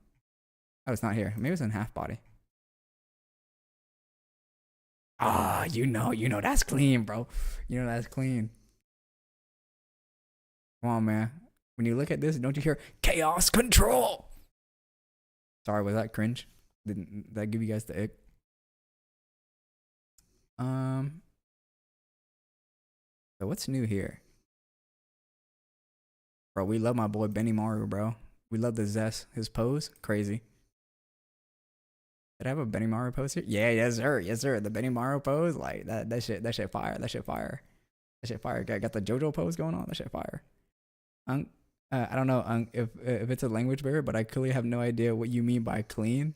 Oh, it's not here. Maybe it's in half body. Ah, you know that's clean, bro. You know that's clean. Come on, man. When you look at this, don't you hear chaos control? Sorry, was that cringe? Didn't that give you guys the ick? So what's new here? Bro, we love my boy Benimaru, bro. We love the zest. His pose, crazy. Did I have a Benimaru pose here? Yeah, yes sir, yes sir. The Benimaru pose, like that shit fire. That shit fire. That shit fire. Got the JoJo pose going on. That shit fire. I don't know if it's a language barrier, but I clearly have no idea what you mean by clean.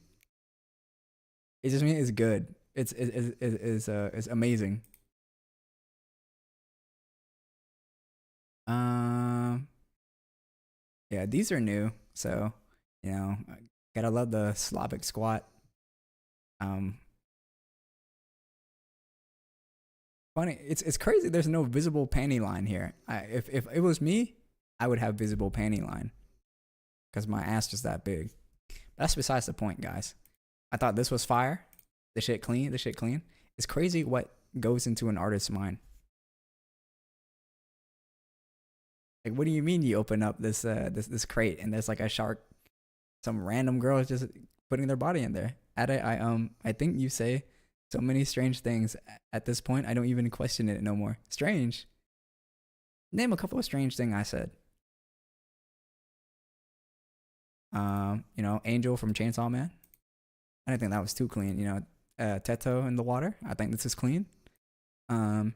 It just means it's good. It's amazing. Yeah, these are new, so you know, gotta love the Slavic squat. Funny, it's crazy. There's no visible panty line here. If it was me, I would have visible panty line, because my ass is that big. But that's besides the point, guys. I thought this was fire. The shit clean. The shit clean. It's crazy what goes into an artist's mind. Like, what do you mean you open up this crate and there's like a shark? Some random girl is just putting their body in there. I think you say so many strange things at this point. I don't even question it no more. Strange. Name a couple of strange things I said. You know, Angel from Chainsaw Man. I didn't think that was too clean. You know, Teto in the water. I think this is clean. Taekyon.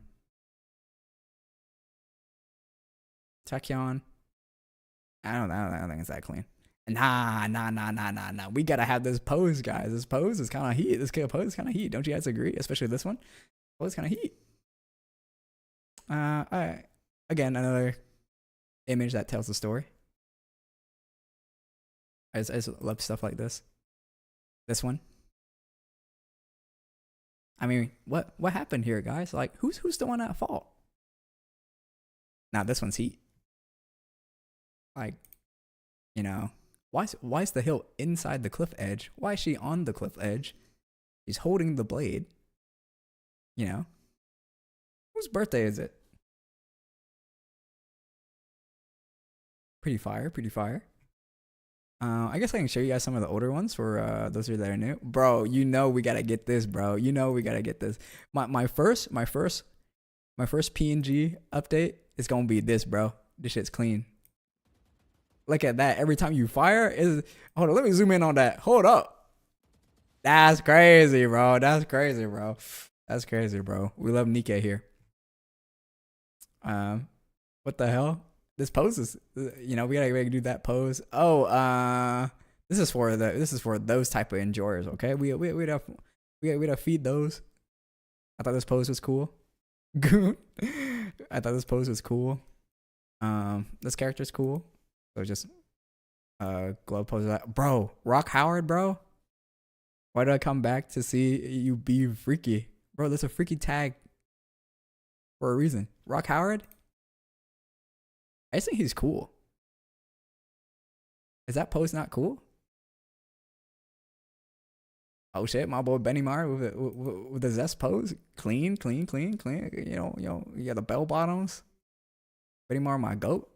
I don't think it's that clean. Nah. We gotta have this pose, guys. This pose is kind of heat. This pose is kind of heat. Don't you guys agree? Especially this one. Pose kind of heat. Again, another image that tells the story. I just love stuff like this. This one. I mean, what happened here, guys? Like, who's the one at fault? Now this one's heat. Like, you know, why is the hilt inside the cliff edge? Why is she on the cliff edge? She's holding the blade. You know, whose birthday is it? Pretty fire, pretty fire. I guess I can show you guys some of the older ones for those of you that are new. Bro, you know we gotta get this, bro. You know we gotta get this. My first PNG update it's gonna be this, bro. This shit's clean. Look at that. Every time you fire is hold on, let me zoom in on that. Hold up. That's crazy, bro. That's crazy, bro. That's crazy, bro. We love Nikkei here. What the hell? This pose is, we gotta do that pose. Oh, this is for those type of enjoyers. Okay, we gotta feed those. I thought this pose was cool. I thought this pose was cool. This character's cool. So just glove pose. Bro, Rock Howard, bro. Why did I come back to see you be freaky, bro? That's a freaky tag for a reason. Rock Howard. I just think he's cool. Is that pose not cool? Oh shit, my boy Benny Mar with the Zest pose. Clean. You got the bell bottoms. Benny Mar, my goat.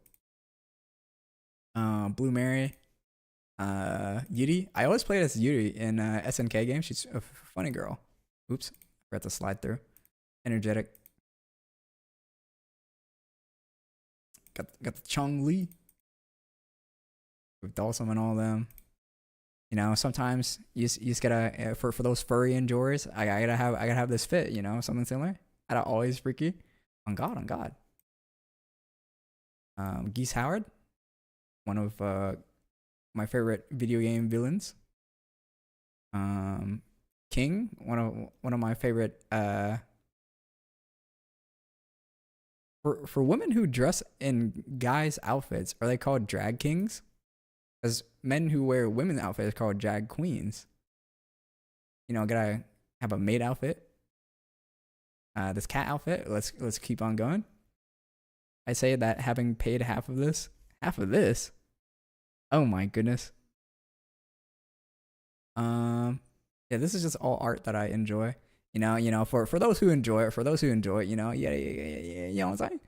Blue Mary. Yuri. I always played as Yuri in SNK games. She's a funny girl. Oops. Forgot to slide through. Energetic. Got the Chong Li. With Dawson and all them. Sometimes you just gotta for those furry enjoyers. I gotta have this fit. Something similar. I gotta always freaky. On God. Geese Howard, one of my favorite video game villains. King, one of my favorite. For women who dress in guys' outfits, are they called drag kings? As men who wear women's outfits are called drag queens. Gotta have a maid outfit. This cat outfit. Let's keep on going. I say that having paid half of this. Oh my goodness. Yeah, this is just all art that I enjoy. For those who enjoy it, yeah, you know what I'm saying?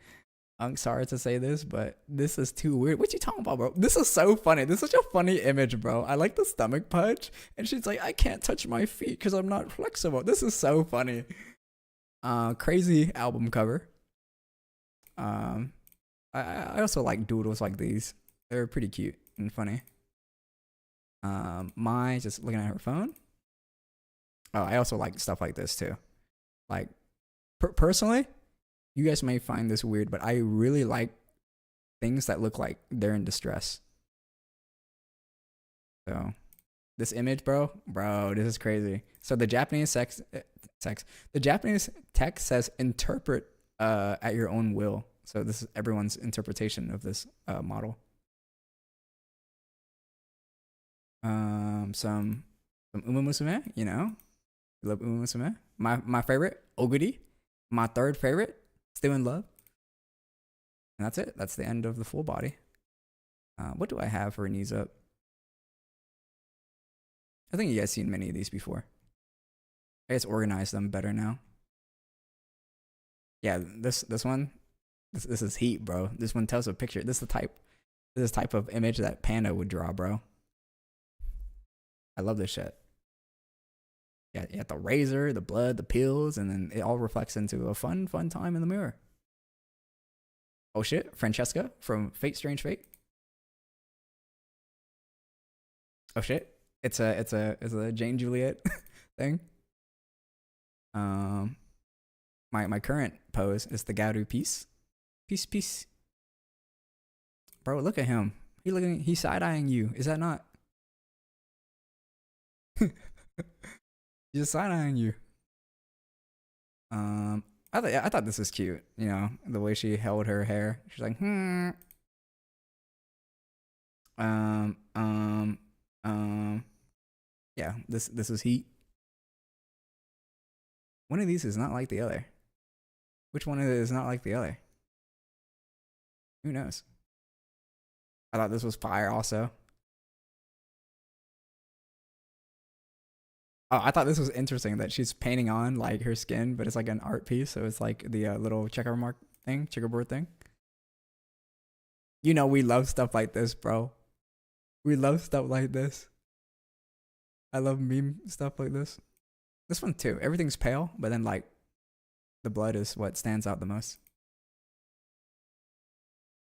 I'm sorry to say this, but this is too weird. What you talking about, bro? This is so funny. This is such a funny image, bro. I like the stomach punch, and she's like, I can't touch my feet because I'm not flexible. This is so funny. Crazy album cover. I also like doodles like these. They're pretty cute and funny. Mai just looking at her phone. Oh, I also like stuff like this too. Like, personally, you guys may find this weird, but I really like things that look like they're in distress. So, this image, bro, this is crazy. So the Japanese the Japanese text says interpret at your own will. So this is everyone's interpretation of this model. Some Uma Musume, I love Uma Musume. My favorite, Oguri. My third favorite, Still in Love. And that's it. That's the end of the full body. What do I have for knees up? I think you guys seen many of these before. I guess organize them better now. Yeah, this one, this is heat, bro. This one tells a picture. This is the type of image that Panda would draw, bro. I love this shit. Yeah, you got the razor, the blood, the pills, and then it all reflects into a fun time in the mirror. Oh shit, Francesca from Fate Strange Fate. Oh shit, it's a Jane Juliet thing. My current pose is the Garu peace. Peace. Bro, look at him. He's side-eyeing you. Is that not? He's just side-eyeing you. I thought this was cute. The way she held her hair. She's like, Yeah, this is heat. One of these is not like the other. Which one is not like the other? Who knows? I thought this was fire also. Oh, I thought this was interesting that she's painting on like her skin, but it's like an art piece, so it's like the little checkerboard thing. We love stuff like this, bro. We love stuff like this. I love meme stuff like this. This one too. Everything's pale, but then like the blood is what stands out the most.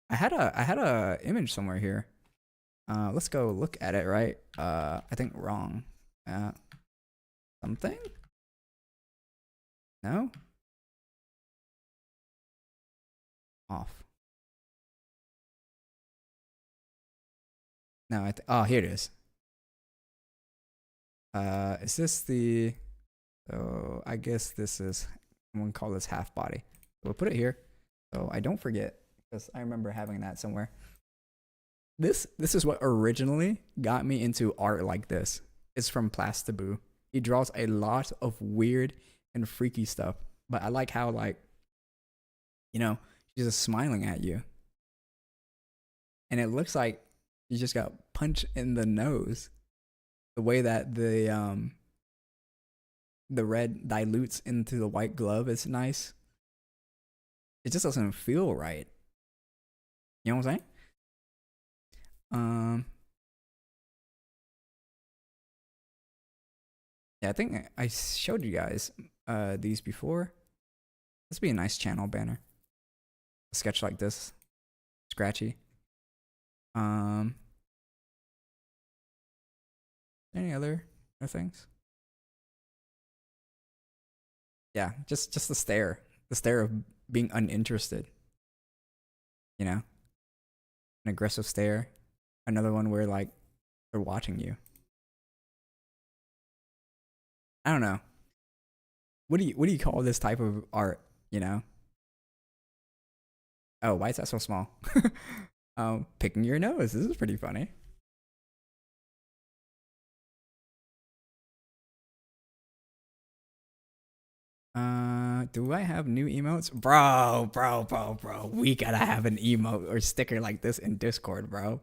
I had a image somewhere here. Let's go look at it, right? I think wrong. Something? No? Off. No, oh, here it is. Is this the, so I guess this is, I'm gonna call this half body. We'll put it here so I don't forget, because I remember having that somewhere. This is what originally got me into art like this. It's from Plastaboo. He draws a lot of weird and freaky stuff, but I like how, like, you know, she's just smiling at you. And it looks like you just got punched in the nose. The way that the red dilutes into the white glove is nice. It just doesn't feel right. You know what I'm saying? Yeah, I think I showed you guys these before. This would be a nice channel banner. A sketch like this. Scratchy. Any other things? Yeah, just the stare. The stare of being uninterested. You know? An aggressive stare. Another one where, like, they're watching you. I don't know. What do you call this type of art, you know? Oh, why is that so small? Picking your nose. This is pretty funny. Do I have new emotes? Bro. We gotta have an emote or sticker like this in Discord, bro.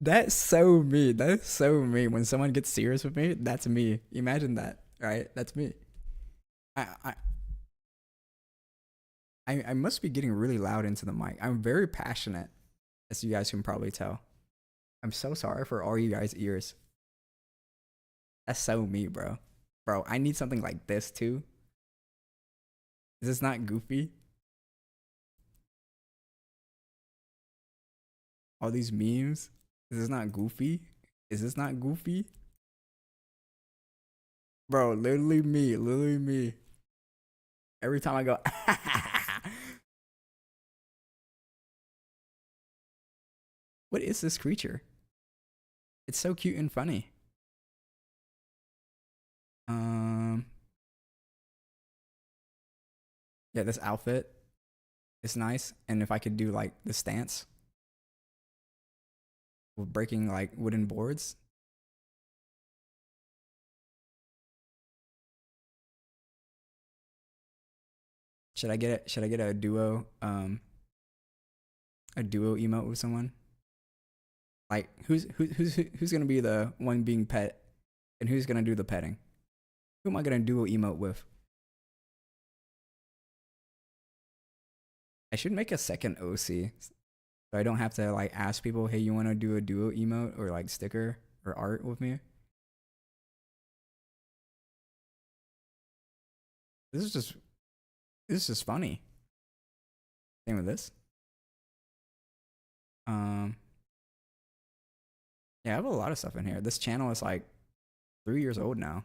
That's so me. That's so me. When someone gets serious with me, that's me. Imagine that, right? That's me. I I must be getting really loud into the mic. I'm very passionate, as you guys can probably tell. I'm so sorry for all you guys' ears. That's so me, bro. Bro, I need something like this too. Is this not goofy? All these memes? Is this not goofy? Is this not goofy? Bro, literally me. Literally me. Every time I go, what is this creature? It's so cute and funny. Yeah, this outfit is nice. And if I could do like the stance with breaking like wooden boards. Should I get it? Should I get a duo emote with someone? Like who's gonna be the one being pet, and who's gonna do the petting? Who am I gonna duo emote with? I should make a second OC, so I don't have to like ask people, hey, you want to do a duo emote or like sticker or art with me? This is just funny. Same with this. Yeah, I have a lot of stuff in here. This channel is like 3 years old now.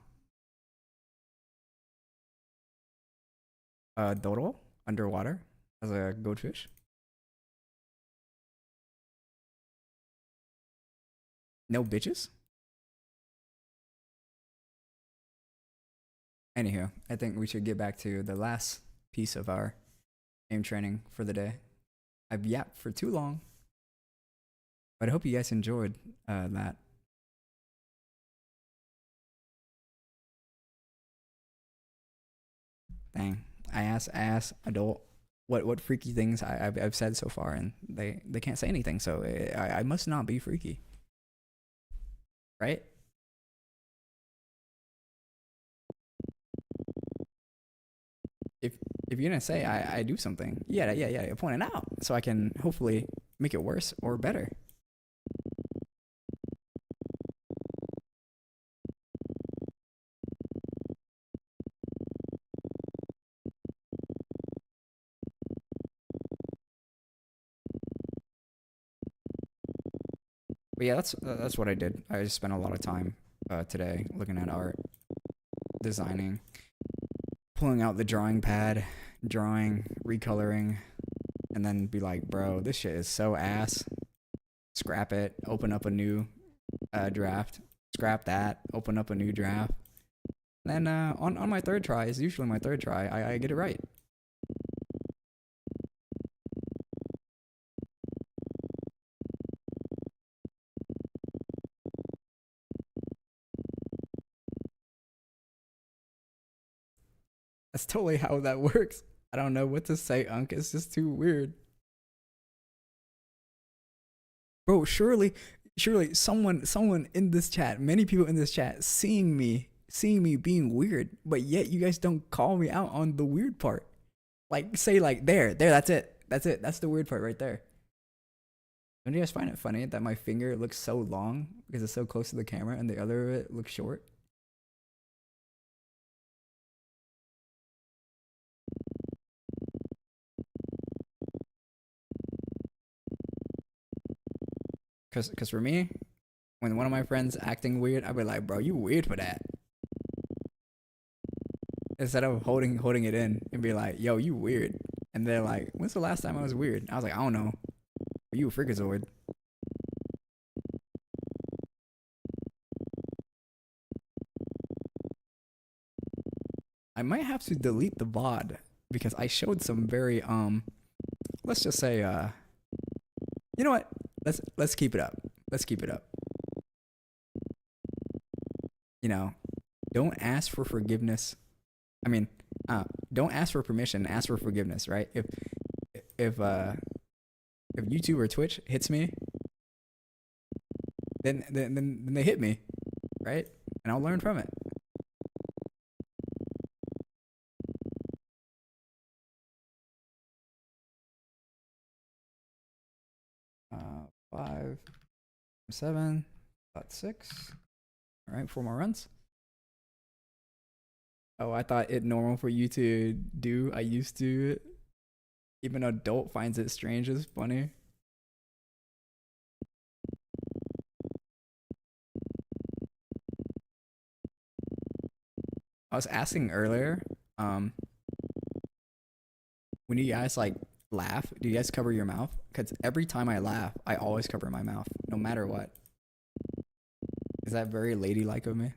Dodo underwater as a goldfish. No bitches. Anywho, I think we should get back to the last piece of our aim training for the day. I've yapped for too long, but I hope you guys enjoyed that. Dang, I asked adult what freaky things I've said so far, and they can't say anything. So I must not be freaky, right? If you're gonna say I do something, yeah, point it out so I can hopefully make it worse or better. But yeah, that's what I did. I just spent a lot of time today looking at art, designing, pulling out the drawing pad, drawing, recoloring, and then be like, bro, this shit is so ass. Scrap it. Open up a new draft. Scrap that. Open up a new draft. And then on my third try, is usually my third try, I get it right. That's totally how that works. I don't know what to say, Unk. It's just too weird. Bro, surely someone in this chat, many people in this chat seeing me being weird, but yet you guys don't call me out on the weird part. Like say like there, that's it. That's the weird part right there. Don't you guys find it funny that my finger looks so long because it's so close to the camera and the other of it looks short? Cause for me, when one of my friends acting weird, I'd be like, bro, you weird for that. Instead of holding it in and be like, yo, you weird. And they're like, when's the last time I was weird? I was like, I don't know. Are you a freakazoid? I might have to delete the VOD because I showed some very let's just say you know what? Let's keep it up. Let's keep it up. You know, don't ask for forgiveness. I mean, don't ask for permission, ask for forgiveness, right? If YouTube or Twitch hits me, then they hit me, right? And I'll learn from it. Uh, 5.7.6. All right, 4 more runs. Oh, I thought it normal for you to do. I used to. Even an adult finds it strange. It's funny. I was asking earlier, when you guys like laugh, do you guys cover your mouth? Because every time I laugh, I always cover my mouth, no matter what. Is that very ladylike of me?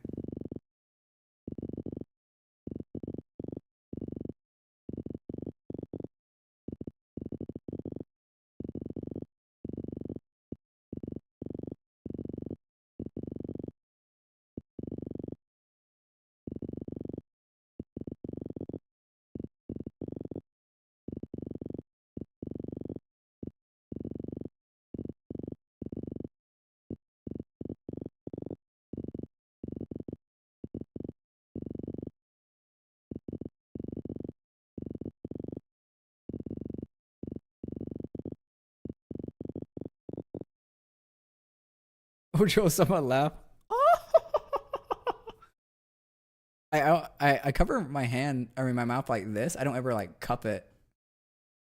Ojo, someone laugh. I cover my hand, I mean my mouth like this. I don't ever like cup it.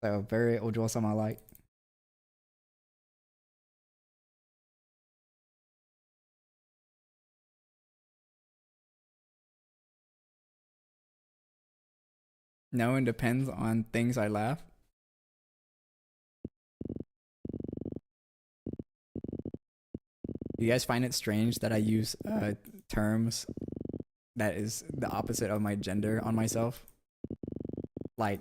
So very Ojo sama like. No, it depends on things I laugh. You guys find it strange that I use terms that is the opposite of my gender on myself? Like,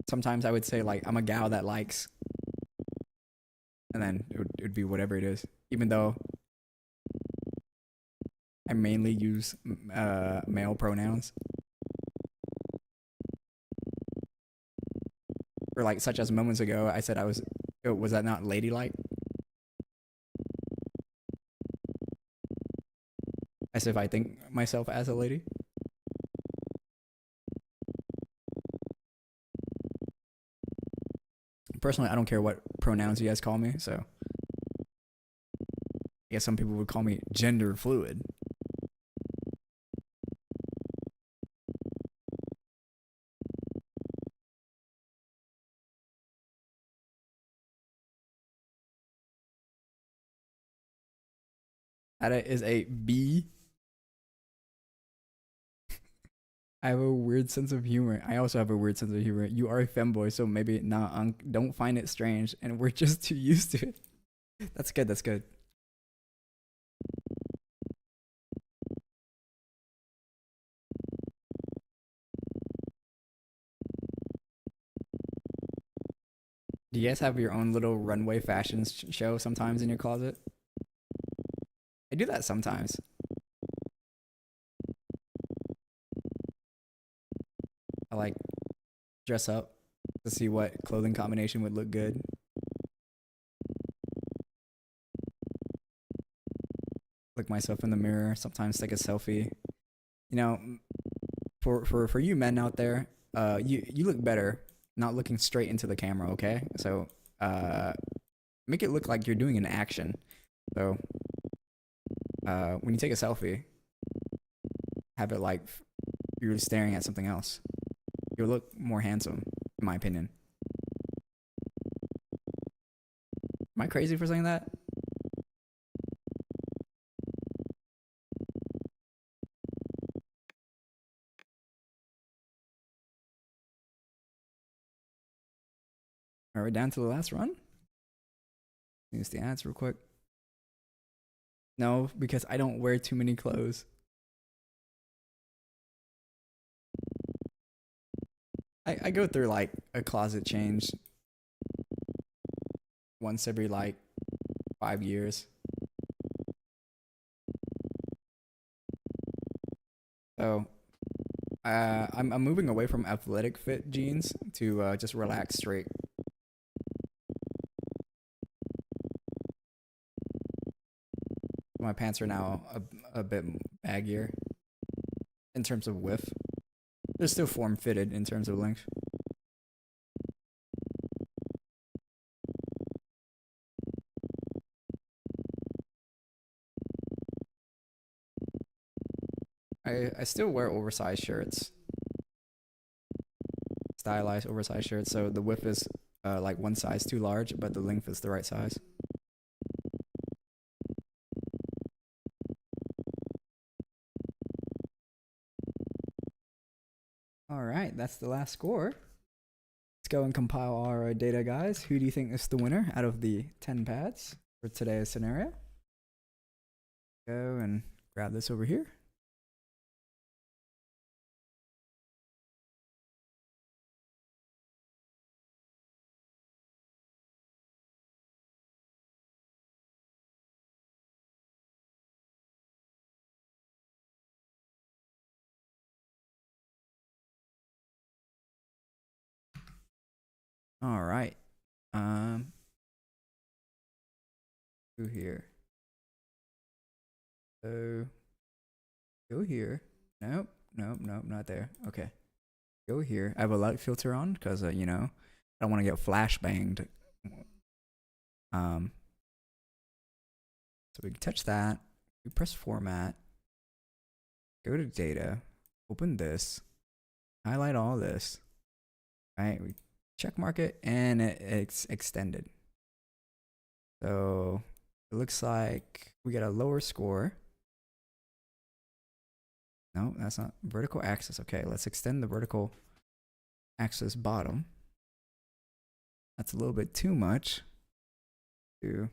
sometimes I would say like I'm a gal that likes, and then it would be whatever it is, even though I mainly use male pronouns. Or like such as moments ago, I said I was that not ladylike? As if I think myself as a lady. Personally, I don't care what pronouns you guys call me, so I guess some people would call me gender fluid. That is a B. I have a weird sense of humor. I also have a weird sense of humor. You are a femboy, so maybe not. Don't find it strange, and we're just too used to it. That's good. That's good. Do you guys have your own little runway fashion show sometimes in your closet? I do that sometimes. I like dress up to see what clothing combination would look good. Look myself in the mirror, sometimes take a selfie. You know, for you men out there, you look better not looking straight into the camera, okay? So, make it look like you're doing an action. So, when you take a selfie, have it like you're staring at something else. You'll look more handsome, in my opinion. Am I crazy for saying that? Are we down to the last run? Use the ads real quick. No, because I don't wear too many clothes. I go through like a closet change once every like 5 years. So I'm moving away from athletic fit jeans to just relaxed straight. My pants are now a bit baggier in terms of width. They're still form fitted in terms of length. I still wear oversized shirts. Stylized oversized shirts, so the width is like one size too large, but the length is the right size. All right, that's the last score. Let's go and compile our data, guys. Who do you think is the winner out of the 10 pads for today's scenario? Go and grab this over here. All right. Go here. So go here. Nope, not there. Okay. Go here. I have a light filter on because you know, I don't want to get flash banged. So we can touch that. We press format. Go to data. Open this. Highlight all this. All right, we check mark it and it's extended. So it looks like we got a lower score. No, that's not vertical axis. Okay, let's extend the vertical axis bottom. That's a little bit too much. Okay,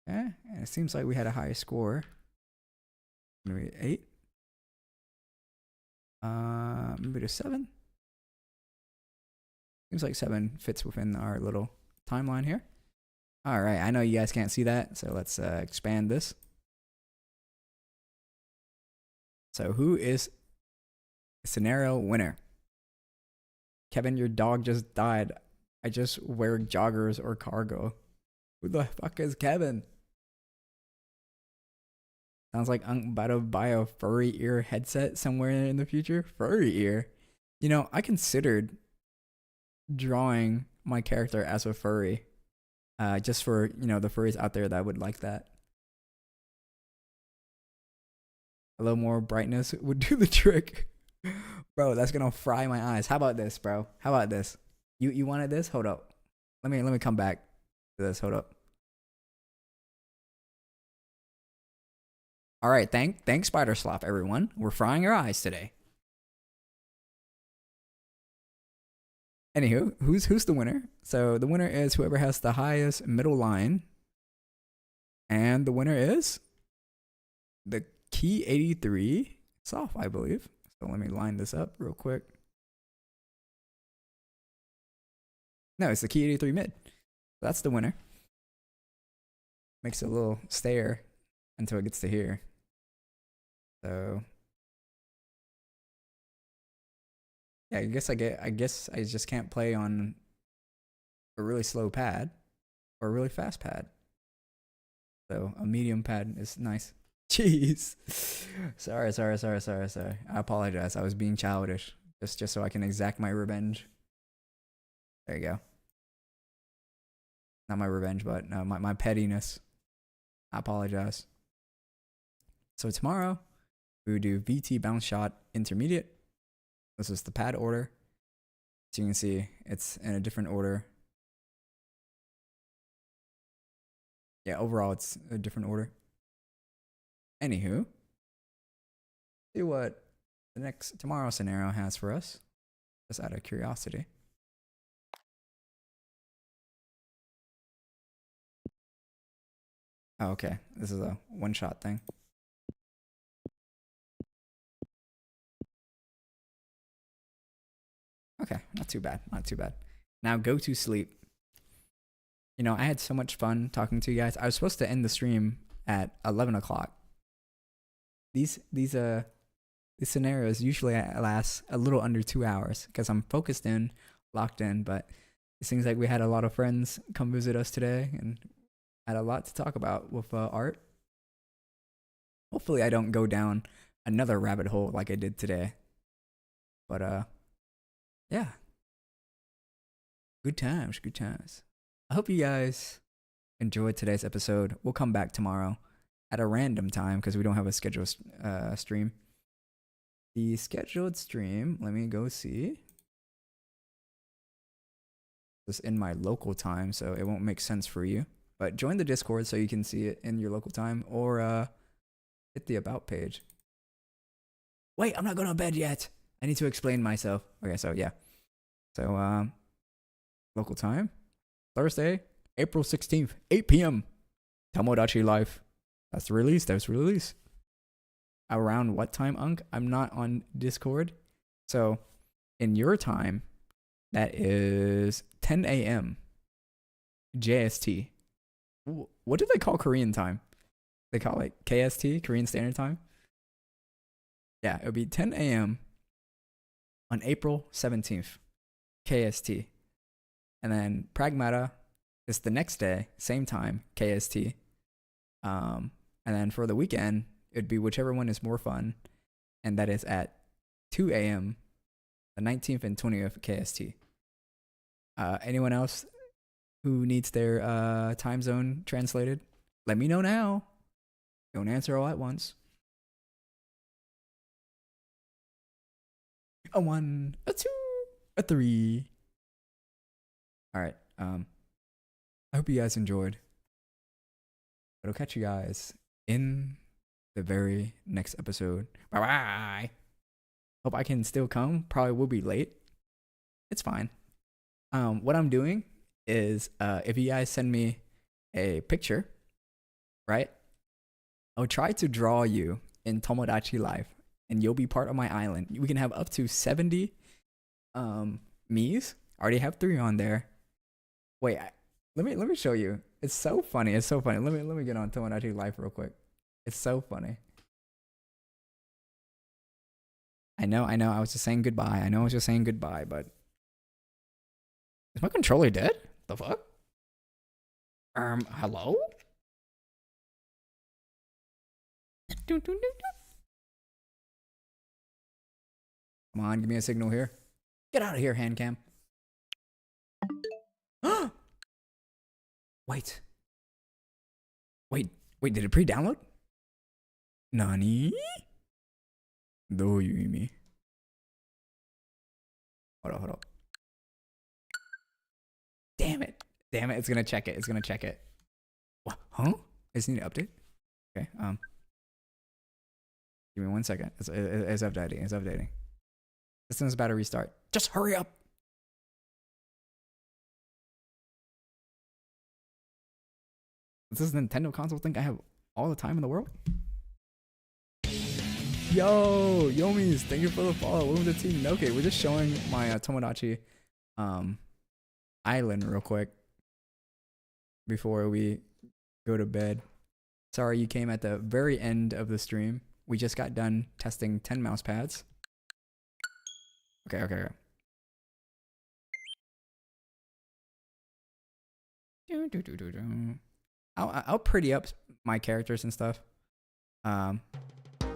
and it seems like we had a high score. Maybe 8. Maybe to 7. Seems like 7 fits within our little timeline here. All right, I know you guys can't see that, so let's expand this. So who is scenario winner? Kevin, your dog just died. I just wear joggers or cargo. Who the fuck is Kevin? Sounds like I'm about to buy a furry ear headset somewhere in the future. Furry ear. You know, I considered drawing my character as a furry. Just for, you know, the furries out there that would like that. A little more brightness would do the trick. Bro, that's gonna fry my eyes. How about this, bro? How about this? You wanted this? Hold up. Let me come back to this. Hold up. All right, thanks Spider Slop, everyone. We're frying your eyes today. Anywho, who's the winner? So the winner is whoever has the highest middle line, and the winner is the Key 83 Soft, I believe. So let me line this up real quick. No, it's the Key 83 mid. That's the winner. Makes it a little stare until it gets to here. So yeah, I guess I just can't play on a really slow pad or a really fast pad. So a medium pad is nice. Jeez. Sorry. I apologize. I was being childish. Just so I can exact my revenge. There you go. Not my revenge, but my pettiness. I apologize. So tomorrow, we will do VT bounce shot intermediate. This is the pad order. As you can see, it's in a different order. Yeah, overall, it's a different order. Anywho, see what the next tomorrow scenario has for us. Just out of curiosity. Oh, okay. This is a one-shot thing. Okay, not too bad. Not too bad. Now go to sleep. You know, I had so much fun talking to you guys. I was supposed to end the stream at 11 o'clock. These scenarios usually last a little under 2 hours because I'm focused in, locked in, but it seems like we had a lot of friends come visit us today and had a lot to talk about with art. Hopefully I don't go down another rabbit hole like I did today. But yeah. Good times, good times. I hope you guys enjoyed today's episode. We'll come back tomorrow at a random time because we don't have a scheduled stream. The scheduled stream, let me go see. It's in my local time, so it won't make sense for you. But join the Discord so you can see it in your local time, or hit the About page. Wait, I'm not going to bed yet. I need to explain myself. Okay, so yeah. So, local time, Thursday, April 16th, 8 p.m. Tomodachi Life. That's the release. Around what time, Unk? I'm not on Discord. So, in your time, that is 10 a.m. JST. What do they call Korean time? They call it KST, Korean Standard Time? Yeah, it would be 10 a.m. on April 17th, KST. And then Pragmata is the next day, same time, KST. And then for the weekend, it'd be whichever one is more fun. And that is at 2 a.m., the 19th and 20th KST. Anyone else who needs their time zone translated? Let me know now. Don't answer all at once. A 1, a 2, a 3. All right. I hope you guys enjoyed. I'll catch you guys in the very next episode. Bye bye. Hope I can still come. Probably will be late. It's fine. What I'm doing is if you guys send me a picture, right? I'll try to draw you in Tomodachi Life, and you'll be part of my island. We can have up to 70 Miis. I already have 3 on there. Wait, let me show you. It's so funny. It's so funny. Let me get on Tomodachi Life real quick. It's so funny. I know. I was just saying goodbye. But is my controller dead? The fuck? Hello? Come on, give me a signal here. Get out of here, hand cam. Wait, did it pre-download? Nani? どういう意味? Hold on. Damn it, it's gonna check it. What? Huh? I just need to update. Okay, Give me 1 second. It's updating. It's updating. System's about to restart. Just hurry up. Does this Nintendo console think I have all the time in the world? Yo, Yomis, thank you for the follow. Welcome to Team Noke. We're just showing my Tomodachi island real quick before we go to bed. Sorry you came at the very end of the stream. We just got done testing 10 mouse pads. Okay. I'll pretty up my characters and stuff. I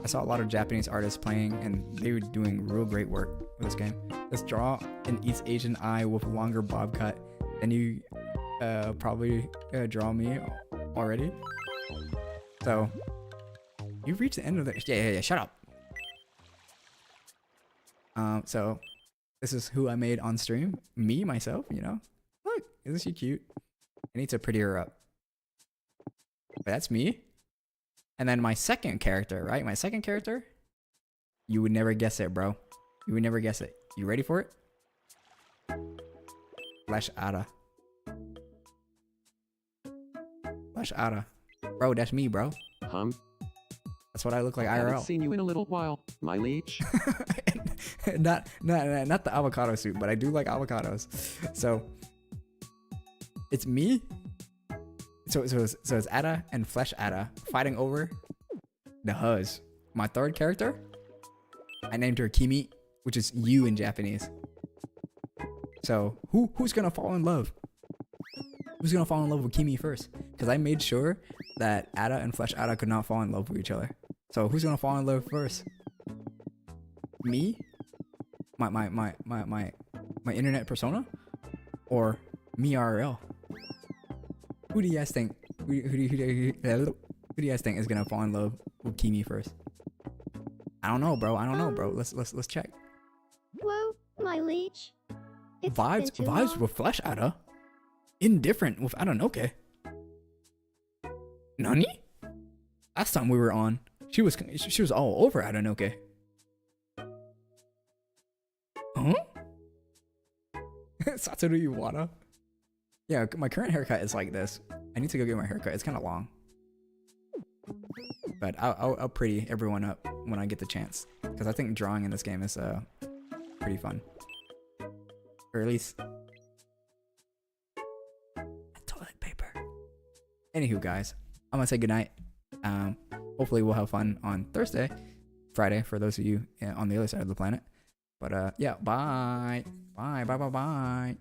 saw a lot of Japanese artists playing, and they were doing real great work with this game. Let's draw an East Asian eye with a longer bob cut. Then you probably draw me already. So you've reached the end of the yeah. Shut up. So this is who I made on stream. Me myself. You know, look, isn't she cute? I need to pretty her up. But that's me. And then my second character, right? My second character, you would never guess it, bro. You would never guess it. You ready for it? Flash Ada. Flash Ada. Bro, that's me, bro. That's what I look like IRL. Haven't seen you in a little while, my leech. not the avocado suit, but I do like avocados. So it's me. So it's Ada and Flesh Ada fighting over the Huz. My third character, I named her Kimi, which is you in Japanese. So who's gonna fall in love? Who's gonna fall in love with Kimi first? Because I made sure that Ada and Flesh Ada could not fall in love with each other. So who's gonna fall in love first? Me? My internet persona? Or me RL? Who do you guys think? Who do you guys think is gonna fall in love with Kimi first? I don't know, bro. Let's check. Whoa, my leech. It's been too Vibes long. with Flesh Ada. Indifferent with Adanoke. Nani? Last time we were on, she was all over Adanoke. Huh? Satoru Iwata. Yeah, my current haircut is like this. I need to go get my haircut. It's kind of long. But I'll pretty everyone up when I get the chance. Because I think drawing in this game is pretty fun. Or at least... toilet paper. Anywho, guys. I'm going to say goodnight. Hopefully we'll have fun on Friday, for those of you on the other side of the planet. But yeah, bye. Bye.